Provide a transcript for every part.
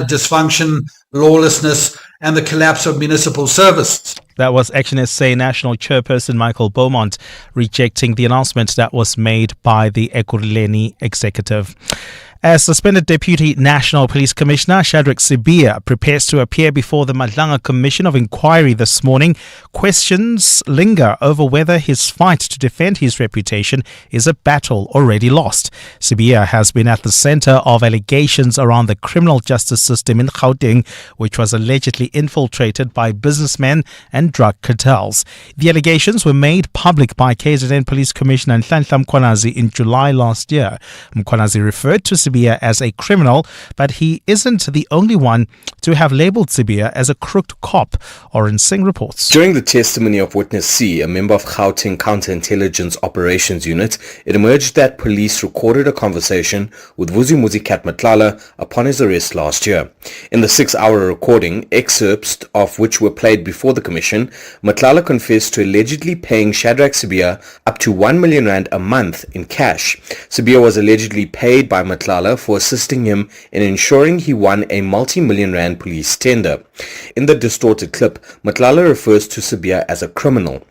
dysfunction, lawlessness, and the collapse of municipal services. That was ActionSA National Chairperson Michael Beaumont rejecting the announcement that was made by the Ekurhuleni executive. As suspended Deputy National Police Commissioner Shadrack Sibia prepares to appear before the Madlanga Commission of Inquiry this morning, questions linger over whether his fight to defend his reputation is a battle already lost. Sibia has been at the center of allegations around the criminal justice system in Gauteng, which was allegedly infiltrated by businessmen and drug cartels. The allegations were made public by KZN Police Commissioner Nhlanhla Mkhwanazi in July last year. Mkhwanazi referred to Sibia as a criminal, but he isn't the only one to have labelled Sibia as a crooked cop. Oren Singh reports. During the testimony of Witness C, a member of Gauteng Counterintelligence Operations Unit, it emerged that police recorded a conversation with Vuzi Cat Matlala upon his arrest last year. In the 6-hour recording, excerpts of which were played before the commission, Matlala confessed to allegedly paying Shadrack Sibia up to 1 million rand a month in cash. Sibia was allegedly paid by Matlala for assisting him in ensuring he won a multi-million rand police tender. In the distorted clip, Matlala refers to Sibia as a criminal.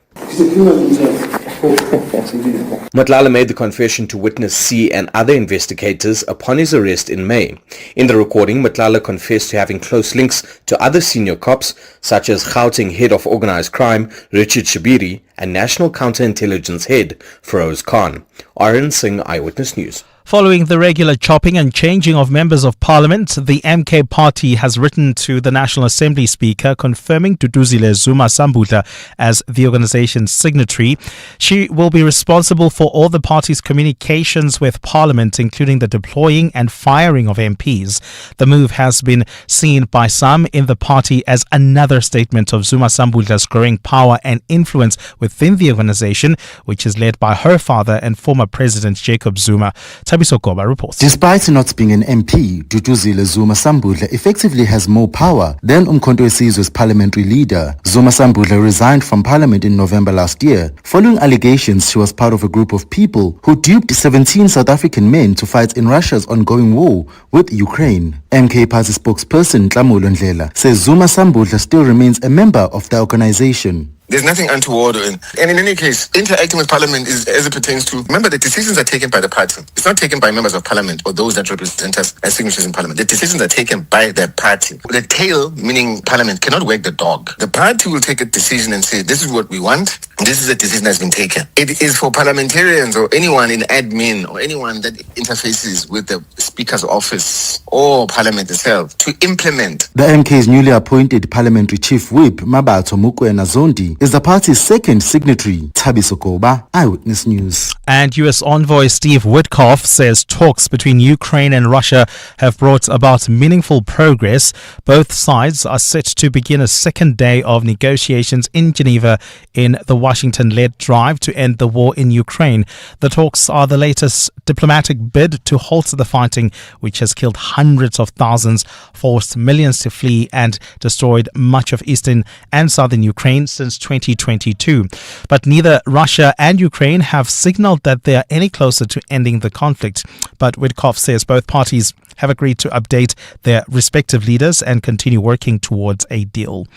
Matlala made the confession to Witness C and other investigators upon his arrest in May. In the recording, Matlala confessed to having close links to other senior cops such as Gauteng Head of Organised Crime Richard Shibiri and National Counterintelligence Head Feroz Khan. Oren Singh, Eyewitness News. Following the regular chopping and changing of members of parliament, the MK party has written to the National Assembly Speaker confirming Duduzile Zuma Sambula as the organization's signatory. She will be responsible for all the party's communications with parliament, including the deploying and firing of MPs. The move has been seen by some in the party as another statement of Zuma Sambula's growing power and influence within the organization, which is led by her father and former President Jacob Zuma. Reports. Despite not being an MP, Duduzile Zuma Sambula effectively has more power than Umkhonto weSizwe's parliamentary leader. Zuma Sambula resigned from parliament in November last year, following allegations she was part of a group of people who duped 17 South African men to fight in Russia's ongoing war with Ukraine. MK party spokesperson Clement Manyathela says Zuma Sambula still remains a member of the organization. There's nothing untoward and in any case, interacting with Parliament is as it pertains to, remember, the decisions are taken by the party. It's not taken by members of Parliament or those that represent us as signatories in Parliament. The decisions are taken by the party. The tail, meaning Parliament, cannot wag the dog. The party will take a decision and say, this is what we want, this is a decision that's been taken. It is for parliamentarians or anyone in admin or anyone that interfaces with the Speaker's office or Parliament itself to implement. The MK's newly appointed Parliamentary Chief Whip, Mabato Mokoena Zondi, is the party's second signatory. Thabiso Koba, Eyewitness News. And U.S. envoy Steve Witkoff says talks between Ukraine and Russia have brought about meaningful progress. Both sides are set to begin a second day of negotiations in Geneva in the Washington-led drive to end the war in Ukraine. The talks are the latest diplomatic bid to halt the fighting, which has killed hundreds of thousands, forced millions to flee, and destroyed much of eastern and southern Ukraine since 2022. But neither Russia and Ukraine have signaled that they are any closer to ending the conflict. But Witkoff says both parties have agreed to update their respective leaders and continue working towards a deal.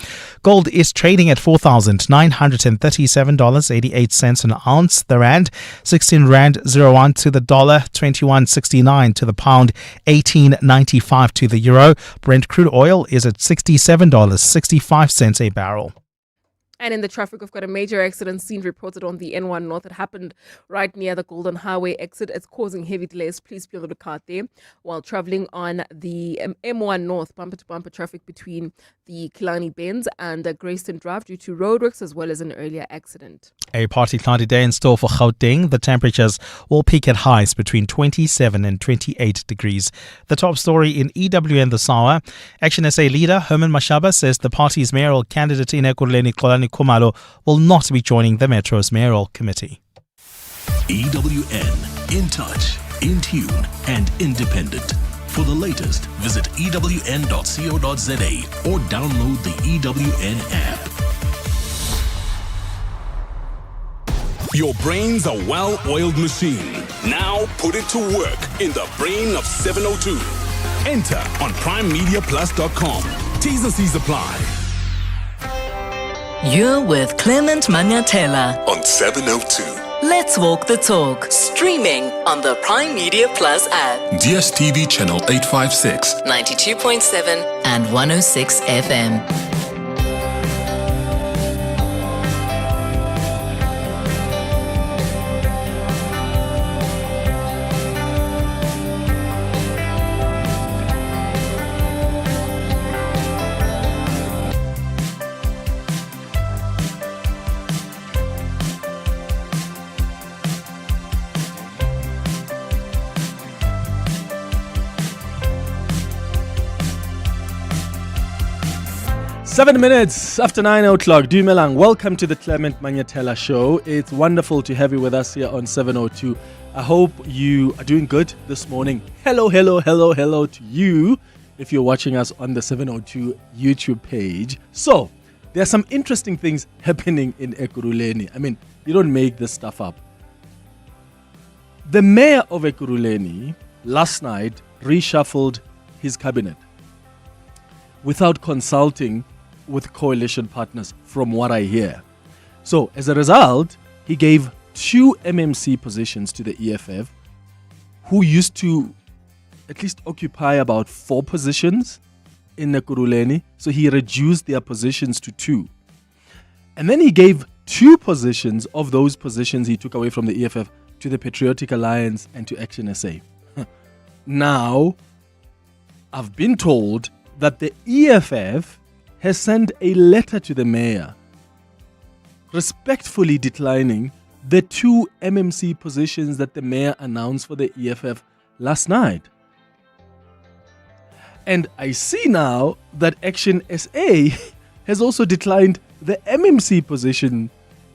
Gold is trading at $4,937.88 an ounce. The rand, 16 rand 01 to the dollar, 21.69 to the pound, 18.95 to the euro. Brent crude oil is at $67.65 a barrel. And in the traffic, we've got a major accident scene reported on the N1 North. It happened right near the Golden Highway exit. It's causing heavy delays. Please be on the lookout there. While traveling on the M1 North, bumper-to-bumper traffic between the Killarney Bends and Greyston Drive due to roadworks as well as an earlier accident. A partly cloudy day in store for Gauteng. The temperatures will peak at highs between 27 and 28 degrees. The top story in EWN this hour. ActionSA leader Herman Mashaba says the party's mayoral candidate in Ekurhuleni Khumalo will not be joining the Metro's mayoral committee. EWN, in touch, in tune and independent. For the latest, visit ewn.co.za or download the EWN app. Your brain's a well-oiled machine. Now put it to work in the brain of 702. Enter on primemediaplus.com. T's and C's apply. You're with Clement Manyathela On 702. Let's Walk the Talk, streaming on the Prime Media Plus app, DSTV channel 856. 92.7 and 106 FM. Seven minutes after 9 o'clock, Dumelang, welcome to the Clement Manyathela Show. It's wonderful to have you with us here on 702. I hope you are doing good this morning. Hello to you if you're watching us on the 702 YouTube page. So, there are some interesting things happening in Ekurhuleni. I mean, you don't make this stuff up. The mayor of Ekurhuleni last night reshuffled his cabinet without consulting with coalition partners, from what I hear. So, as a result, he gave 2 MMC positions to the EFF, who used to at least occupy about 4 positions in Ekurhuleni. So he reduced their positions to 2. And then he gave 2 positions of those positions he took away from the EFF to the Patriotic Alliance and to ActionSA. Now, I've been told that the EFF has sent a letter to the mayor respectfully declining the 2 MMC positions that the mayor announced for the EFF last night. And I see now that ActionSA has also declined the MMC position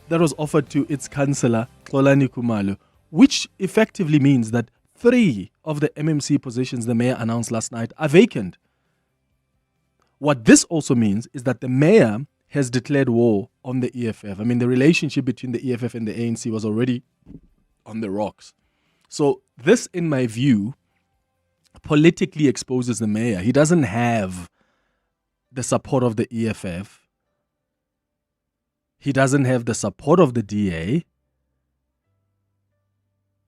that was offered to its councillor, Xolani Khumalo, which effectively means that 3 of the MMC positions the mayor announced last night are vacant. What this also means is that the mayor has declared war on the EFF. I mean, the relationship between the EFF and the ANC was already on the rocks. So this, in my view, politically exposes the mayor. He doesn't have the support of the EFF. He doesn't have the support of the DA.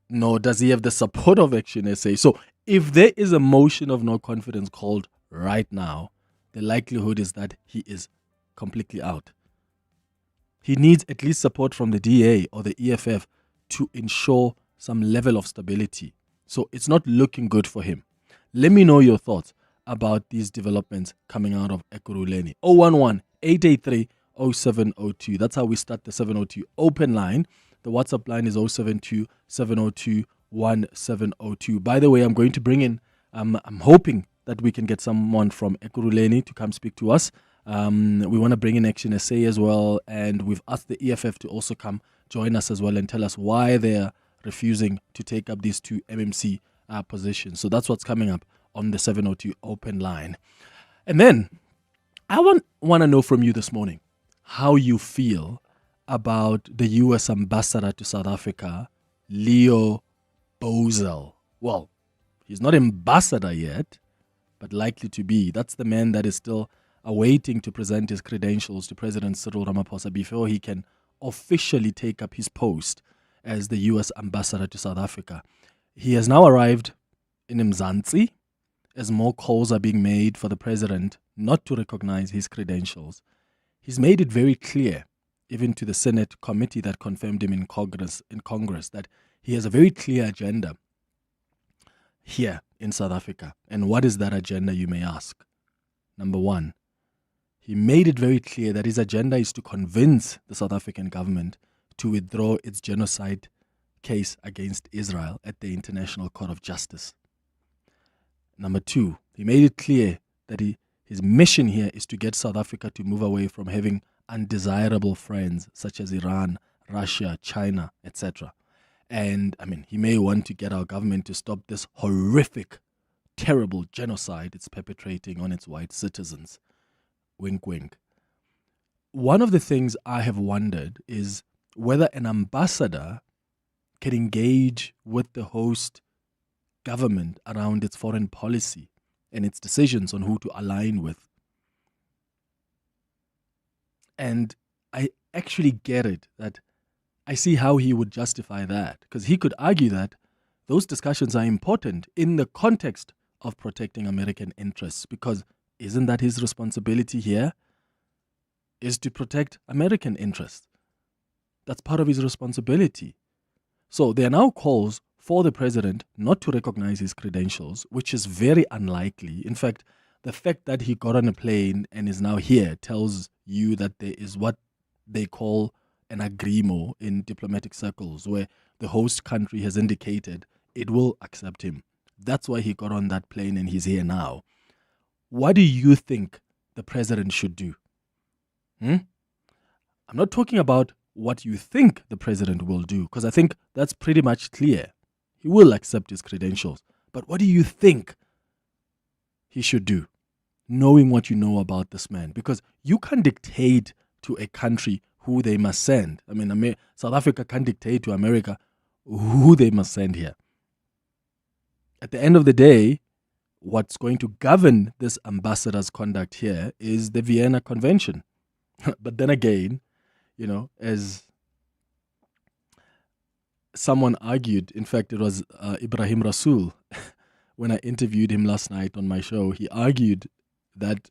Nor does he have the support of ActionSA. So if there is a motion of no confidence called right now, the likelihood is that he is completely out. He needs at least support from the DA or the EFF to ensure some level of stability. So it's not looking good for him. Let me know your thoughts about these developments coming out of Ekurhuleni. 011-883-0702. That's how we start the 702 open line. The WhatsApp line is 072-702-1702. By the way, I'm going to bring in, I'm hoping that we can get someone from Ekurhuleni to come speak to us. We want to bring in ActionSA as well, and we've asked the EFF to also come join us as well and tell us why they're refusing to take up these 2 MMC positions. So that's what's coming up on the 702 open line. And then I want to know from you this morning how you feel about the U.S. ambassador to South Africa, Leo Bozel. Well, he's not ambassador yet, but likely to be. That's the man that is still awaiting to present his credentials to President Cyril Ramaphosa before he can officially take up his post as the U.S. ambassador to South Africa. He has now arrived in Mzansi as more calls are being made for the president not to recognize his credentials. He's made it very clear, even to the Senate committee that confirmed him in Congress, that he has a very clear agenda here in South Africa. And what is that agenda, you may ask? Number 1, he made it very clear that his agenda is to convince the South African government to withdraw its genocide case against Israel at the International Court of Justice. Number 2, he made it clear that his mission here is to get South Africa to move away from having undesirable friends such as Iran, Russia, China, etc. And I mean, he may want to get our government to stop this horrific, terrible genocide it's perpetrating on its white citizens. Wink, wink. One of the things I have wondered is whether an ambassador can engage with the host government around its foreign policy and its decisions on who to align with. And I actually get it, that I see how he would justify that, because he could argue that those discussions are important in the context of protecting American interests, because isn't that his responsibility here? Is to protect American interests. That's part of his responsibility. So there are now calls for the president not to recognize his credentials, which is very unlikely. In fact, the fact that he got on a plane and is now here tells you that there is what they call an agrimo in diplomatic circles, where the host country has indicated it will accept him. That's why he got on that plane and he's here now. What do you think the president should do? I'm not talking about what you think the president will do, because I think that's pretty much clear. He will accept his credentials. But what do you think he should do, knowing what you know about this man? Because you can't dictate to a country who they must send. I mean, South Africa can't dictate to America who they must send here. At the end of the day, what's going to govern this ambassador's conduct here is the Vienna Convention. But then again, you know, as someone argued, in fact, it was Ibrahim Rasool, when I interviewed him last night on my show, he argued that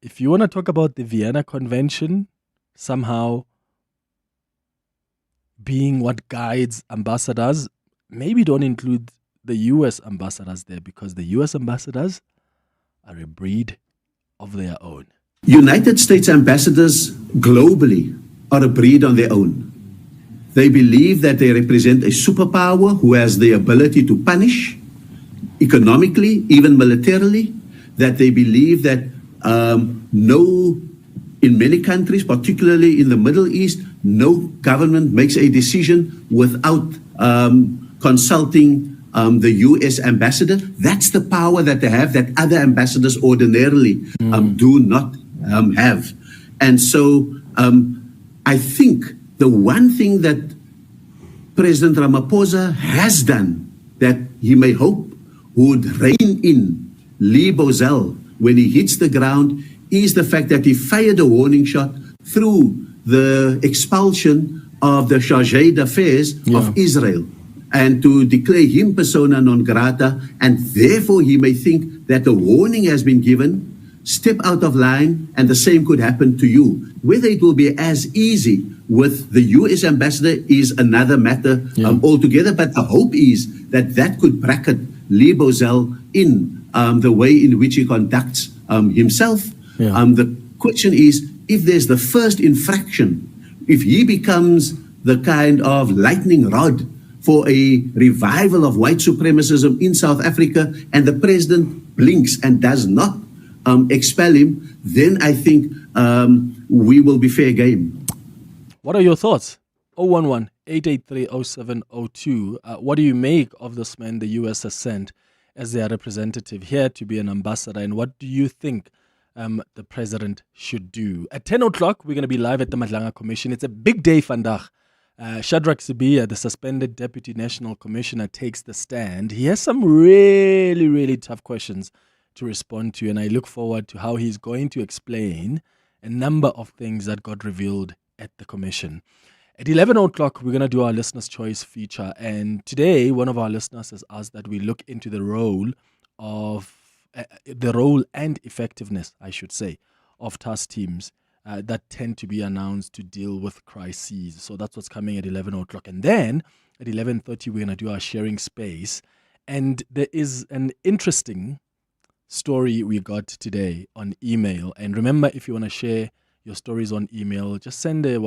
if you want to talk about the Vienna Convention somehow being what guides ambassadors, maybe don't include the U.S. ambassadors there, because the U.S. ambassadors are a breed of their own. United States ambassadors globally are a breed on their own. They believe that they represent a superpower who has the ability to punish economically, even militarily, that they believe that in many countries, particularly in the Middle East, no government makes a decision without consulting the U.S. ambassador. That's the power that they have that other ambassadors ordinarily do not have. And so I think the one thing that President Ramaphosa has done that he may hope would rein in Lee Bozell when he hits the ground is the fact that he fired a warning shot through the expulsion of the chargé d'affaires of Israel, and to declare him persona non grata, and therefore he may think that the warning has been given, step out of line, and the same could happen to you. Whether it will be as easy with the U.S. ambassador is another matter altogether, but the hope is that that could bracket Lee Bozell in the way in which he conducts himself. The question is, if there's the first infraction, if he becomes the kind of lightning rod for a revival of white supremacism in South Africa, and the president blinks and does not expel him, then I think we will be fair game. What are your thoughts? 011-883-0702. What do you make of this man the U.S. has sent as their representative here to be an ambassador, and what do you think the president should do? At 10 o'clock, we're going to be live at the Madlanga Commission. It's a big day, vandag. Shadrach Sibia, the suspended Deputy National Commissioner, takes the stand. He has some really, really tough questions to respond to, and I look forward to how he's going to explain a number of things that got revealed at the commission. At 11 o'clock, we're going to do our Listener's Choice feature, and today one of our listeners has asked that we look into the role and effectiveness, I should say, of task teams that tend to be announced to deal with crises. So that's what's coming at 11 o'clock. And then at 11:30, we're going to do our sharing space. And there is an interesting story we got today on email. And remember, if you want to share your stories on email, just send an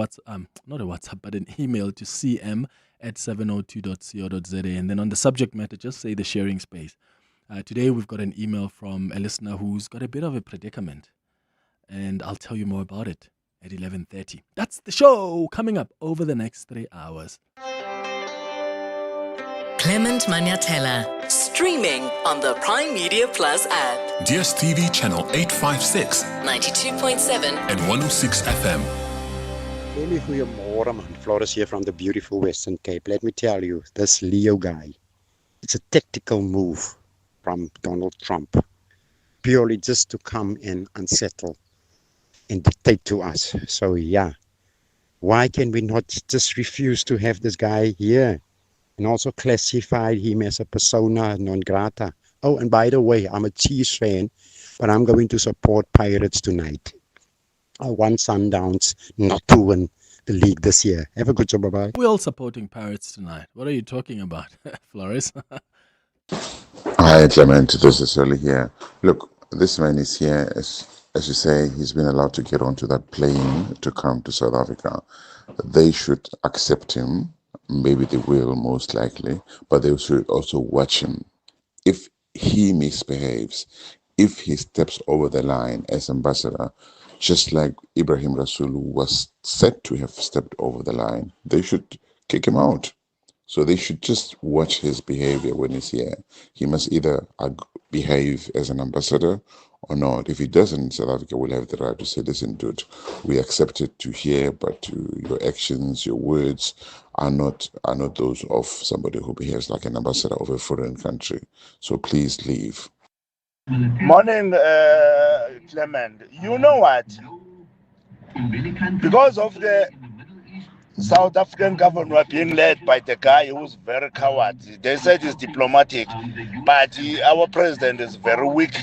email to cm@702.co.za. And then on the subject matter, just say the sharing space. Today, we've got an email from a listener who's got a bit of a predicament. And I'll tell you more about it at 11:30. That's the show coming up over the next 3 hours. Clement Manyathela, streaming on the Prime Media Plus app. DSTV channel 856, 92.7 and 106 FM. Goeiemorgen, man. Floris here from the beautiful Western Cape. Let me tell you, this Leo guy, it's a tactical move from Donald Trump purely just to come and unsettle and dictate to us. So yeah, why can we not just refuse to have this guy here and also classify him as a persona non grata? Oh, and by the way, I'm a Chiefs fan, but I'm going to support Pirates tonight. I want Sundowns not to win the league this year. Have a good job, bye-bye. We're all supporting Pirates tonight. What are you talking about, Flores? Hi, Clement. This is Early here. Look, this man is here, as you say, he's been allowed to get onto that plane to come to South Africa. They should accept him. Maybe they will, most likely, but they should also watch him. If he misbehaves, if he steps over the line as ambassador, just like Ibrahim Rasool was said to have stepped over the line, they should kick him out. So they should just watch his behavior when he's here. He must either behave as an ambassador or not. If he doesn't, South Africa will have the right to say, listen, dude, we accept it to hear, but your actions, your words are not those of somebody who behaves like an ambassador of a foreign country. So please leave. Morning, Clement. You know what? Because of the South African government were being led by the guy who's very cowardly. They said he's diplomatic, but our president is very weak.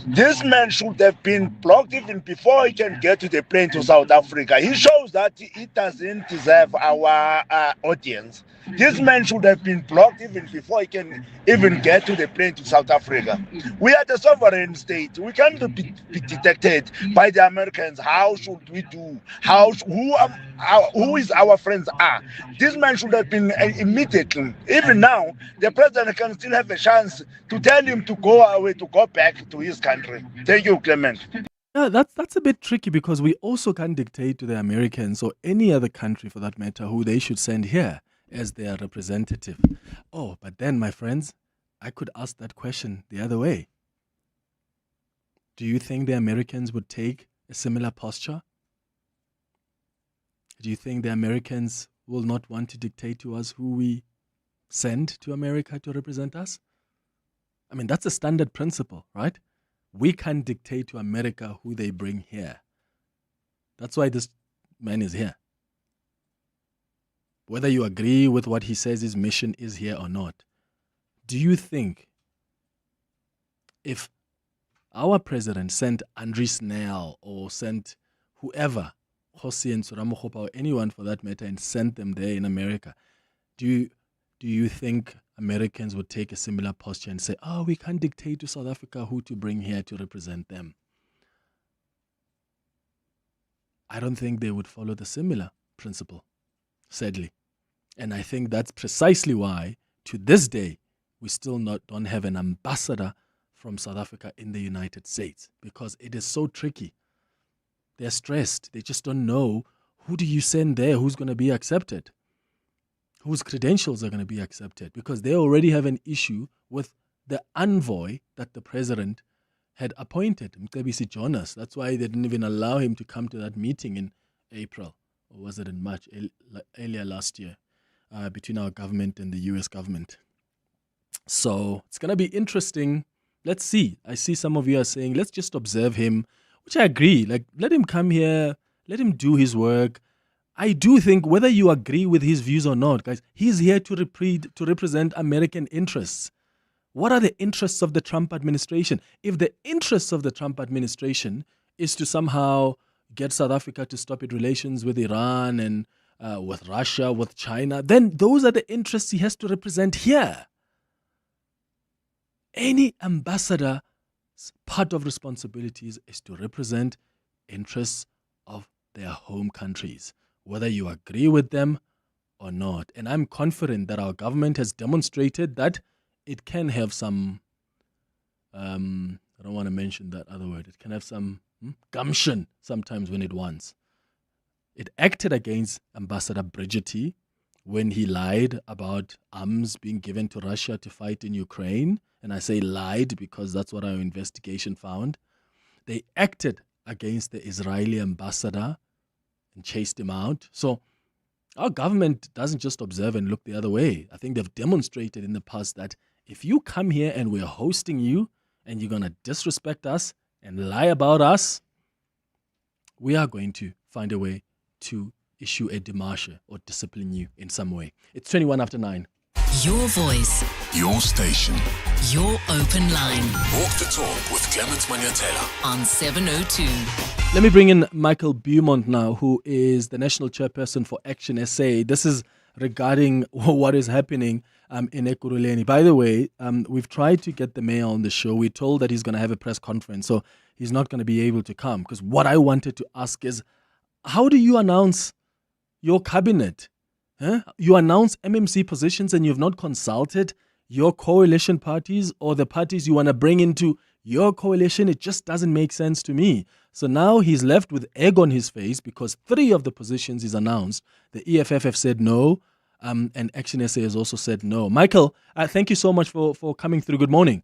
This man should have been blocked even before he can get to the plane to South Africa. He shows that he doesn't deserve our audience. This man should have been blocked even before he can even get to the plane to South Africa. We are the sovereign state. We can't be detected by the Americans. How should we do? Who is our friends are? This man should have been immediately. Even now, the president can still have a chance to tell him to go away, to go back to his country. Thank you, Clement. Yeah, that's a bit tricky because we also can't dictate to the Americans or any other country for that matter who they should send here as their representative. Oh, but then, my friends, I could ask that question the other way. Do you think the Americans would take a similar posture? Do you think the Americans will not want to dictate to us who we send to America to represent us? I mean, that's a standard principle, right? We can't dictate to America who they bring here. That's why this man is here. Whether you agree with what he says his mission is here or not, do you think if our president sent Andre Snell or sent whoever, Hossein Suramogopa or anyone for that matter, and sent them there in America, do you think Americans would take a similar posture and say, oh, we can't dictate to South Africa who to bring here to represent them? I don't think they would follow the similar principle, sadly. And I think that's precisely why, to this day, we still don't have an ambassador from South Africa in the United States, because it is so tricky. They're stressed. They just don't know, who do you send there, who's going to be accepted, whose credentials are going to be accepted, because they already have an issue with the envoy that the president had appointed, Mcebisi Jonas. That's why they didn't even allow him to come to that meeting in April, or was it in March, earlier last year, between our government and the U.S. government. So it's going to be interesting. Let's see. I see some of you are saying, let's just observe him, which I agree. Like, let him come here, let him do his work. I do think, whether you agree with his views or not, guys, he's here to represent American interests. What are the interests of the Trump administration? If the interests of the Trump administration is to somehow get South Africa to stop its relations with Iran and with Russia, with China, then those are the interests he has to represent here. Any ambassador's part of responsibilities is to represent interests of their home countries, whether you agree with them or not. And I'm confident that our government has demonstrated that it can have some, I don't want to mention that other word, it can have some gumption sometimes when it wants. It acted against Ambassador Brigitte when he lied about arms being given to Russia to fight in Ukraine. And I say lied because that's what our investigation found. They acted against the Israeli ambassador and chased him out. So our government doesn't just observe and look the other way. I think they've demonstrated in the past that if you come here and we're hosting you and you're going to disrespect us and lie about us, we are going to find a way to issue a demarche or discipline you in some way. It's 21 after 9. Your voice, Your station. your open line Walk the talk with Clement Manyathela. on 702. Let me bring in Michael Beaumont now, who is the National Chairperson for ActionSA. This is regarding what is happening in Ekurhuleni. By the way, we've tried to get the mayor on the show. We're told that he's going to have a press conference, so he's not going to be able to come. Because what I wanted to ask is, how do you announce your cabinet? Huh? You announce MMC positions and you've not consulted your coalition parties or the parties you want to bring into your coalition. It just doesn't make sense to me. So now he's left with egg on his face because 3 of the positions he's announced, the EFF have said no, and ActionSA has also said no. Michael, thank you so much for coming through. Good morning.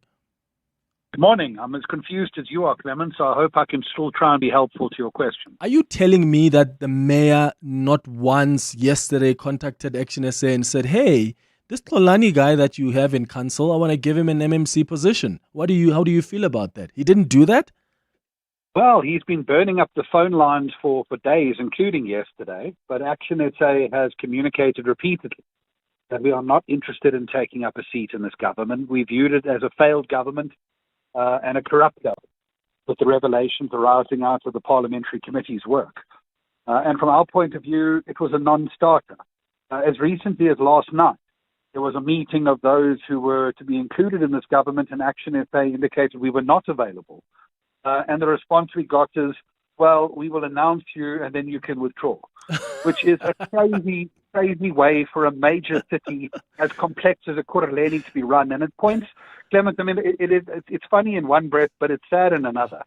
Good morning. I'm as confused as you are, Clement, so I hope I can still try and be helpful to your question. Are you telling me that the mayor not once yesterday contacted ActionSA and said, hey, this Xolani guy that you have in council, I want to give him an MMC position? How do you feel about that? He didn't do that? Well, he's been burning up the phone lines for days, including yesterday, but ActionSA has communicated repeatedly that we are not interested in taking up a seat in this government. We viewed it as a failed government and a corrupt government, with the revelations arising out of the parliamentary committee's work. And from our point of view, it was a non-starter. As recently as last night, there was a meeting of those who were to be included in this government, and ActionSA indicated we were not available. And the response we got is, well, we will announce you and then you can withdraw, which is a crazy, crazy way for a major city as complex as Ekurhuleni to be run. And it points, Clement, I mean, it's funny in one breath, but it's sad in another.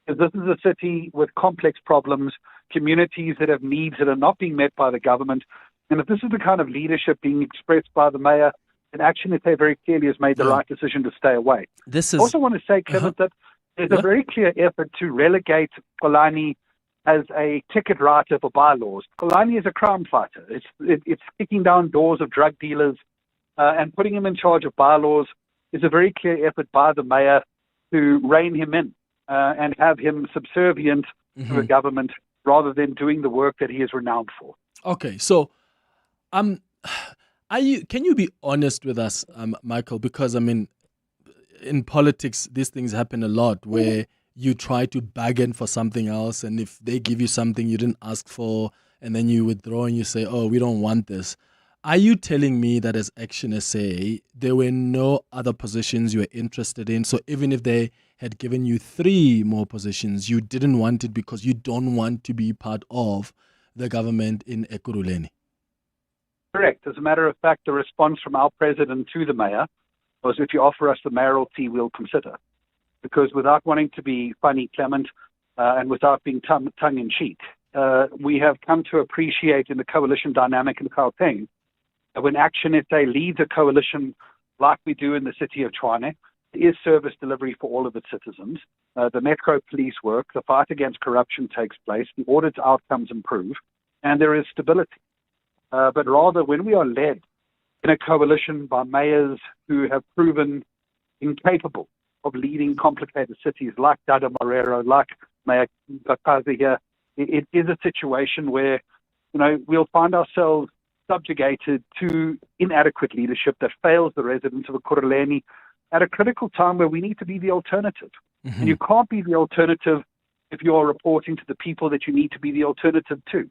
Because this is a city with complex problems, communities that have needs that are not being met by the government. And if this is the kind of leadership being expressed by the mayor, then ActionSA very clearly has made the right decision to stay away. I also want to say, Clement, that there's a very clear effort to relegate Xolani as a ticket writer for bylaws. Xolani is a crime fighter. It's kicking down doors of drug dealers and putting him in charge of bylaws is a very clear effort by the mayor to rein him in and have him subservient to the government rather than doing the work that he is renowned for. Okay, so can you be honest with us, Michael? Because, I mean, in politics, these things happen a lot where you try to bargain for something else, and if they give you something you didn't ask for, and then you withdraw and you say, oh, we don't want this. Are you telling me that as ActionSA, there were no other positions you were interested in? So even if they had given you 3 more positions, you didn't want it because you don't want to be part of the government in Ekurhuleni? Correct. As a matter of fact, the response from our president to the mayor was, if you offer us the mayoralty, we'll consider. Because without wanting to be funny, Clement, and without being tongue-in-cheek, we have come to appreciate in the coalition dynamic in Gauteng, when ActionSA leads a coalition like we do in the city of Tshwane, there is service delivery for all of its citizens. The Metro Police work, the fight against corruption takes place, the audit outcomes improve, and there is stability. But rather, when we are led in a coalition by mayors who have proven incapable of leading complicated cities like Dada Marero, like Mayor Kakazi here, it is a situation where, we'll find ourselves subjugated to inadequate leadership that fails the residents of Ekurhuleni at a critical time where we need to be the alternative. And you can't be the alternative if you're reporting to the people that you need to be the alternative to.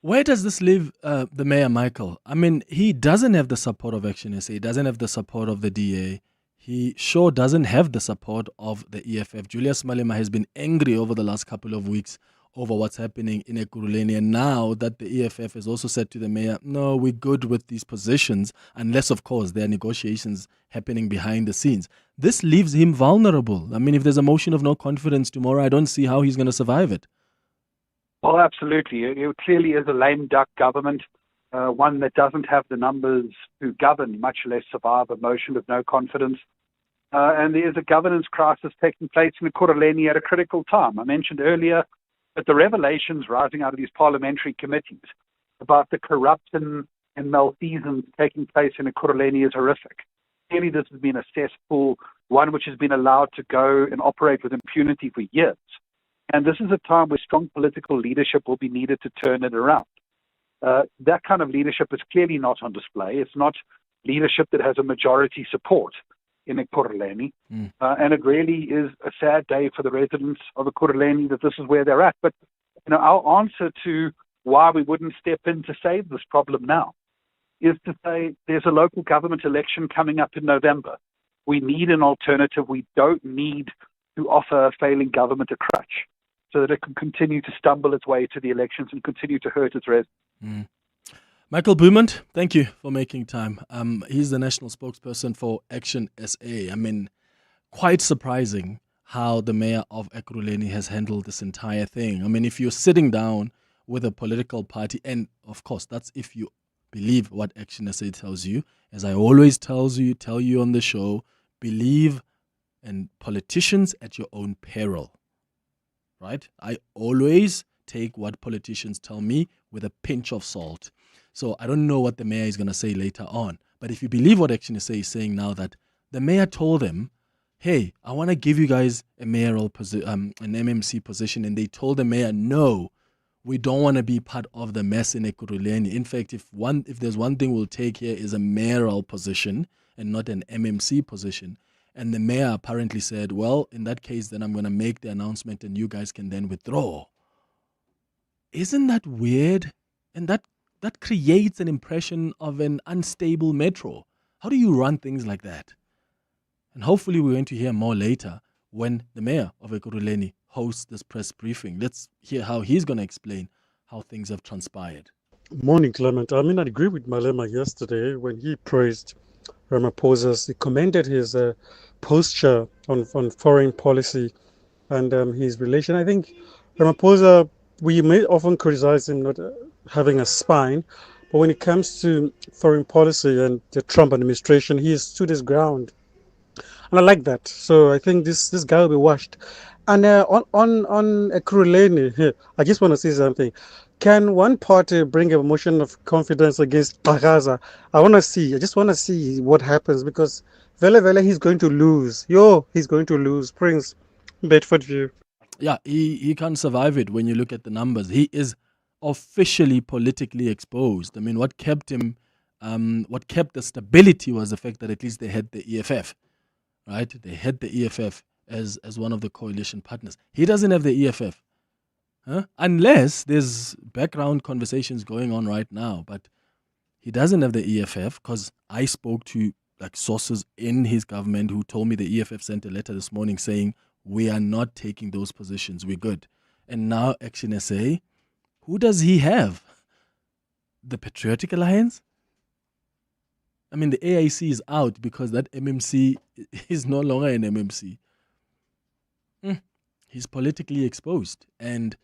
Where does this leave the mayor, Michael? I mean, he doesn't have the support of ActionSA. He doesn't have the support of the DA. He sure doesn't have the support of the EFF. Julius Malema has been angry over the last couple of weeks over what's happening in Ekurhuleni. And now that the EFF has also said to the mayor, no, we're good with these positions, unless, of course, there are negotiations happening behind the scenes. This leaves him vulnerable. I mean, if there's a motion of no confidence tomorrow, I don't see how he's going to survive it. Well, absolutely. It clearly is a lame duck government, one that doesn't have the numbers to govern, much less survive a motion of no confidence. And there is a governance crisis taking place in Ekurhuleni at a critical time. I mentioned earlier that the revelations rising out of these parliamentary committees about the corruption and malfeasance taking place in Ekurhuleni is horrific. clearly this has been a cesspool, one which has been allowed to go and operate with impunity for years. And this is a time where strong political leadership will be needed to turn it around. That kind of leadership is clearly not on display. It's not leadership that has a majority support in Ekurhuleni. And it really is a sad day for the residents of Ekurhuleni that this is where they're at. But our answer to why we wouldn't step in to save this problem now is to say there's a local government election coming up in November. We need an alternative. We don't need to offer a failing government a crutch so that it can continue to stumble its way to the elections and continue to hurt its residents. Michael Beaumont, thank you for making time. He's the national spokesperson for ActionSA. I mean, quite surprising how the mayor of Ekurhuleni has handled this entire thing. I mean, if you're sitting down with a political party, and of course, that's if you believe what ActionSA tells you. As I always tell you on the show, believe in politicians at your own peril. Right? I always take what politicians tell me with a pinch of salt. So I don't know what the mayor is going to say later on. But if you believe what ActionSA is saying now, that the mayor told them, hey, I want to give you guys a mayoral an MMC position. And they told the mayor, no, we don't want to be part of the mess in Ekurhuleni. In fact, if there's one thing we'll take here is a mayoral position and not an MMC position. And the mayor apparently said, well, in that case, then I'm going to make the announcement and you guys can then withdraw. Isn't that weird? And that creates an impression of an unstable metro. How do you run things like that? And hopefully we're going to hear more later when the mayor of Ekurhuleni hosts this press briefing. Let's hear how he's going to explain how things have transpired. Morning, Clement. I mean, I agree with Malema yesterday when he praised Ramaphosa. He commended his posture on foreign policy and his relation. I think Ramaphosa, we may often criticize him not having a spine, but when it comes to foreign policy and the Trump administration, he has stood his ground. And I like that. So I think this guy will be washed. And on Ekurhuleni, I just want to say something. Can one party bring a motion of confidence against Bagaza? I just want to see what happens, because Vele he's going to lose. He's going to lose. Prince, Bedford View. Yeah, he can't survive it when you look at the numbers. He is officially politically exposed. I mean, what kept him, what kept the stability was the fact that at least they had the EFF, right? They had the EFF as one of the coalition partners. He doesn't have the EFF. Unless there's background conversations going on right now, but he doesn't have the EFF, because I spoke to sources in his government who told me the EFF sent a letter this morning saying we are not taking those positions, we're good. And now ActionSA, who does he have? The Patriotic Alliance? I mean, the AIC is out because that MMC is no longer an MMC. He's politically exposed, and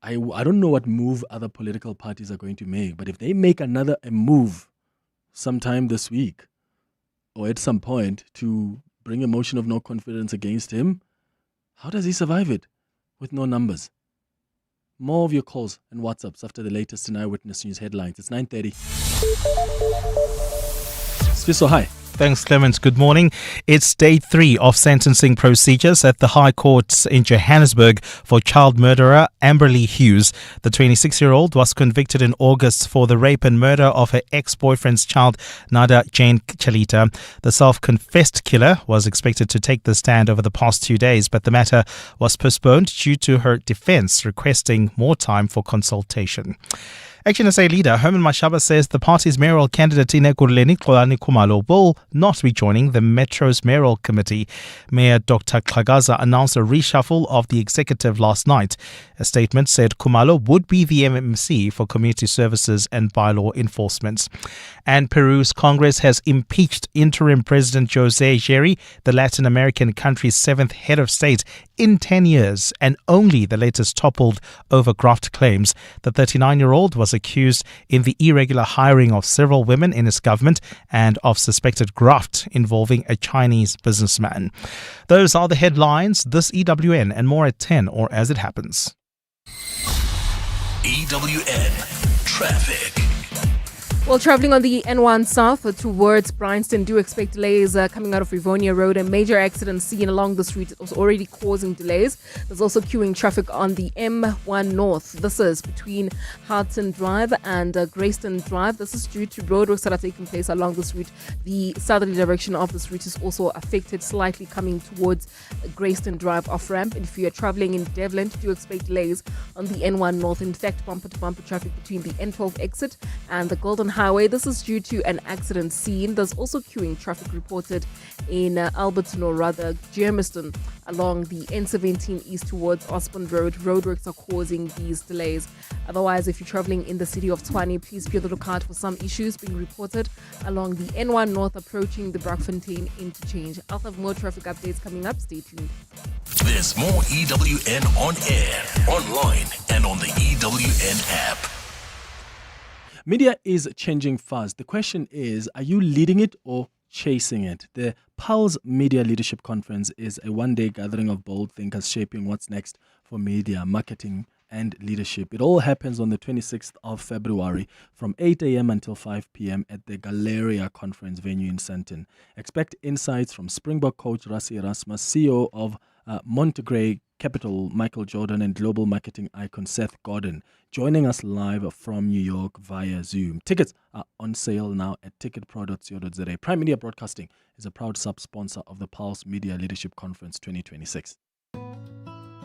I don't know what move other political parties are going to make, but if they make a move sometime this week or at some point to bring a motion of no confidence against him, how does he survive it with no numbers? More of your calls and WhatsApps after the latest in Eyewitness News headlines. It's 9:30. Sfiso, hi. Thanks, Clement. Good morning. It's day 3 of sentencing procedures at the High Court in Johannesburg for child murderer Amberly Hughes. The 26-year-old was convicted in August for the rape and murder of her ex-boyfriend's child, Nada Jane Chalita. The self-confessed killer was expected to take the stand over the past 2 days, but the matter was postponed due to her defense requesting more time for consultation. ActionSA leader Herman Mashaba says the party's mayoral candidate in Ekurhuleni, Xolani Khumalo, will not be joining the Metro's mayoral committee. Mayor Dr. Xhagaza announced a reshuffle of the executive last night. A statement said Khumalo would be the MMC for community services and bylaw enforcement. And Peru's Congress has impeached interim President Jose Geri, the Latin American country's 7th head of state, in 10 years, and only the latest toppled over graft claims. The 39-year-old was accused in the irregular hiring of several women in his government and of suspected graft involving a Chinese businessman. Those are the headlines. This EWN and more at 10 or as it happens. EWN Traffic. While traveling on the N1 South towards Bryanston, do expect delays coming out of Rivonia Road. A major accident seen along this route was already causing delays. There's also queuing traffic on the M1 North. This is between Houghton Drive and Grayston Drive. This is due to roadworks that are taking place along this route. The southerly direction of this route is also affected, slightly coming towards Grayston Drive off-ramp. And if you are traveling in Devlin, do expect delays on the N1 North. In fact, bumper-to-bumper traffic between the N12 exit and the Golden Highway. This is due to an accident scene. There's also queuing traffic reported in Alberton, or rather Germiston, along the N17 east towards Osborne Road. Roadworks are causing these delays. Otherwise, if you're traveling in the city of Tshwane, please be on the lookout for some issues being reported along the N1 North approaching the Brockfontein interchange. I'll have more traffic updates coming up. Stay tuned. There's more EWN on air, online, and on the EWN app. Media is changing fast. The question is, are you leading it or chasing it? The Pulse Media Leadership Conference is a one-day gathering of bold thinkers shaping what's next for media, marketing, and leadership. It all happens on the 26th of February from 8 a.m. until 5 p.m. at the Galleria Conference venue in Sandton. Expect insights from Springbok coach Rassie Erasmus, CEO of Montegray Capital Michael Jordan, and global marketing icon Seth Godin, joining us live from New York via Zoom. Tickets are on sale now at ticketpro.co.za. Prime Media Broadcasting is a proud sub-sponsor of the Pulse Media Leadership Conference 2026.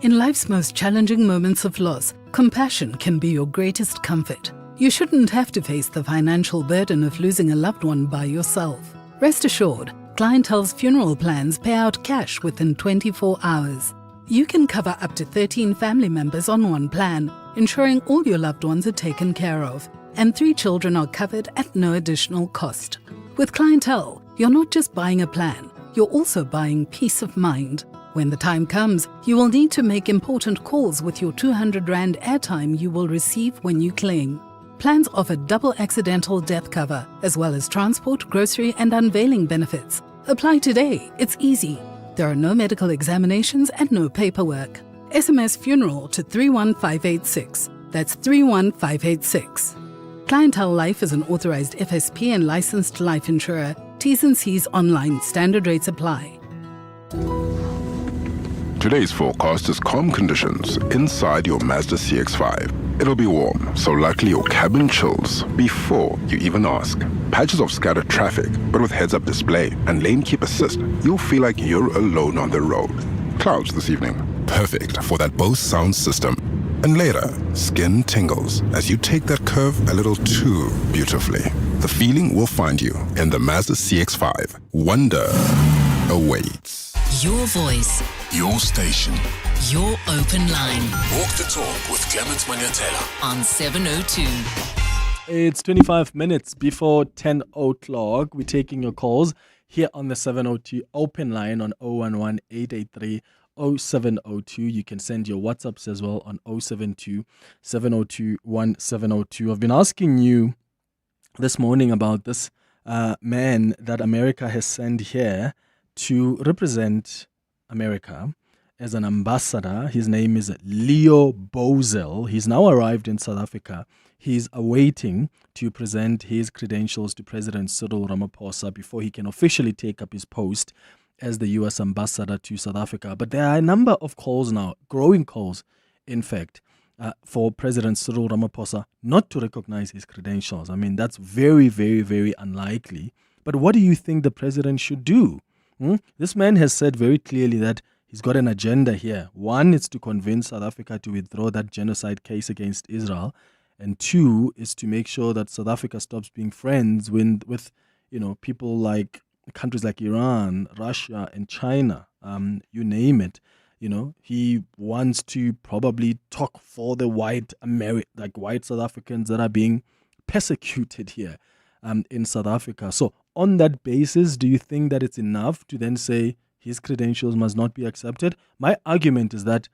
In life's most challenging moments of loss, compassion can be your greatest comfort. You shouldn't have to face the financial burden of losing a loved one by yourself. Rest assured, Clientele's funeral plans pay out cash within 24 hours. You can cover up to 13 family members on one plan, ensuring all your loved ones are taken care of, and 3 children are covered at no additional cost. With Clientele, you're not just buying a plan, you're also buying peace of mind. When the time comes, you will need to make important calls with your 200 Rand airtime you will receive when you claim. Plans offer double accidental death cover, as well as transport, grocery, and unveiling benefits. Apply today, it's easy. There are no medical examinations and no paperwork. SMS funeral to 31586. That's 31586. Clientele Life is an authorized FSP and licensed life insurer. T's and C's online. Standard rates apply. Today's forecast is calm conditions inside your Mazda CX-5. It'll be warm, so likely your cabin chills before you even ask. Patches of scattered traffic, but with heads-up display and lane keep assist, you'll feel like you're alone on the road. Clouds this evening. Perfect for that Bose sound system. And later, skin tingles as you take that curve a little too beautifully. The feeling will find you in the Mazda CX-5. Wonder awaits. Your voice. Your station. Your open line. Walk the talk with Clement Manyathela on 702. It's 25 minutes before 10 o'clock. We're taking your calls here on the 702 open line on 011-883-0702. You can send your WhatsApps as well on 072-702-1702. I've been asking you this morning about this man that America has sent here to represent America as an ambassador. His name is Leo Bozel. He's now arrived in South Africa. He's awaiting to present his credentials to President Cyril Ramaphosa before he can officially take up his post as the U.S. ambassador to South Africa. But there are a number of calls now, growing calls, in fact, for President Cyril Ramaphosa not to recognize his credentials. I mean, that's very, very, very unlikely. But what do you think the president should do? This man has said very clearly that he's got an agenda here. One is to convince South Africa to withdraw that genocide case against Israel. And 2 is to make sure that South Africa stops being friends with people like countries like Iran, Russia, and China. You name it. He wants to probably talk for the white South Africans that are being persecuted here in South Africa. So on that basis, do you think that it's enough to then say his credentials must not be accepted? My argument is that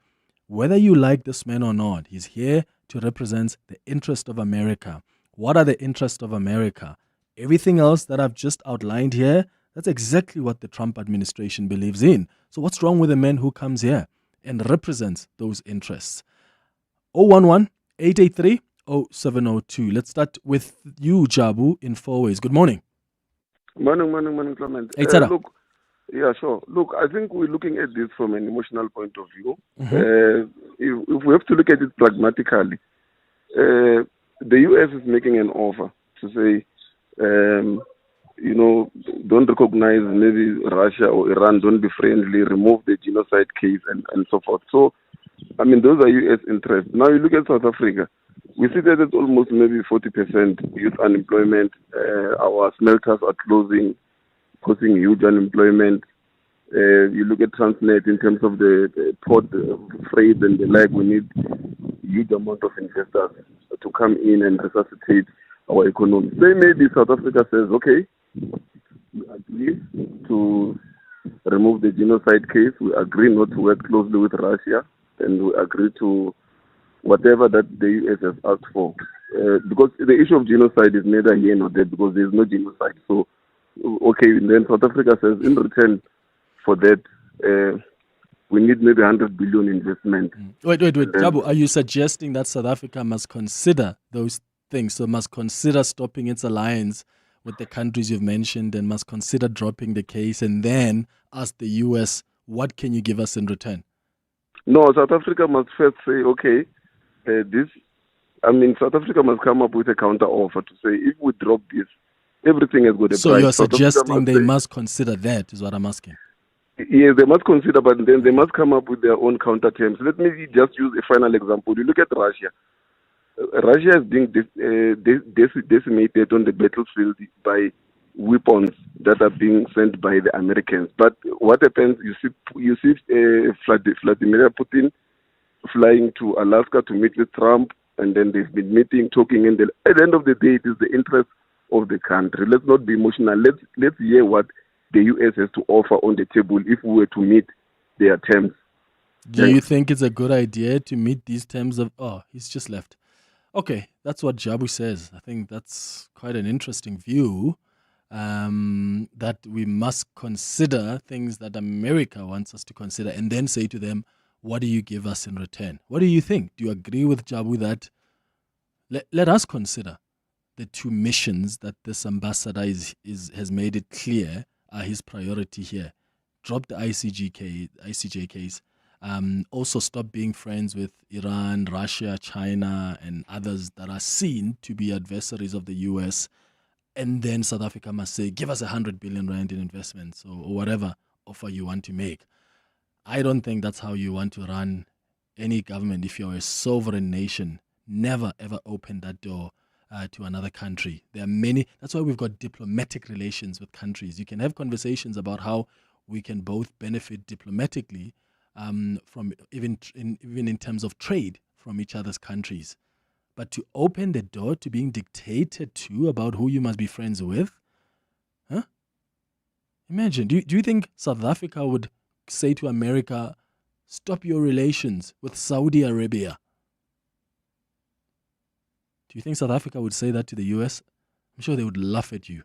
whether you like this man or not, he's here to represent the interest of America. What are the interests of America? Everything else that I've just outlined here, that's exactly what the Trump administration believes in. So what's wrong with a man who comes here and represents those interests? 011-883-0702. 0702. Let's start with you, Jabu, in 4 ways. Good morning. Morning, Clement. Look, yeah, sure. Look, I think we're looking at this from an emotional point of view. If we have to look at it pragmatically, the U.S. is making an offer to say, don't recognize maybe Russia or Iran, don't be friendly, remove the genocide case, and so forth. So, I mean, those are U.S. interests. Now you look at South Africa. We see that it's almost maybe 40% youth unemployment. Our smelters are closing, causing huge unemployment. You look at Transnet in terms of the port freight and the like. We need huge amount of investors to come in and resuscitate our economy. Say maybe South Africa says, okay, we agree to remove the genocide case. We agree not to work closely with Russia, and we agree to whatever that the U.S. has asked for. Because the issue of genocide is neither here nor there, because there is no genocide. So, okay, and then South Africa says, in return for that, we need maybe 100 billion investment. Wait, Jabu, are you suggesting that South Africa must consider those things? So must consider stopping its alliance with the countries you've mentioned and must consider dropping the case and then ask the U.S., what can you give us in return? No, South Africa must first say, okay, South Africa must come up with a counter offer to say, if we drop this, everything has got a price. So you're suggesting they must consider that, is what I'm asking. Yes, they must consider, but then they must come up with their own counter terms. Let me just use a final example. You look at Russia. Russia is being decimated on the battlefield by weapons that are being sent by the Americans. But what happens? You see Vladimir Putin flying to Alaska to meet with Trump, and then they've been meeting, talking, and at the end of the day, it is the interest of the country. Let's not be emotional. Let's hear what the U.S. has to offer on the table if we were to meet their terms. Do you think it's a good idea to meet these terms of... Oh, he's just left. Okay, that's what Jabu says. I think that's quite an interesting view, that we must consider things that America wants us to consider and then say to them, what do you give us in return? What do you think? Do you agree with Jabu that let us consider the two missions that this ambassador has made it clear are his priority here? Drop the ICJ case. Also stop being friends with Iran, Russia, China, and others that are seen to be adversaries of the U.S. And then South Africa must say, give us 100 billion rand in investments or whatever offer you want to make. I don't think that's how you want to run any government. If you're a sovereign nation, never ever open that door to another country. There are many. That's why we've got diplomatic relations with countries. You can have conversations about how we can both benefit diplomatically from even in terms of trade from each other's countries. But to open the door to being dictated to about who you must be friends with, huh? Imagine. Do you think South Africa would say to America, stop your relations with Saudi Arabia? Do you think South Africa would say that to the US? I'm sure they would laugh at you.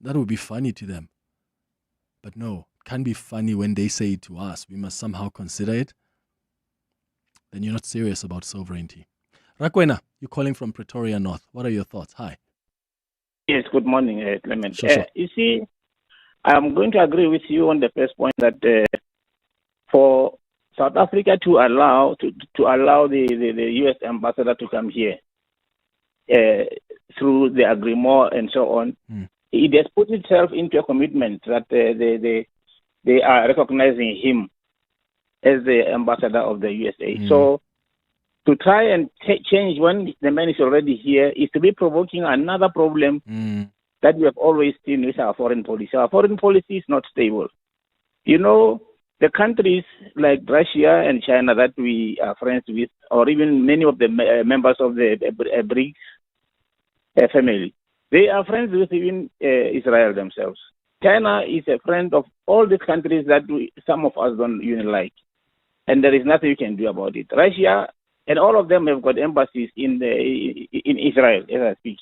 That would be funny to them. But no, it can't be funny when they say it to us. We must somehow consider it. Then you're not serious about sovereignty. Rakwena, you're calling from Pretoria North. What are your thoughts? Hi. Yes, good morning, Clement. Sure. You see, I'm going to agree with you on the first point that for South Africa to allow the U.S. ambassador to come here through the agreement and so on, it has put itself into a commitment that they are recognizing him as the ambassador of the USA. So to try and change when the man is already here is to be provoking another problem that we have always seen with our foreign policy. Our foreign policy is not stable. You know, the countries like Russia and China that we are friends with, or even many of the members of the BRICS family, they are friends with even Israel themselves. China is a friend of all these countries that some of us don't even like. And there is nothing you can do about it. Russia and all of them have got embassies in Israel, as I speak.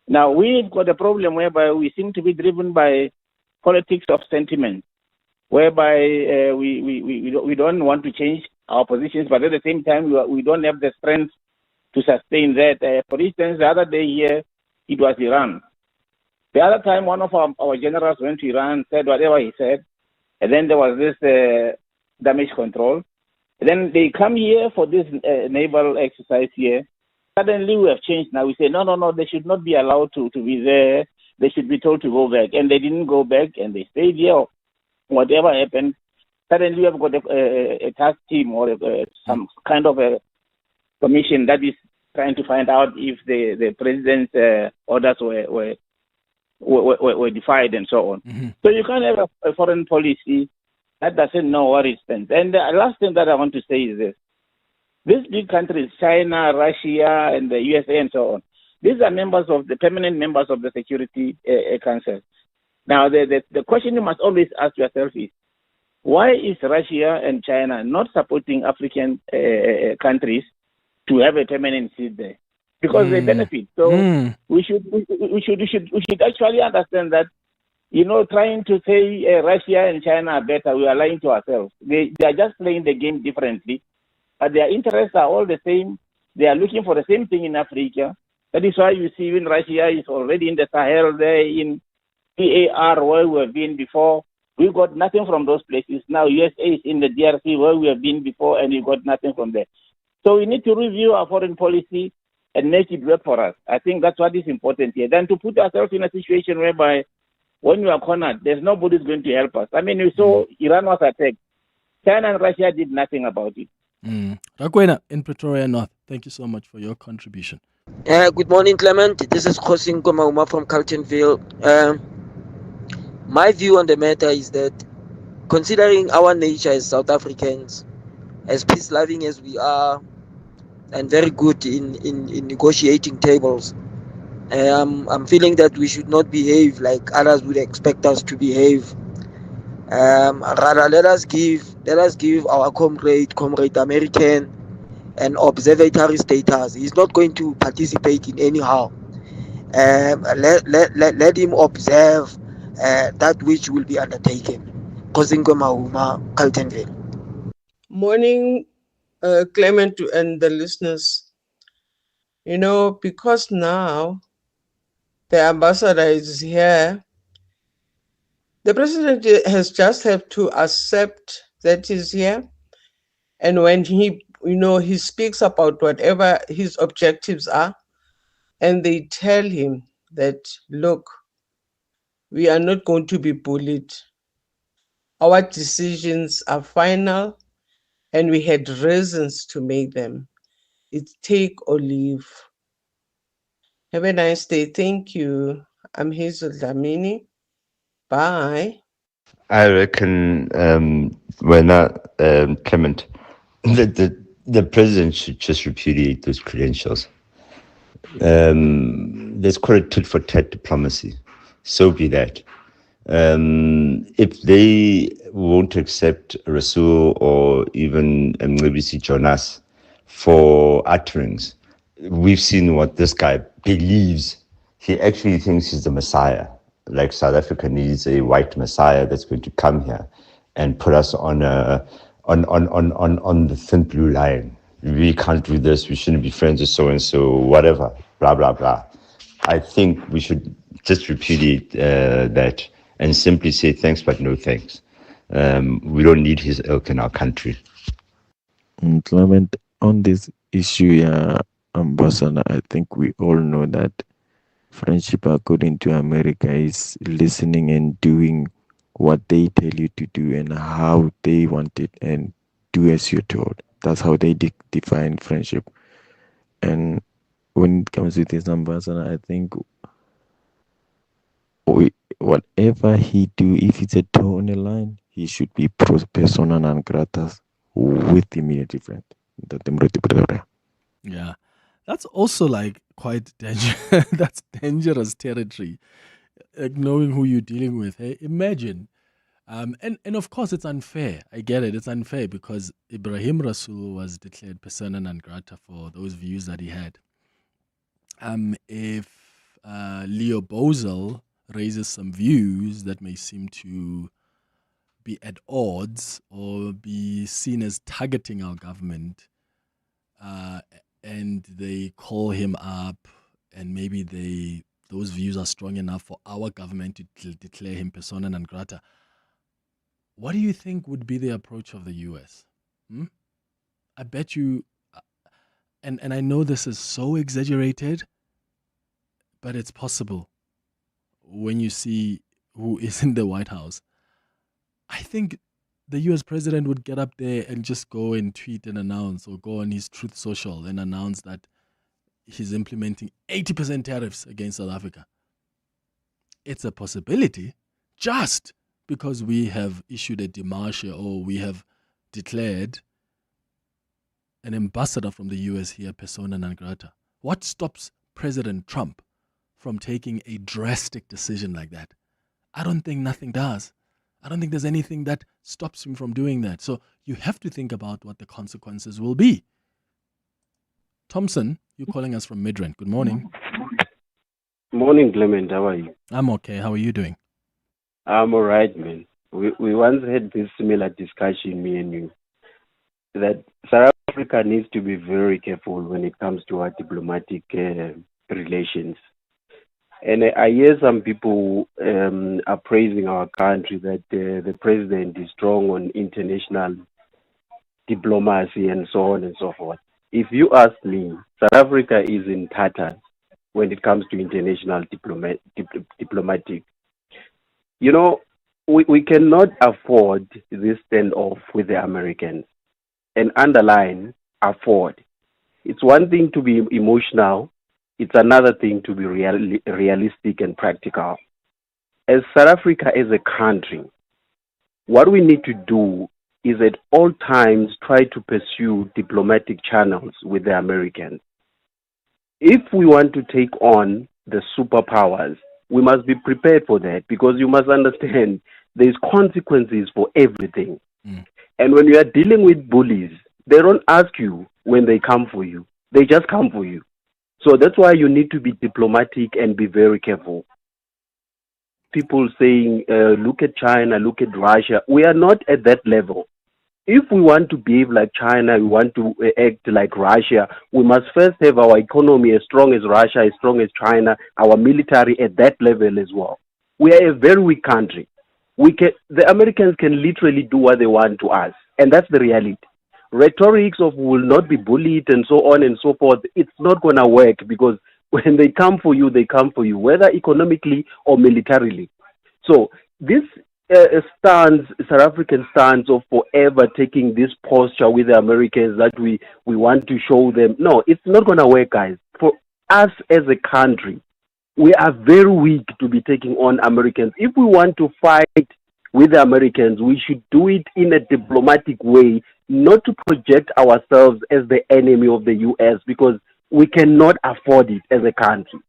Now, we've got a problem whereby we seem to be driven by politics of sentiment, whereby we don't want to change our positions, but at the same time, we don't have the strength sustain that. For instance, the other day here, it was Iran. The other time, one of our generals went to Iran, said whatever he said, and then there was this damage control. And then they come here for this naval exercise here. Suddenly we have changed now. We say, no, they should not be allowed to be there. They should be told to go back. And they didn't go back, and they stayed here. Whatever happened, suddenly we have got a task team or some kind of a commission that is trying to find out if the president's orders were defied and so on. Mm-hmm. So you can't have a foreign policy that doesn't know what it stands. And the last thing that I want to say is this. These big countries, China, Russia, and the USA and so on, these are permanent members of the Security Council. Now, the question you must always ask yourself is, why is Russia and China not supporting African countries to have a permanent seat there? Because they benefit. So we should actually understand that, trying to say Russia and China are better, we are lying to ourselves. They are just playing the game differently, but their interests are all the same. They are looking for the same thing in Africa. That is why you see even Russia is already in the Sahel there, in PAR, where we have been before. We got nothing from those places. Now USA is in the DRC, where we have been before, and we got nothing from there. So we need to review our foreign policy and make it work for us. I think that's what is important here. Then to put ourselves in a situation whereby when you are cornered, there's nobody who's going to help us. I mean, we saw Iran was attacked. China and Russia did nothing about it. Magwenya in Pretoria North, thank you so much for your contribution. Good morning, Clement. This is Khosin Komauma from Carltonville. My view on the matter is that considering our nature as South Africans, as peace-loving as we are, and very good in negotiating tables, I'm feeling that we should not behave like others would expect us to behave. Rather, let us give our comrade American an observatory status. He's not going to participate in anyhow. Let him observe that which will be undertaken. Kozingwe Mahuma, Carltonville. Morning, Clement and the listeners. Because now the ambassador is here, the president has just have to accept that he's here. And when he speaks about whatever his objectives are, and they tell him that, look, we are not going to be bullied. Our decisions are final, and we had reasons to make them. It's take or leave. Have a nice day. Thank you. I'm Hazel Dlamini. Bye. I reckon, Clement, the president should just repudiate those credentials. Let's call it tit for tat diplomacy. So be that. If they won't accept Rasul or even Mcebisi Jonas for utterings, we've seen what this guy believes. He actually thinks he's the Messiah. Like South Africa needs a white Messiah that's going to come here and put us on the thin blue line. We can't do this. We shouldn't be friends with so and so. Whatever. Blah blah blah. I think we should just repudiate that and simply say thanks but no thanks. We don't need his ilk in our country. Clement, on this issue, Ambassador, I think we all know that friendship, according to America, is listening and doing what they tell you to do and how they want it, and do as you're told. That's how they define friendship. And when it comes to this ambassador, I think whatever he do, if it's a toe on the line, he should be persona non grata with immediate effect. Yeah, that's also like quite dangerous. That's dangerous territory. Like knowing who you're dealing with. Hey, imagine. And of course it's unfair. I get it. It's unfair because Ibrahim Rasool was declared persona non grata for those views that he had. If Leo Bozel raises some views that may seem to be at odds or be seen as targeting our government, and they call him up, and maybe those views are strong enough for our government to declare him persona non grata, what do you think would be the approach of the US? I bet you, and I know this is so exaggerated, but it's possible when you see who is in the White House. I think the US president would get up there and just go and tweet and announce, or go on his Truth Social and announce that he's implementing 80% tariffs against South Africa. It's a possibility, just because we have issued a demarche, or we have declared an ambassador from the US here persona non grata. What stops President Trump from taking a drastic decision like that? I don't think nothing does. I don't think there's anything that stops him from doing that. So you have to think about what the consequences will be. Thompson, you're calling us from Midrand. Good morning. Morning, Clement. How are you? I'm okay. How are you doing? I'm all right, man. We once had this similar discussion, me and you, that South Africa needs to be very careful when it comes to our diplomatic relations. And I hear some people are praising our country that the president is strong on international diplomacy and so on and so forth. If you ask me, South Africa is in tatters when it comes to international diplomatic. You know, we cannot afford this standoff with the Americans. And underline, afford. It's one thing to be emotional. It's another thing to be realistic and practical. As South Africa as a country, what we need to do is at all times try to pursue diplomatic channels with the Americans. If we want to take on the superpowers, we must be prepared for that, because you must understand there's consequences for everything. And when you are dealing with bullies, they don't ask you when they come for you. They just come for you. So that's why you need to be diplomatic and be very careful. People saying, look at China, look at Russia. We are not at that level. If we want to behave like China, we want to act like Russia, we must first have our economy as strong as Russia, as strong as China, our military at that level as well. We are a very weak country. The Americans can literally do what they want to us, and that's the reality. Rhetorics of will not be bullied and so on and so forth, it's not going to work, because when they come for you, they come for you, whether economically or militarily. So this South African stance of forever taking this posture with the Americans that we want to show them, no, it's not going to work, guys. For us as a country, we are very weak to be taking on Americans. If we want to fight with the Americans, we should do it in a diplomatic way, not to project ourselves as the enemy of the U.S., because we cannot afford it as a country.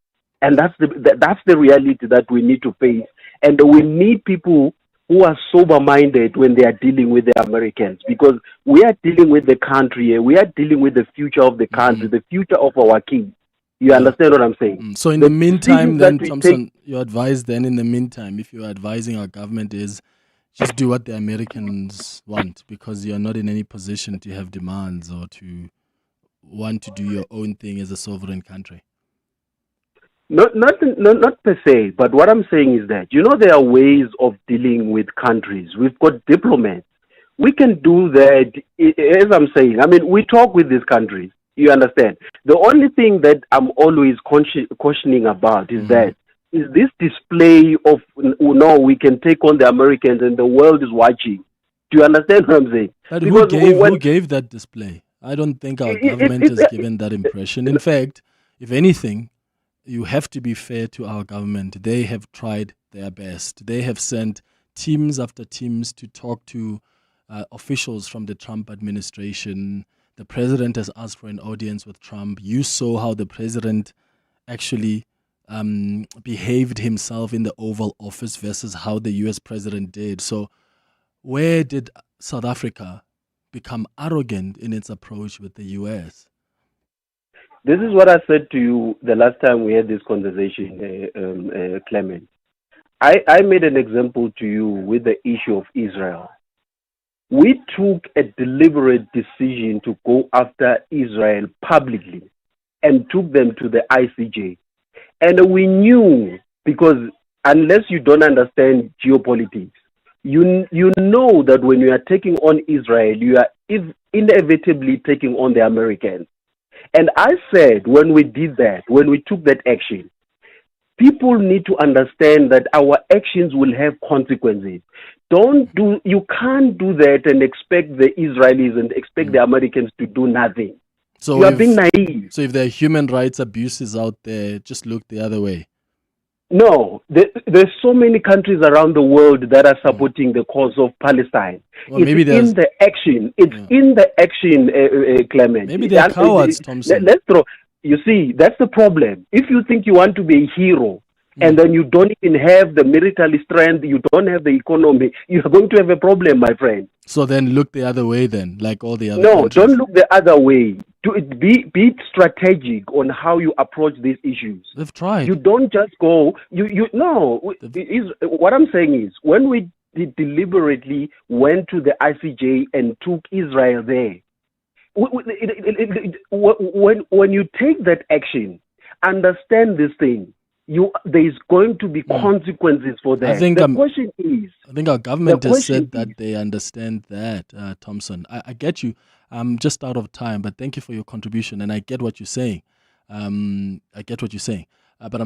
And that's the reality that we need to face. And we need people who are sober-minded when they are dealing with the Americans, because we are dealing with the country, we are dealing with the future of the country, the future of our kids. You understand what I'm saying? So in the meantime, then, Thompson, your advice then in the meantime, if you're advising our government, is just do what the Americans want, because you're not in any position to have demands or to want to do your own thing as a sovereign country. Not per se, but what I'm saying is that, you know, there are ways of dealing with countries. We've got diplomats. We can do that, as I'm saying. I mean, we talk with these countries. You understand? The only thing that I'm always cautioning about is that is this display of, no, we can take on the Americans and the world is watching. Do you understand what I'm saying? But who gave that display? I don't think our government has given that impression. In fact, if anything, you have to be fair to our government. They have tried their best. They have sent teams after teams to talk to officials from the Trump administration. The president has asked for an audience with Trump. You saw how the president actually behaved himself in the Oval Office versus how the U.S. president did. So where did South Africa become arrogant in its approach with the U.S.? This is what I said to you the last time we had this conversation, Clement. I made an example to you with the issue of Israel. we took a deliberate decision to go after Israel publicly and took them to the ICJ. And we knew, because unless you don't understand geopolitics, you know that when you are taking on Israel, you are inevitably taking on the Americans. And I said, when we did that, when we took that action, people need to understand that our actions will have consequences. You can't do that and expect the Israelis and expect the Americans to do nothing. So you are being naive. So if there are human rights abuses out there, just look the other way. No, there's so many countries around the world that are supporting the cause of Palestine. Well, it's in the action. It's in the action, Clement. Maybe they're cowards, Thompson. Let's throw. You see, that's the problem. If you think you want to be a hero, and then you don't even have the military strength, you don't have the economy, you are going to have a problem, my friend. So then look the other way then, like all the other No, countries. don't look the other way. Be strategic on how you approach these issues. They've tried. You don't just go, what I'm saying is, when we deliberately went to the ICJ and took Israel there, when you take that action, understand this thing. There is going to be consequences for that. Question is, I think our government has said that they understand that, Thompson. I get you. I'm just out of time, but thank you for your contribution, and I get what you're saying. But I'm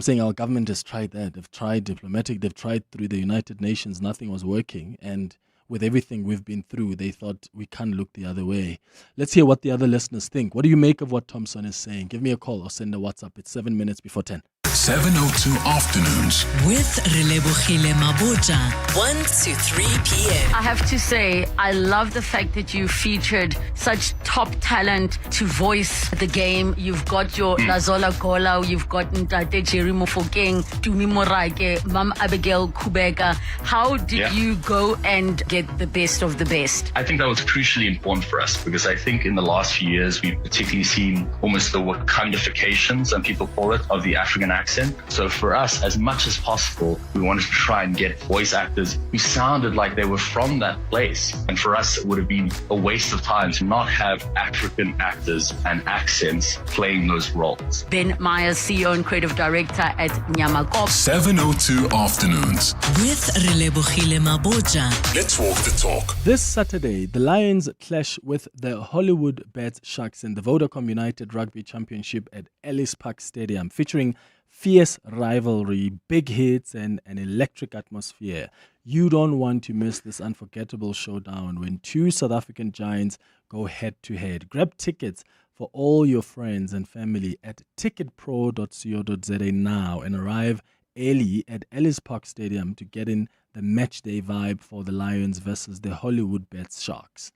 saying our government has tried that. They've tried diplomatic. They've tried through the United Nations. Nothing was working, and with everything we've been through, they thought we can't look the other way. Let's hear what the other listeners think. What do you make of what Thompson is saying? Give me a call or send a WhatsApp. It's 7 minutes before 10. 702 Afternoons with Ekurhuleni Maboja, 1 to 3 p.m. I have to say, I love the fact that you featured such top talent to voice the game. You've got your Lazola Gola, you've got Ntate Jerry Mofokeng, Tumi Morake, Mam Abigail Kubeka. How did you go and get the best of the best? I think that was crucially important for us because I think in the last few years, we've particularly seen almost the Wakandification, some people call it, of the African accent. So for us, as much as possible, we wanted to try and get voice actors who sounded like they were from that place. And for us, it would have been a waste of time to not have African actors and accents playing those roles. Ben Myers, CEO and Creative Director at Nyamakop. 702 Afternoons with Ekurhuleni Maboja. Let's walk the talk. This Saturday, the Lions clash with the Hollywood Bets Sharks in the Vodacom United Rugby Championship at Ellis Park Stadium, featuring fierce rivalry, big hits, and an electric atmosphere. You don't want to miss this unforgettable showdown when two South African giants go head-to-head. Grab tickets for all your friends and family at ticketpro.co.za now and arrive early at Ellis Park Stadium to get in the matchday vibe for the Lions versus the Hollywood Bets Sharks.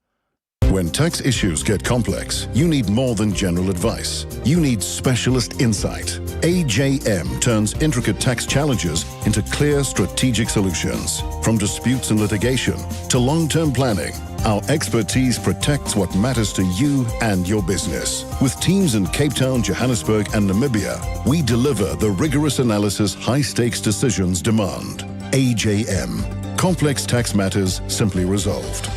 When tax issues get complex, you need more than general advice. You need specialist insight. AJM turns intricate tax challenges into clear strategic solutions. From disputes and litigation to long-term planning, our expertise protects what matters to you and your business. With teams in Cape Town, Johannesburg, and Namibia, we deliver the rigorous analysis high-stakes decisions demand. AJM. Complex tax matters simply resolved.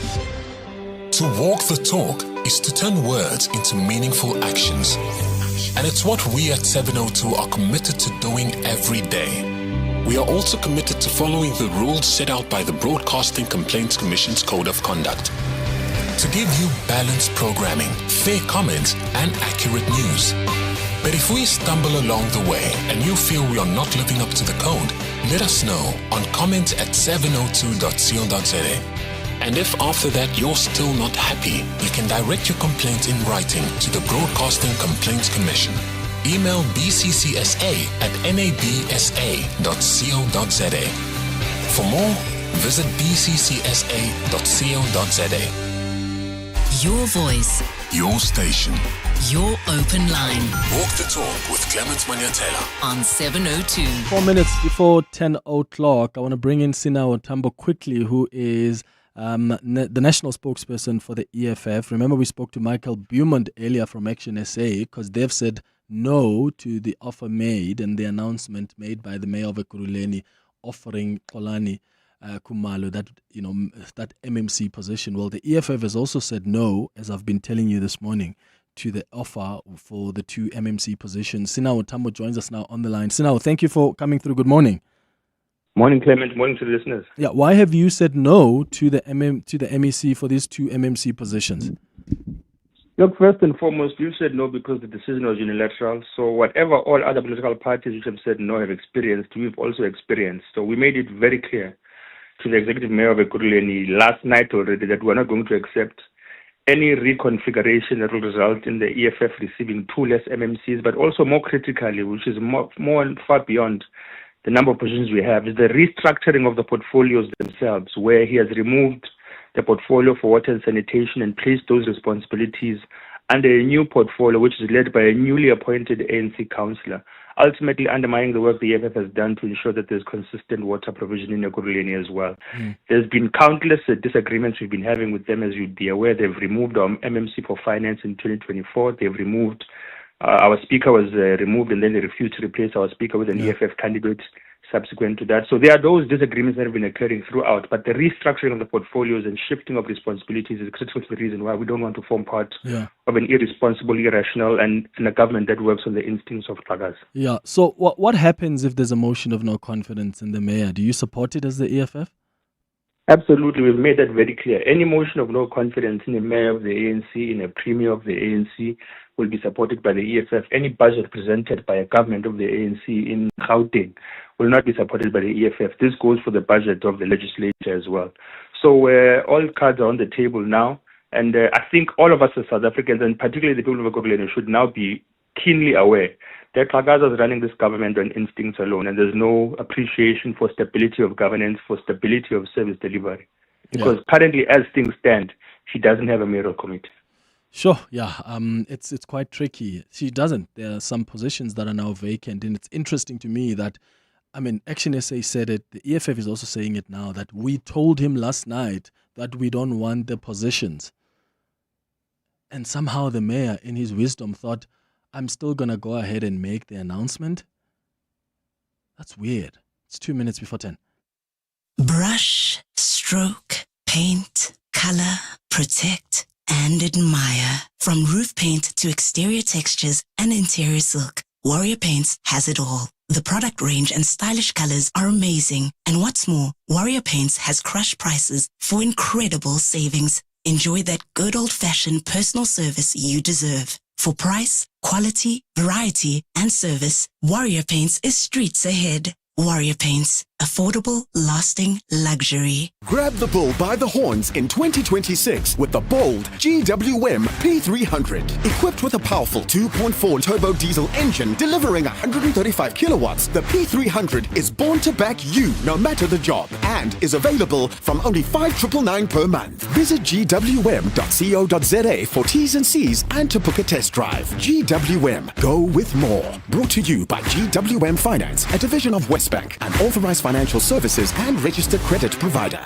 To walk the talk is to turn words into meaningful actions. And it's what we at 702 are committed to doing every day. We are also committed to following the rules set out by the Broadcasting Complaints Commission's Code of Conduct. To give you balanced programming, fair comments, and accurate news. But if we stumble along the way and you feel we are not living up to the code, let us know on comment@702.co.za. And if after that you're still not happy, you can direct your complaint in writing to the Broadcasting Complaints Commission. Email bccsa@nabsa.co.za. For more, visit bccsa.co.za. Your voice. Your station. Your open line. Walk the talk with Clement Manyathela on 702. 4 minutes before 10 o'clock, I want to bring in Sina Otambo quickly, who is the national spokesperson for the EFF. Remember, we spoke to Michael Beaumont earlier from ActionSA because they've said no to the offer made and the announcement made by the mayor of Ekurhuleni offering Xolani Khumalo, that that MMC position. Well, the EFF has also said no, as I've been telling you this morning, to the offer for the two MMC positions. Sinao Tambo joins us now on the line. Sinao, thank you for coming through. Good morning. Morning, Clement. Morning to the listeners. Yeah, why have you said no to the MEC for these two MMC positions? Look, first and foremost, you said no because the decision was unilateral. So whatever all other political parties which have said no have experienced, we've also experienced. So we made it very clear to the executive mayor of Ekurhuleni last night already that we're not going to accept any reconfiguration that will result in the EFF receiving two less MMCs, but also more critically, which is more and far beyond the number of positions we have, is the restructuring of the portfolios themselves, where he has removed the portfolio for water and sanitation and placed those responsibilities under a new portfolio, which is led by a newly appointed ANC councillor, ultimately undermining the work the EFF has done to ensure that there's consistent water provision in Ekurhuleni as well. There's been countless disagreements we've been having with them, as you'd be aware. They've removed our MMC for finance in 2024. They've removed, our speaker was removed, and then they refused to replace our speaker with an EFF candidate subsequent to that. So there are those disagreements that have been occurring throughout, but the restructuring of the portfolios and shifting of responsibilities is critical to the reason why we don't want to form part of an irresponsible, irrational, and a government that works on the instincts of Tagas. Yeah, so what happens if there's a motion of no confidence in the mayor? Do you support it as the EFF? Absolutely, we've made that very clear. Any motion of no confidence in a mayor of the ANC, in a premier of the ANC, will be supported by the EFF. Any budget presented by a government of the ANC in Gauteng will not be supported by the EFF. This goes for the budget of the legislature as well. So all cards are on the table now, and I think all of us as South Africans, and particularly the people of Ekurhuleni, should now be keenly aware that Tagaza is running this government on instincts alone, and there's no appreciation for stability of governance, for stability of service delivery. Because currently, as things stand, she doesn't have a mayoral committee. Sure, yeah. It's quite tricky. She doesn't. There are some positions that are now vacant, and it's interesting to me that, ActionSA said it, the EFF is also saying it now, that we told him last night that we don't want the positions. And somehow the mayor, in his wisdom, thought, I'm still going to go ahead and make the announcement. That's weird. It's 2 minutes before 10. Brush, stroke, paint, color, protect, and admire. From roof paint to exterior textures and interior silk, Warrior Paints has it all. The product range and stylish colors are amazing. And what's more, Warrior Paints has crushed prices for incredible savings. Enjoy that good old-fashioned personal service you deserve. For price, quality, variety, and service, Warrior Paints is streets ahead. Warrior Paints. Affordable, lasting luxury. Grab the bull by the horns in 2026 with the bold GWM P300. Equipped with a powerful 2.4 turbo diesel engine delivering 135 kilowatts, the P300 is born to back you no matter the job and is available from only 5,999 per month. Visit gwm.co.za for T's and C's and to book a test drive. GWM, go with more. Brought to you by GWM Finance, a division of Westbank, an authorized financial services and registered credit provider.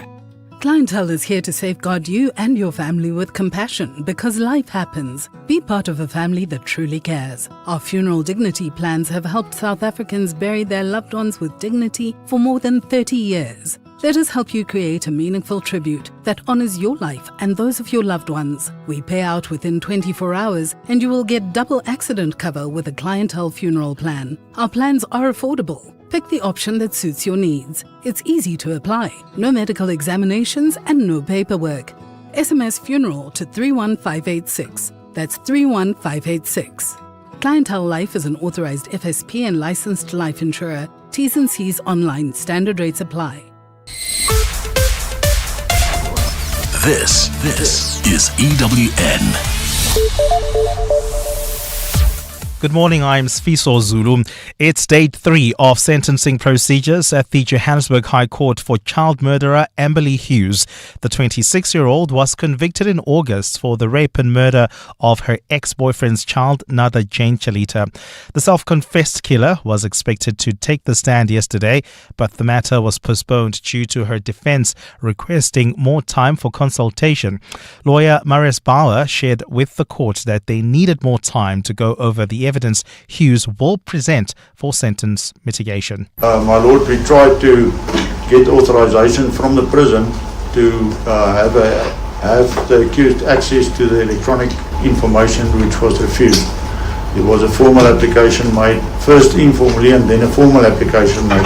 Clientele is here to safeguard you and your family with compassion because life happens. Be part of a family that truly cares. Our funeral dignity plans have helped South Africans bury their loved ones with dignity for more than 30 years. Let us help you create a meaningful tribute that honors your life and those of your loved ones. We pay out within 24 hours and you will get double accident cover with a clientele funeral plan. Our plans are affordable. Pick the option that suits your needs. It's easy to apply. No medical examinations and no paperwork. SMS funeral to 31586. That's 31586. Clientele Life is an authorized FSP and licensed life insurer. T's and C's online. Standard rates apply. This is EWN. Good morning, I'm Sfiso Zulu. It's day 3 of sentencing procedures at the Johannesburg High Court for child murderer Amberly Hughes. The 26-year-old was convicted in August for the rape and murder of her ex-boyfriend's child, Nada Jane Chalita. The self-confessed killer was expected to take the stand yesterday, but the matter was postponed due to her defense requesting more time for consultation. Lawyer Marius Bauer shared with the court that they needed more time to go over the evidence Hughes will present for sentence mitigation. My Lord, we tried to get authorization from the prison to have the accused access to the electronic information, which was refused. There was a formal application made, first informally and then a formal application made.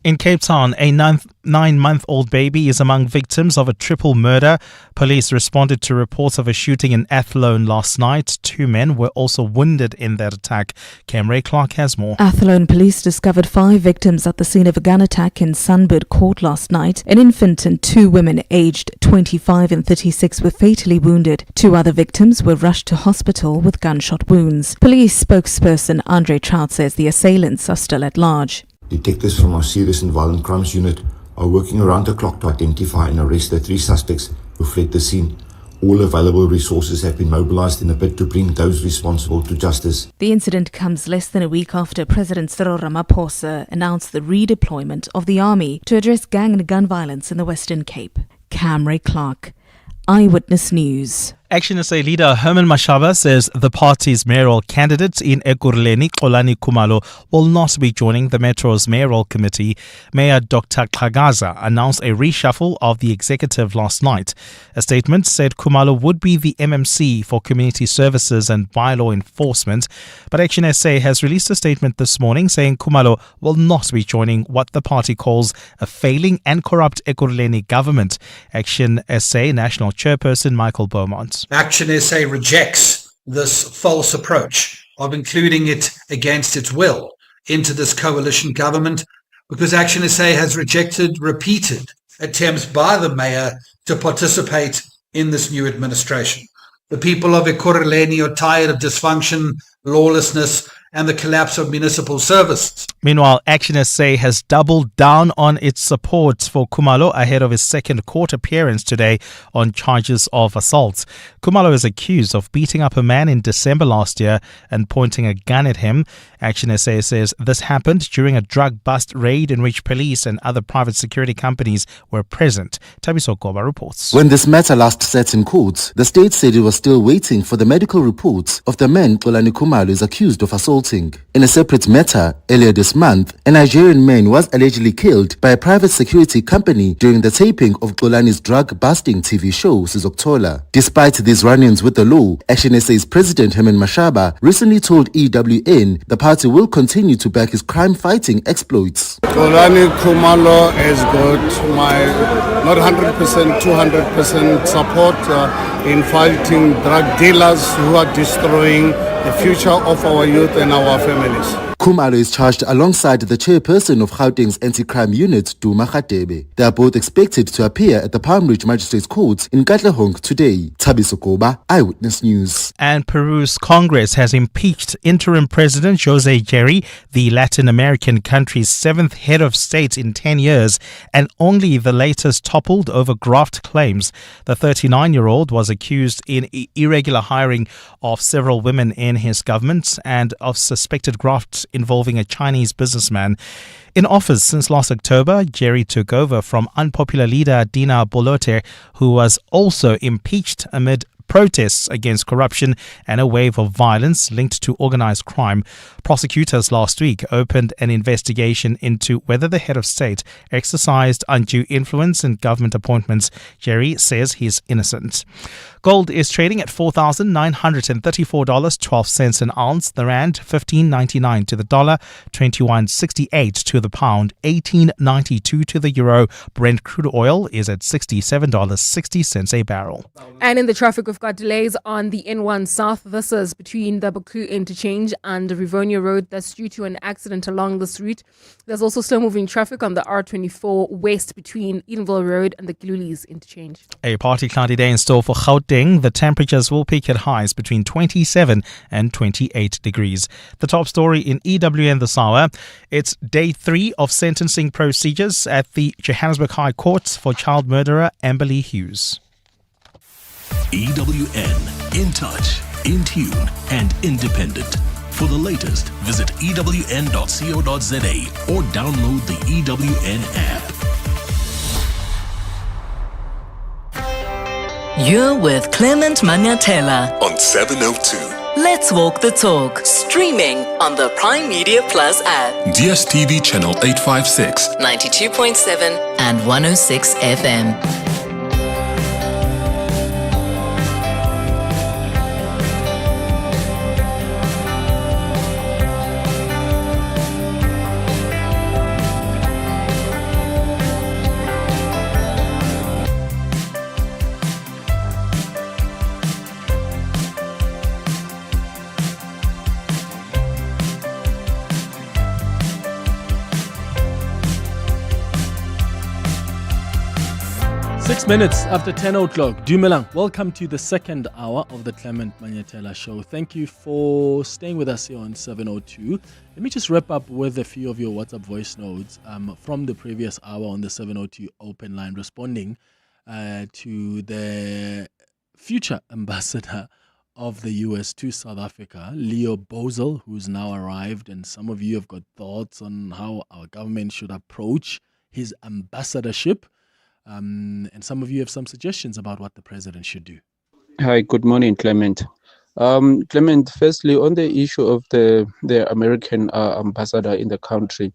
In Cape Town, a 9-month-old baby is among victims of a triple murder. Police responded to reports of a shooting in Athlone last night. 2 men were also wounded in that attack. Camray Clark has more. Athlone police discovered 5 victims at the scene of a gun attack in Sunbird Court last night. An infant and 2 women aged 25 and 36 were fatally wounded. 2 other victims were rushed to hospital with gunshot wounds. Police spokesperson Andre Trout says the assailants are still at large. Detectives from our Serious and Violent Crimes Unit are working around the clock to identify and arrest the 3 suspects who fled the scene. All available resources have been mobilized in a bid to bring those responsible to justice. The incident comes less than a week after President Cyril Ramaphosa announced the redeployment of the army to address gang and gun violence in the Western Cape. Camray Clark, Eyewitness News. ActionSA leader Herman Mashaba says the party's mayoral candidate in Ekurhuleni, Xolani Khumalo, will not be joining the Metro's mayoral committee. Mayor Dr. Xhagaza announced a reshuffle of the executive last night. A statement said Khumalo would be the MMC for community services and bylaw enforcement, but ActionSA has released a statement this morning saying Khumalo will not be joining what the party calls a failing and corrupt Ekurhuleni government. ActionSA National Chairperson Michael Beaumont. ActionSA rejects this false approach of including it against its will into this coalition government, because ActionSA has rejected repeated attempts by the mayor to participate in this new administration. The people of Ekurhuleni are tired of dysfunction, lawlessness, and the collapse of municipal services. Meanwhile, ActionSA has doubled down on its support for Khumalo ahead of his second court appearance today on charges of assault. Khumalo is accused of beating up a man in December last year and pointing a gun at him. ActionSA says this happened during a drug bust raid in which police and other private security companies were present. Tabiso Goba reports. When this matter last sat in court, the state said it was still waiting for the medical reports of the man Xolani Khumalo is accused of assaulting. In a separate matter, earlier this month, a Nigerian man was allegedly killed by a private security company during the taping of Xolani's drug-busting TV show, Sizokuthola. Despite these run-ins with the law, ActionSA's President Herman Mashaba recently told EWN the party will continue to back his crime-fighting exploits. Xolani Khumalo has got my not 100%, 200% support in fighting drug dealers who are destroying the future of our youth and our families. Khumalo is charged alongside the chairperson of Gauteng's anti-crime unit, Duma Khatebe. They are both expected to appear at the Palm Ridge Magistrates Court in Katlehong today. Thabiso Koba, Eyewitness News. And Peru's Congress has impeached interim President Jose Jerry, the Latin American country's 7th head of state in 10 years, and only the latest toppled over graft claims. The 39-year-old was accused in irregular hiring of several women in his government and of suspected graft involving a Chinese businessman. In office since last October, Jerry took over from unpopular leader Dina Boluarte, who was also impeached amid protests against corruption and a wave of violence linked to organized crime. Prosecutors last week opened an investigation into whether the head of state exercised undue influence in government appointments. Jerry says he's innocent. Gold is trading at $4,934.12 an ounce. The rand $15.99 to the dollar, $21.68 to the pound, $18.92 to the euro. Brent crude oil is at $67.60 a barrel. And in the traffic, we've got delays on the N1 South. This is between the Baku interchange and Rivonia Road. That's due to an accident along this route. There's also slow moving traffic on the R24 West between Edenville Road and the Glulis interchange. A partly cloudy day in store for Gauteng. The temperatures will peak at highs between 27 and 28 degrees. The top story in EWN this hour. It's day 3 of sentencing procedures at the Johannesburg High Court for child murderer Amberly Hughes. EWN, in touch, in tune, and independent. For the latest, visit ewn.co.za or download the EWN app. You're with Clement Manyathela On 702. Let's walk the talk. Streaming on the Prime Media Plus app. DSTV channel 856, 92.7 and 106 FM. Minutes after 10 o'clock. Dumelang, welcome to the second hour of the Clement Manyathela Show. Thank you for staying with us here on 702. Let me just wrap up with a few of your WhatsApp voice notes from the previous hour on the 702 open line, responding to the future ambassador of the U.S. to South Africa, Leo Bozel, who's now arrived. And some of you have got thoughts on how our government should approach his ambassadorship. And some of you have some suggestions about what the president should do. Hi, good morning, Clement. Clement, firstly, on the issue of the American ambassador in the country,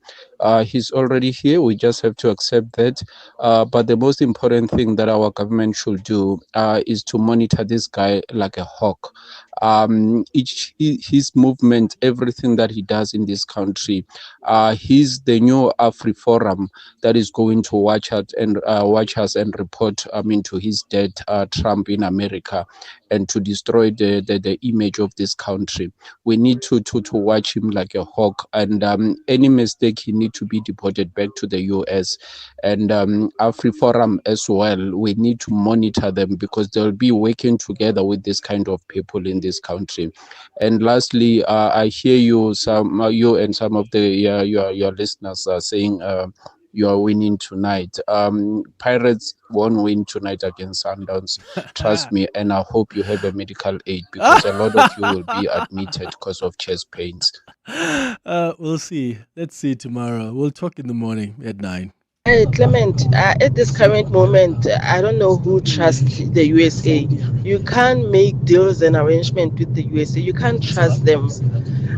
he's already here. We just have to accept that. But the most important thing that our government should do is to monitor this guy like a hawk. His movement, everything that he does in this country, he's the new AfriForum that is going to watch us and report to his dad, Trump, in America, and to destroy the image of this country. We need to watch him like a hawk, and any mistake, he needs to be deported back to the US. And AfriForum as well, we need to monitor them because they'll be working together with this kind of people in this country. And lastly, I hear you and some of your listeners are saying you are winning tonight. Pirates won't win tonight against Sundowns. Trust me, and I hope you have a medical aid because a lot of you will be admitted because of chest pains. We'll see. Let's see tomorrow. We'll talk in the morning at 9. Hey, Clement, at this current moment, I don't know who trusts the USA. You can't make deals and arrangements with the USA. You can't trust them.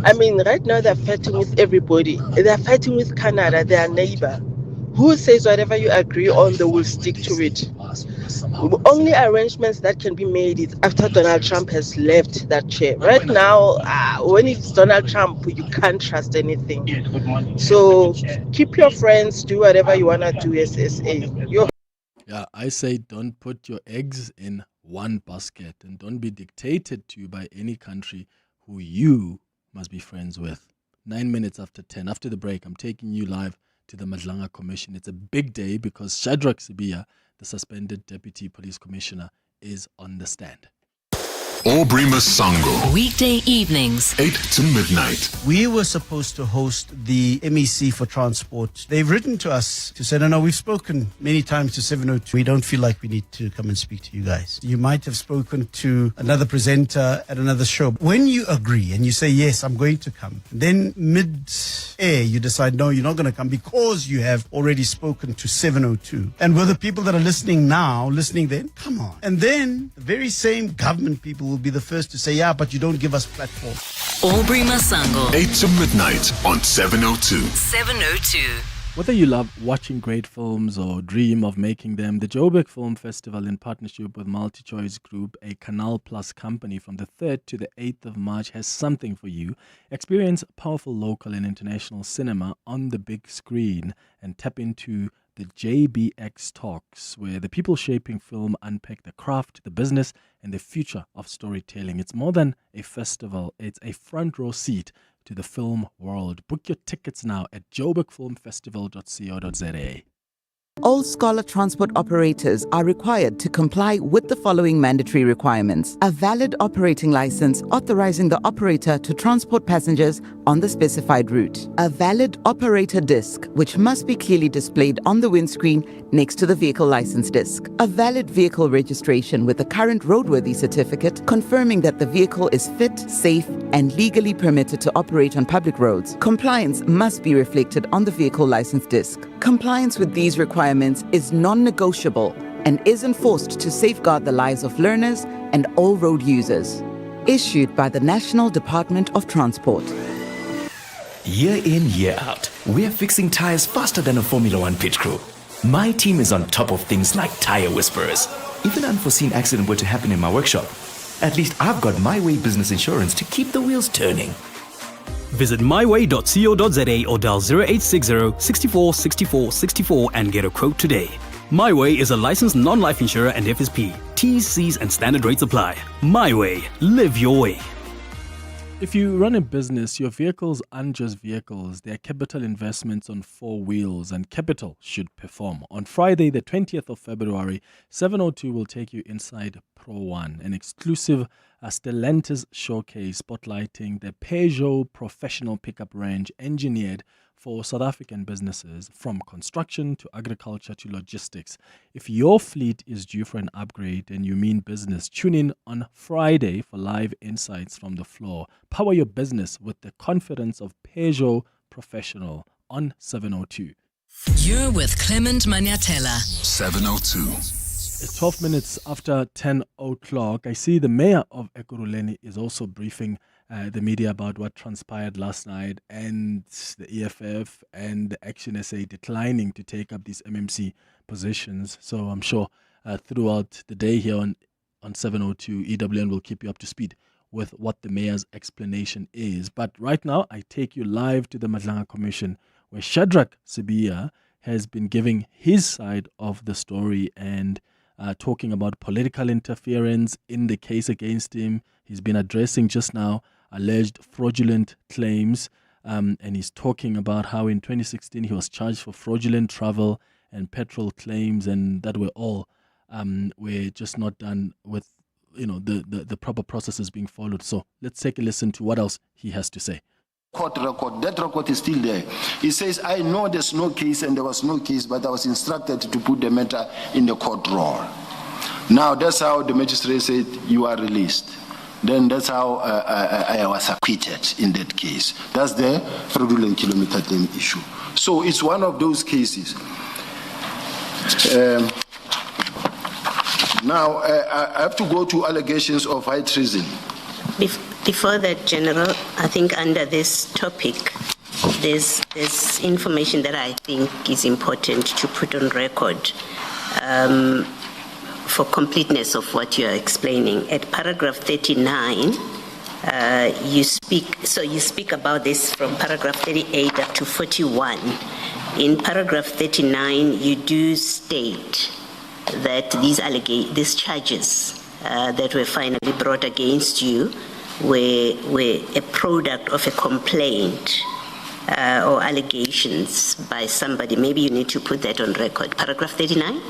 I mean, right now they're fighting with everybody. They're fighting with Canada, their neighbor. Who says whatever you agree on, they will stick to it. Only arrangements that can be made is after Donald Trump has left that chair. Right now, when it's Donald Trump, you can't trust anything. So keep your friends, do whatever you want to do, SSA. Yeah, I say don't put your eggs in one basket and don't be dictated to by any country who you must be friends with. 9 minutes after 10. After the break, I'm taking you live to the Madlanga Commission. It's a big day because Sibia, the suspended Deputy Police Commissioner, is on the stand. Aubrey Masango. Weekday evenings, 8 to midnight. We were supposed to host the MEC for transport. They've written to us to say, no, we've spoken many times to 702. We don't feel like we need to come and speak to you guys. You might have spoken to another presenter at another show. When you agree and you say, yes, I'm going to come, then mid-air you decide, no, you're not going to come because you have already spoken to 702. And were the people that are listening now listening then? Come on. And then the very same government people will be the first to say, yeah, but you don't give us platform. Aubrey Masango. 8 to midnight on 702. 702. Whether you love watching great films or dream of making them, the Joburg Film Festival, in partnership with MultiChoice Group, a Canal Plus company, from the 3rd to the 8th of March, has something for you. Experience powerful local and international cinema on the big screen and tap into the JBX Talks, where the people shaping film unpack the craft, the business, and the future of storytelling. It's more than a festival, it's a front row seat to the film world. Book your tickets now at joburgfilmfestival.co.za. All Scholar Transport operators are required to comply with the following mandatory requirements: a valid operating license authorizing the operator to transport passengers on the specified route, a valid operator disc, which must be clearly displayed on the windscreen next to the vehicle license disc, a valid vehicle registration with a current roadworthy certificate confirming that the vehicle is fit, safe, and legally permitted to operate on public roads. Compliance must be reflected on the vehicle license disc. Compliance with these requirements is non-negotiable and is enforced to safeguard the lives of learners and all road users. Issued by the National Department of Transport. Year in, year out, we're fixing tires faster than a Formula One pit crew. My team is on top of things like tire whisperers. If an unforeseen accident were to happen in my workshop, at least I've got My Way business insurance to keep the wheels turning. Visit myway.co.za or dial 0860 64 64 64 and get a quote today. My Way is a licensed non-life insurer and FSP. T's, C's and standard rates apply. My Way. Live your way. If you run a business, your vehicles aren't just vehicles. They are capital investments on four wheels, and capital should perform. On Friday, the 20th of February, 702 will take you inside Pro One, an exclusive Stellantis showcase spotlighting the Peugeot professional pickup range engineered for South African businesses, from construction to agriculture to logistics. If your fleet is due for an upgrade and you mean business, tune in on Friday for live insights from the floor. Power your business with the confidence of Peugeot Professional on 702. You're with Clement Manyathela. 702. It's 12 minutes after 10 o'clock. I see the mayor of Ekurhuleni is also briefing the media about what transpired last night, and the EFF and the ActionSA declining to take up these MMC positions. So I'm sure throughout the day here on 702, EWN will keep you up to speed with what the mayor's explanation is. But right now, I take you live to the Madlanga Commission, where Shadrach Sibia has been giving his side of the story and talking about political interference in the case against him. He's been addressing just now alleged fraudulent claims, and he's talking about how in 2016 he was charged for fraudulent travel and petrol claims, and that were all were just not done with the proper processes being followed. So let's take a listen to what else he has to say. Court record, that record is still there. He says, I know there's no case and there was no case, but I was instructed to put the matter in the court roll. Now that's how the magistrate said you are released. Then that's how I was acquitted in that case. That's the fraudulent kilometer claim issue. So it's one of those cases. Now I have to go to allegations of high treason. Before that, General, I think under this topic, there's information that I think is important to put on record for completeness of what you are explaining. At paragraph 39, you speak about this from paragraph 38 up to 41. In paragraph 39, you do state that these charges that were finally brought against you were a product of a complaint or allegations by somebody. Maybe you need to put that on record. Paragraph 39?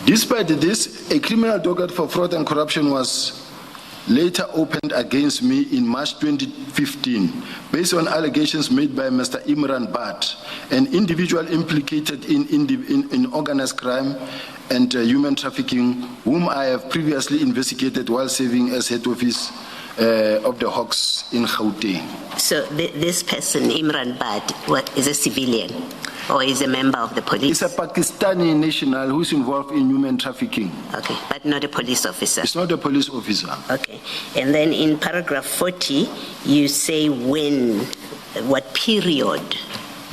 Despite this, a criminal docket for fraud and corruption was later opened against me in March 2015 based on allegations made by Mr. Imran Bhatt, an individual implicated in organized crime and human trafficking, whom I have previously investigated while serving as head office of the Hawks in Gauteng. So this person, Imran Bhatt, is a civilian or is a member of the police? He's a Pakistani national who's involved in human trafficking. Okay, but not a police officer? It's not a police officer. Okay, and then in paragraph 40, you say what period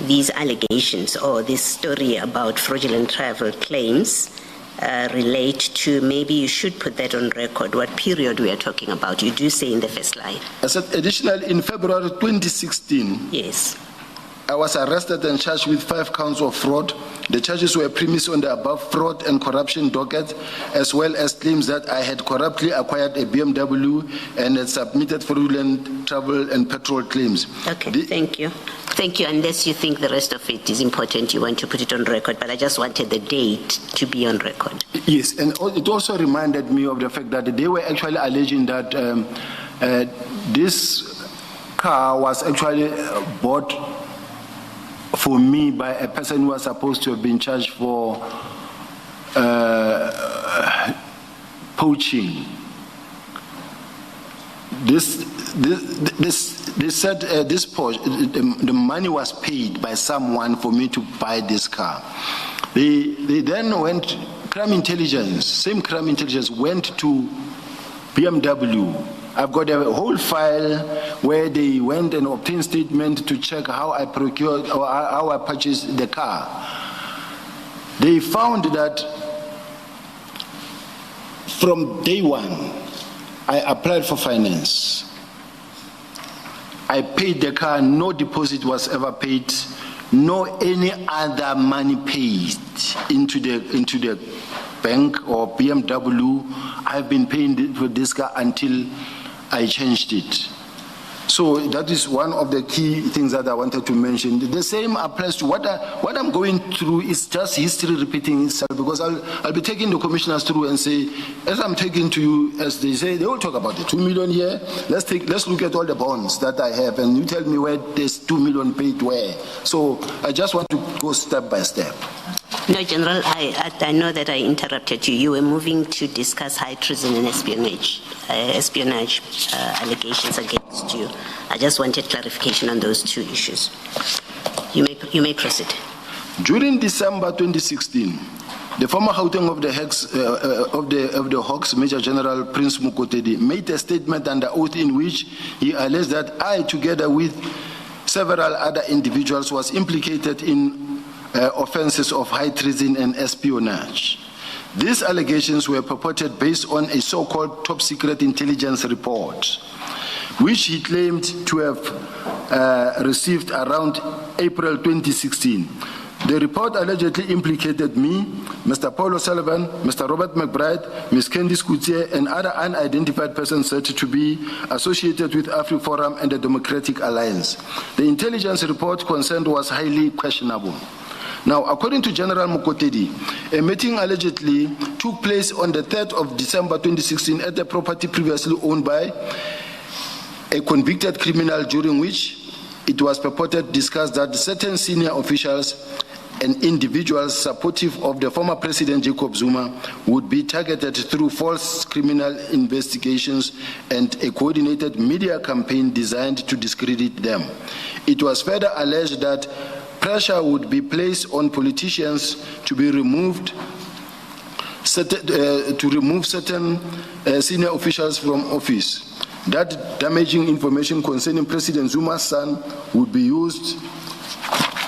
these allegations or this story about fraudulent travel claims relate to. Maybe you should put that on record, what period we are talking about. You do say in the first slide. I said additionally, in February 2016, yes, I was arrested and charged with 5 counts of fraud. The charges were premised on the above fraud and corruption docket, as well as claims that I had corruptly acquired a BMW and had submitted fraudulent travel and petrol claims. Okay, thank you. Thank you. Unless you think the rest of it is important, you want to put it on record, but I just wanted the date to be on record. Yes, and it also reminded me of the fact that they were actually alleging that this car was actually bought for me by a person who was supposed to have been charged for poaching. They said the money was paid by someone for me to buy this car. They then went, same crime intelligence went to BMW. I've got a whole file where they went and obtained statement to check how I procured or how I purchased the car. They found that from day one, I applied for finance. I paid the car, no deposit was ever paid, no any other money paid into the bank or BMW. I've been paying for this car until I changed it. So that is one of the key things that I wanted to mention. The same applies to what I'm going through is just history repeating itself, because I'll be taking the commissioners through and say, as I'm taking to you, as they say, they will talk about the 2 million here. Let's look at all the bonds that I have, and you tell me where this 2 million paid where. So I just want to go step by step. No, General, I know that I interrupted you. You were moving to discuss high treason and espionage allegations against you. I just wanted clarification on those two issues. You may proceed. During December 2016, the former Gauteng of the Hawks, Major General Prince Mokotedi, made a statement under oath in which he alleged that I, together with several other individuals, was implicated in offenses of high treason and espionage. These allegations were purported based on a so-called top-secret intelligence report, which he claimed to have received around April 2016. The report allegedly implicated me, Mr. Paul O'Sullivan, Mr. Robert McBride, Ms. Candice Coutier, and other unidentified persons said to be associated with AfriForum and the Democratic Alliance. The intelligence report concerned was highly questionable. Now, according to General Mokotedi, a meeting allegedly took place on the 3rd of December 2016 at the property previously owned by a convicted criminal, during which it was purported discussed that certain senior officials and individuals supportive of the former President Jacob Zuma would be targeted through false criminal investigations and a coordinated media campaign designed to discredit them. It was further alleged that pressure would be placed on politicians to remove certain senior officials from office. That damaging information concerning President Zuma's son would be used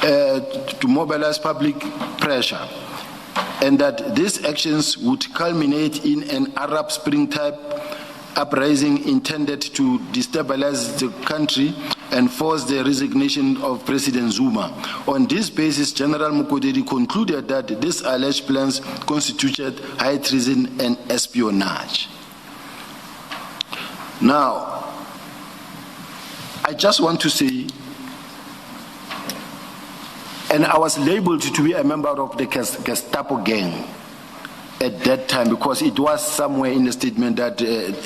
to mobilize public pressure, and that these actions would culminate in an Arab Spring type uprising intended to destabilize the country and force the resignation of President Zuma. On this basis, General Mokotedi concluded that these alleged plans constituted high treason and espionage. Now, I just want to say, and I was labeled to be a member of the Gestapo gang at that time, because it was somewhere in the statement that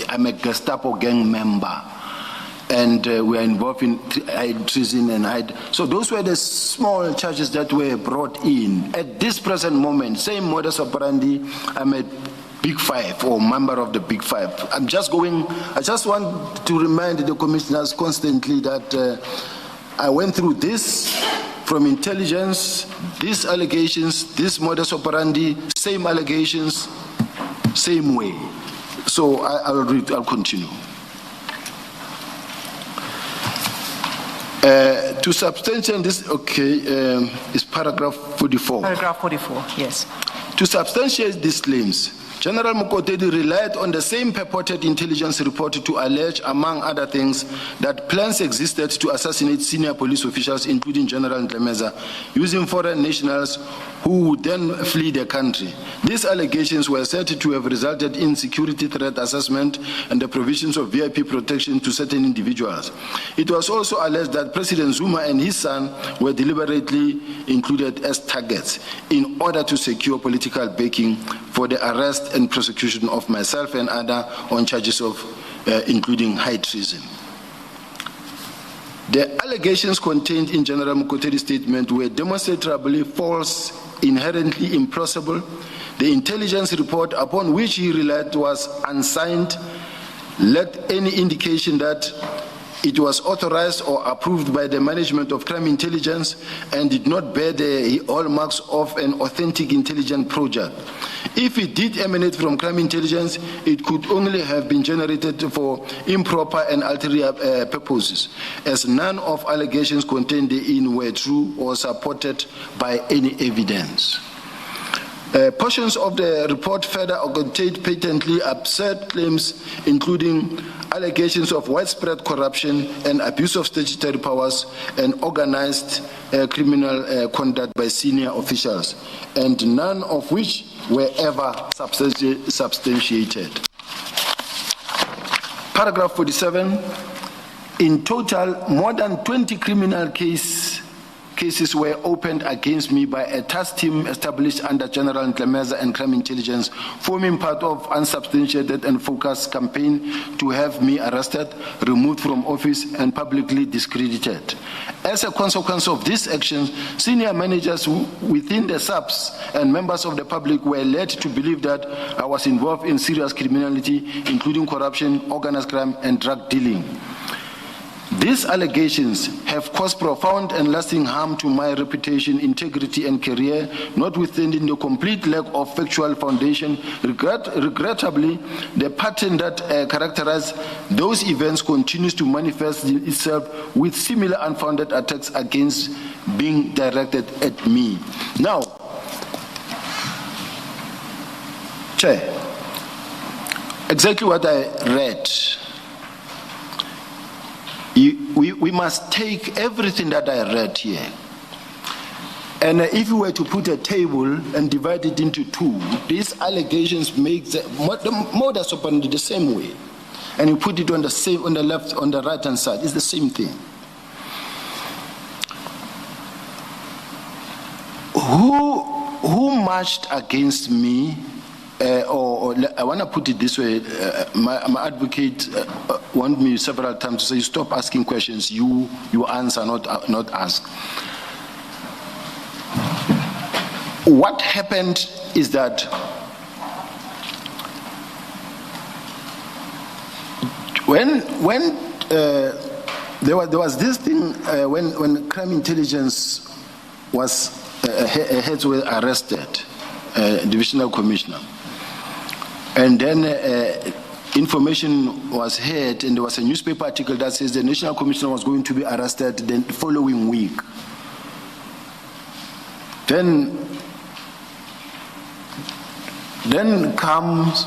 I'm a Gestapo gang member, and we are involved in treason and so those were the small charges that were brought in. At this present moment, same modus operandi, I'm a Big Five or member of the Big Five. I just want to remind the commissioners constantly that I went through this from intelligence, these allegations, this modus operandi, same allegations, same way. So I'll continue. To substantiate this, is paragraph 44. Paragraph 44, yes. To substantiate these claims, General Mokotedi relied on the same purported intelligence report to allege, among other things, that plans existed to assassinate senior police officials, including General Ndlemeza, using foreign nationals who would then flee the country. These allegations were said to have resulted in security threat assessment and the provisions of VIP protection to certain individuals. It was also alleged that President Zuma and his son were deliberately included as targets in order to secure political backing for the arrest and prosecution of myself and others on charges of including high treason. The allegations contained in General Mokotedi's statement were demonstrably false, inherently implausible. The intelligence report upon which he relied was unsigned, lacked any indication that It was authorized or approved by the management of crime intelligence and did not bear the hallmarks of an authentic intelligence project. If it did emanate from crime intelligence, it could only have been generated for improper and ulterior purposes, as none of allegations contained therein were true or supported by any evidence. Portions of the report further contained patently absurd claims, including allegations of widespread corruption and abuse of statutory powers and organized criminal conduct by senior officials, and none of which were ever substantiated. Paragraph 47. In total, more than 20 criminal cases were opened against me by a task team established under General Ntlemeza and Crime Intelligence, forming part of unsubstantiated and focused campaign to have me arrested, removed from office, and publicly discredited. As a consequence of these actions, senior managers within the SAPs and members of the public were led to believe that I was involved in serious criminality, including corruption, organized crime, and drug dealing. These allegations have caused profound and lasting harm to my reputation, integrity, and career, notwithstanding the complete lack of factual foundation. Regrettably, the pattern that characterized those events continues to manifest itself, with similar unfounded attacks against being directed at me. Now, Chair, exactly what I read. We must take everything that I read here, and if we were to put a table and divide it into two, these allegations make the modus operandi the same way, and you put it on the same, on the left, on the right hand side, it's the same thing. Who marched against me? Or I want to put it this way, my advocate want me several times to say, stop asking questions, you answer, not ask. What happened is that when there was this thing when crime intelligence heads were arrested, divisional commissioner. And then information was heard, and there was a newspaper article that says the national commissioner was going to be arrested the following week. Then comes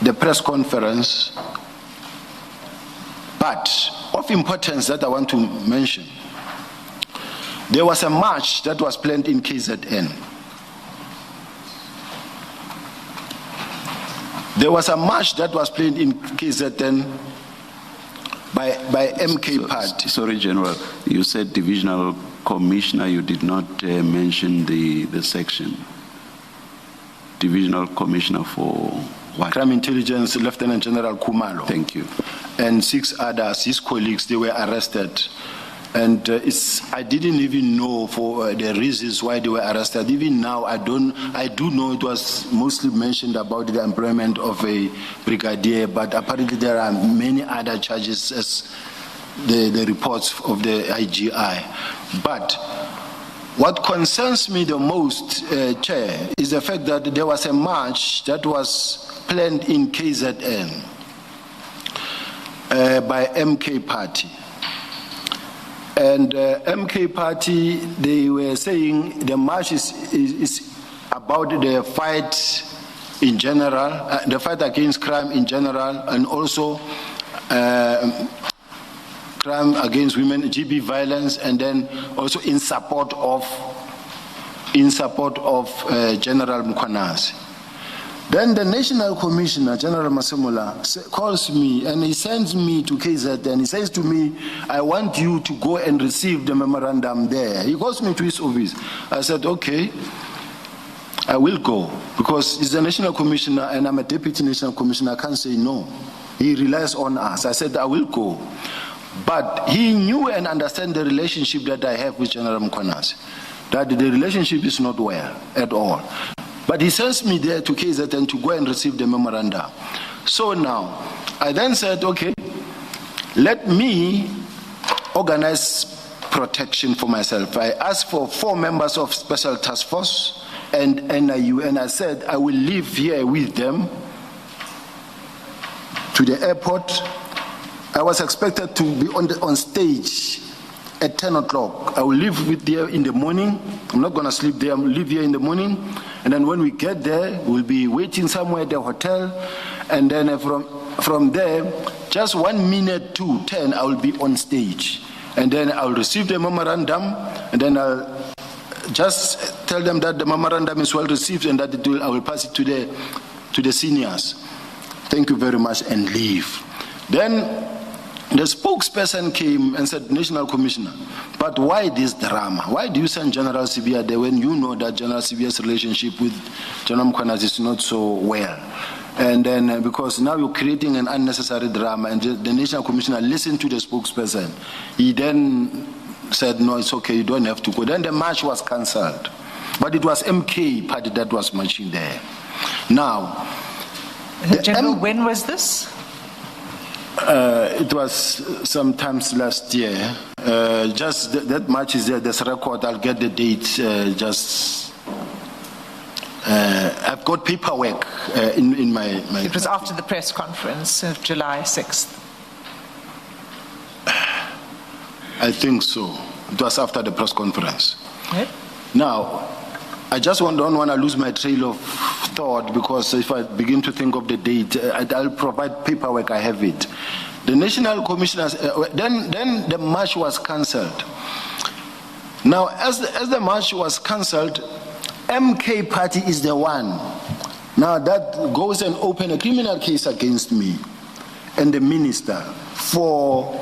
the press conference, but of importance that I want to mention, there was a march that was planned in KZN. There was a march that was planned in KZN by MK Party. Sorry, General. You said divisional commissioner. You did not mention the section. Divisional commissioner for what? Crime Intelligence, Lieutenant General Kumalo. Thank you. And 6 others, his colleagues, they were arrested. And I didn't even know for the reasons why they were arrested. Even now, I do know it was mostly mentioned about the employment of a brigadier, but apparently there are many other charges as the reports of the IGI. But what concerns me the most, Chair, is the fact that there was a march that was planned in KZN by MK Party. And MK Party, they were saying the march is about the fight in general, the fight against crime in general, and also crime against women, GB violence, and then also in support of General Mkhwanazi. Then the National Commissioner, General Masemola, calls me and he sends me to KZN and he says to me, I want you to go and receive the memorandum there. He calls me to his office. I said, okay, I will go, because he's the National Commissioner and I'm a Deputy National Commissioner. I can't say no. He relies on us. I said, I will go. But he knew and understood the relationship that I have with General Mkhwanazi, that the relationship is not well at all. But he sends me there to KZN to go and receive the memorandum. So now, I then said, okay, let me organize protection for myself. I asked for 4 members of Special Task Force and NIU, and I said I will live here with them to the airport. I was expected to be on stage at 10 o'clock. I will leave with there in the morning. I'm not going to sleep there. I'll leave here in the morning. And then when we get there, we'll be waiting somewhere at the hotel. And then from there, just 1 minute to 10, I will be on stage. And then I'll receive the memorandum. And then I'll just tell them that the memorandum is well received and that I will pass it to the seniors. Thank you very much, and leave. Then the spokesperson came and said, National Commissioner, but why this drama? Why do you send General Sibia there when you know that General Sibia's relationship with General Mkhwanazi is not so well? And then because now you're creating an unnecessary drama, and the National Commissioner listened to the spokesperson. He then said, no, it's okay, you don't have to go. Then the march was cancelled. But it was MK party that was marching there. Now, General, when was this? It was sometimes last year. Just that much is there. There's a record. I'll get the date. I've got paperwork in my. It was after the press conference of July 6th. I think so. It was after the press conference. Yep. Now, I just don't want to lose my trail of thought, because if I begin to think of the date, I'll provide paperwork. I have it. The National Commissioners, then the march was cancelled. Now, as the march was cancelled, MK party is the one now that goes and open a criminal case against me and the minister for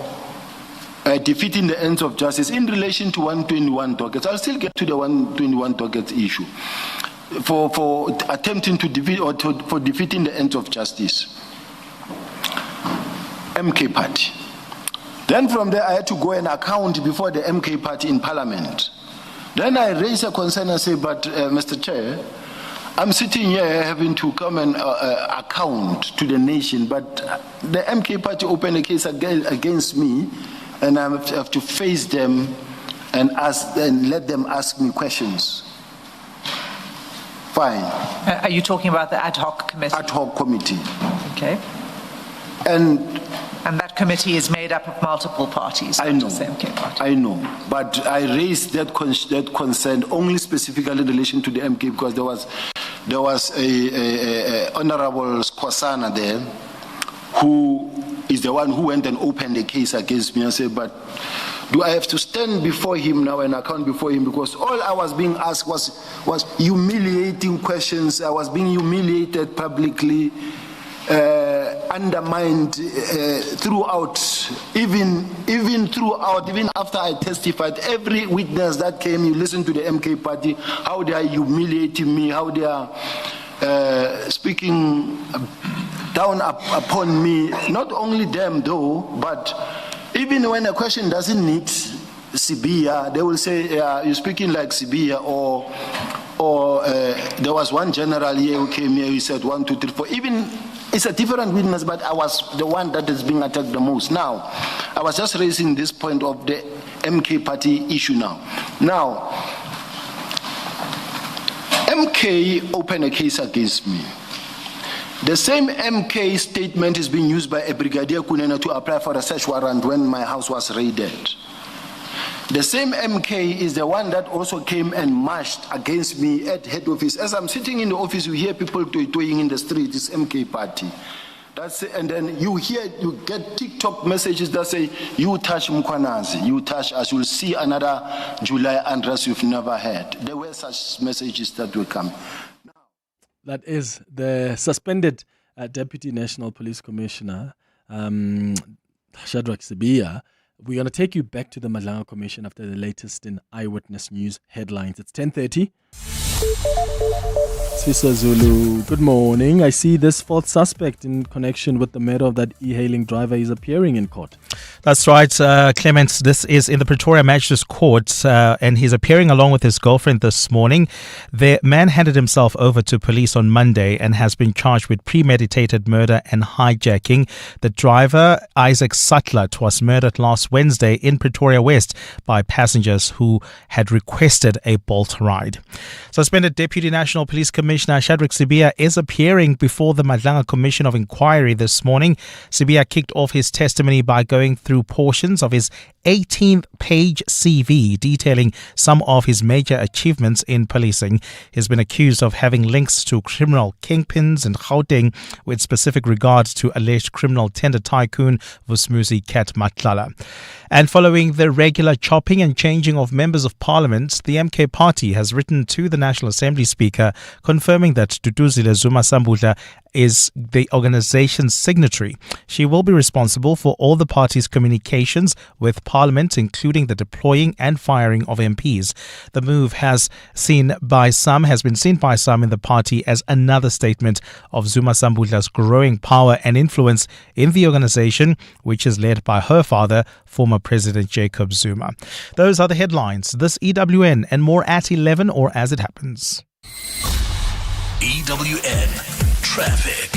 defeating the ends of justice in relation to 121 dockets. I'll still get to the 121 dockets issue for attempting to defeat or for defeating the ends of justice. MK party. Then from there, I had to go and account before the MK party in Parliament. Then I raised a concern and say, but Mr. Chair, I'm sitting here having to come and account to the nation, but the MK party opened a case against me, and I have to face them and let them ask me questions. Fine. Are you talking about the ad hoc committee? Ad hoc committee. Okay. And that committee is made up of multiple parties. I know. The MK party. I know. But I raised that concern only specifically in relation to the MK, because there was a Honorable Skwasana there, who is the one who went and opened the case against me. I said, but do I have to stand before him now and account before him? Because all I was being asked was humiliating questions. I was being humiliated publicly, undermined throughout, even after I testified. Every witness that came, you listen to the MK party, how they are humiliating me, how they are speaking down upon me. Not only them though, but even when a question doesn't need Sibia, they will say, you're speaking like Sibia, or there was one general here who came here, he said 1, 2, 3, 4. Even it's a different witness, but I was the one that is being attacked the most. Now, I was just raising this point of the MK party issue now. Now, MK opened a case against me. The same MK statement is being used by a Brigadier Kunena to apply for a search warrant when my house was raided. The same MK is the one that also came and marched against me at head office. As I'm sitting in the office, you hear people toying in the street. It's MK party. And then you get TikTok messages that say, you touch Mkhwanazi, you touch us, you'll see another July unrest you've never had. There were such messages that will come. That is the suspended Deputy National Police Commissioner, Shadrack Sibia. We're going to take you back to the Madlanga Commission after the latest in Eyewitness News headlines. It's 10:30. Sisa Zulu, good morning. I see this fourth suspect in connection with the murder of that e-hailing driver is appearing in court. That's right, Clement. This is in the Pretoria Magistrates Court, and he's appearing along with his girlfriend this morning. The man handed himself over to police on Monday and has been charged with premeditated murder and hijacking. The driver, Isaac Sutlat, was murdered last Wednesday in Pretoria West by passengers who had requested a Bolt ride. Suspended Deputy National Police Commissioner Shadrack Sibia is appearing before the Madlanga Commission of Inquiry this morning. Sibia kicked off his testimony by going through portions of his 18th-page CV detailing some of his major achievements in policing. He's been accused of having links to criminal kingpins in Gauteng with specific regards to alleged criminal tender tycoon Vusmuzi Cat Matlala. And following the regular chopping and changing of members of parliament, the MK party has written to the National Assembly Speaker confirming that Duduzile Zuma Sambudla is the organization's signatory. She will be responsible for all the party's communications with Parliament, including the deploying and firing of MPs. The move has been seen by some in the party as another statement of Zuma Sambudla's growing power and influence in the organization, which is led by her father, former President Jacob Zuma. Those are the headlines. This EWN and more at 11 or as it happens. EWN Traffic.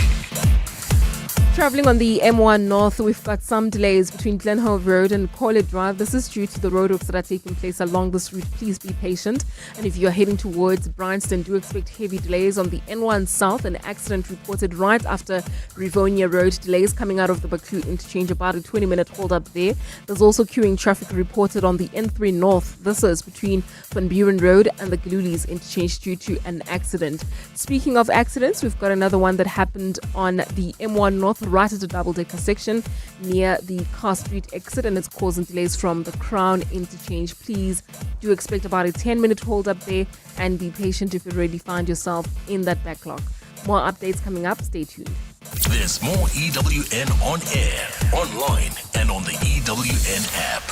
Traveling on the M1 North, we've got some delays between Glenhove Road and Corlett Drive. This is due to the roadworks that are taking place along this route. Please be patient. And if you're heading towards Bryanston, do expect heavy delays on the N1 South. An accident reported right after Rivonia Road. Delays coming out of the Baku interchange, about a 20-minute hold up there. There's also queuing traffic reported on the N3 North. This is between Van Buren Road and the Glulies interchange due to an accident. Speaking of accidents, we've got another one that happened on the M1 North, right at a double-decker section near the Car Street exit, and it's causing delays from the Crown interchange. Please do expect about a 10-minute hold up there and be patient if you already find yourself in that backlog. More updates coming up. Stay tuned. There's more EWN on air, online, and on the EWN app.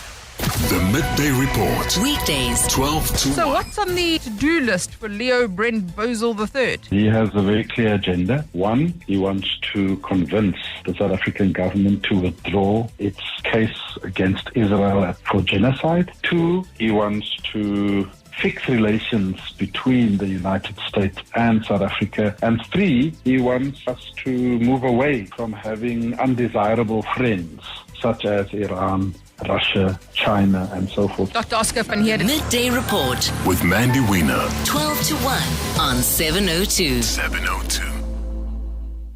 The Midday Report. Weekdays, 12 to 1. So what's on the to-do list for Leo Brent Bosel III? He has a very clear agenda. One, he wants to convince the South African government to withdraw its case against Israel for genocide. Two, he wants to fix relations between the United States and South Africa. And three, he wants us to move away from having undesirable friends such as Iran, Russia, China, and so forth. Dr. Oscar van Heerden. Midday Report with Mandy Wiener. 12 to 1 on 702. 702.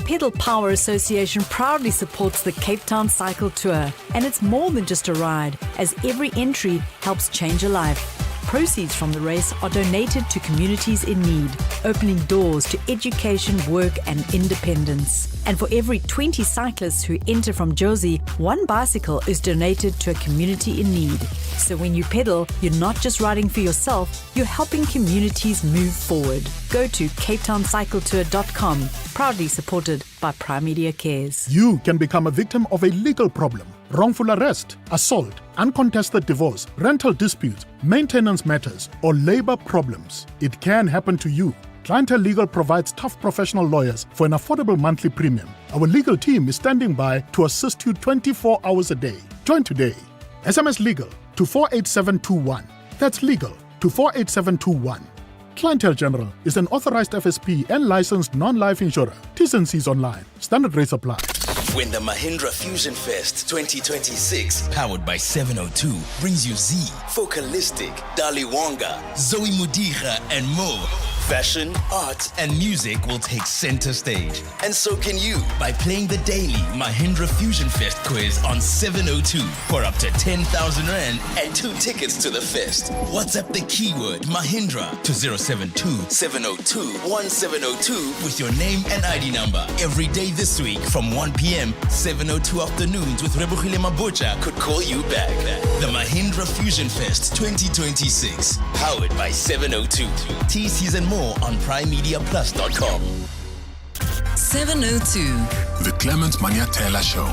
Pedal Power Association proudly supports the Cape Town Cycle Tour, and it's more than just a ride, as every entry helps change a life. Proceeds from the race are donated to communities in need, opening doors to education, work and independence. And for every 20 cyclists who enter from Jozi, one bicycle is donated to a community in need. So when you pedal, you're not just riding for yourself, you're helping communities move forward. Go to CapetownCycletour.com, proudly supported by Prime Media Cares. You can become a victim of a legal problem. Wrongful arrest, assault, uncontested divorce, rental disputes, maintenance matters, or labor problems. It can happen to you. Clientele Legal provides tough professional lawyers for an affordable monthly premium. Our legal team is standing by to assist you 24 hours a day. Join today. SMS Legal to 48721. That's legal to 48721. Clientele General is an authorized FSP and licensed non-life insurer. T's and C's online. Standard rates apply. When the Mahindra Fusion Fest 2026, powered by 702, brings you Z, Focalistic, Dali Wonga, Zoe Mudiga, and more. Fashion, art, and music will take center stage. And so can you by playing the daily Mahindra Fusion Fest quiz on 702 for up to 10,000 Rand and 2 tickets to the fest. WhatsApp the keyword Mahindra to 072-702-1702 with your name and ID number. Every day this week from 1 p.m., 702 afternoons with Ekurhuleni MMC could call you back. The Mahindra Fusion Fest 2026, powered by 702. TCs and more on primemediaplus.com. 702. The Clement Manyathela Show.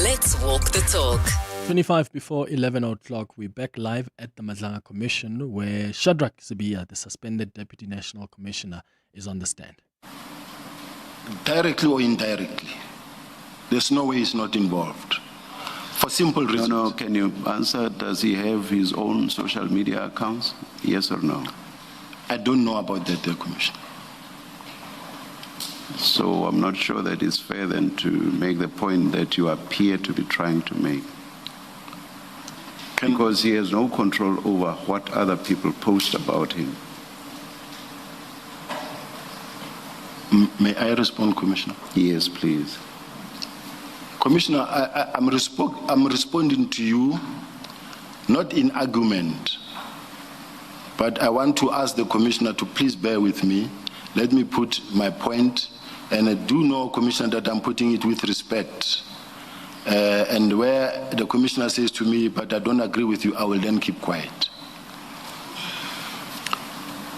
Let's walk the talk. 25 before 11 o'clock, we're back live at the Madlanga Commission, where Shadrack Sibia, the suspended Deputy National Commissioner, is on the stand. Directly or indirectly, there's no way he's not involved. for simple reasons. No, can you answer? Does he have his own social media accounts? Yes or no? I don't know about that, Commissioner. So I'm not sure that it's fair then to make the point that you appear to be trying to make. Because he has no control over what other people post about him. May I respond, Commissioner? Yes, please. Commissioner, I'm responding to you, not in argument, but I want to ask the Commissioner to please bear with me. Let me put my point, and I do know, Commissioner, that I'm putting it with respect. And where the Commissioner says to me, but I don't agree with you, I will then keep quiet.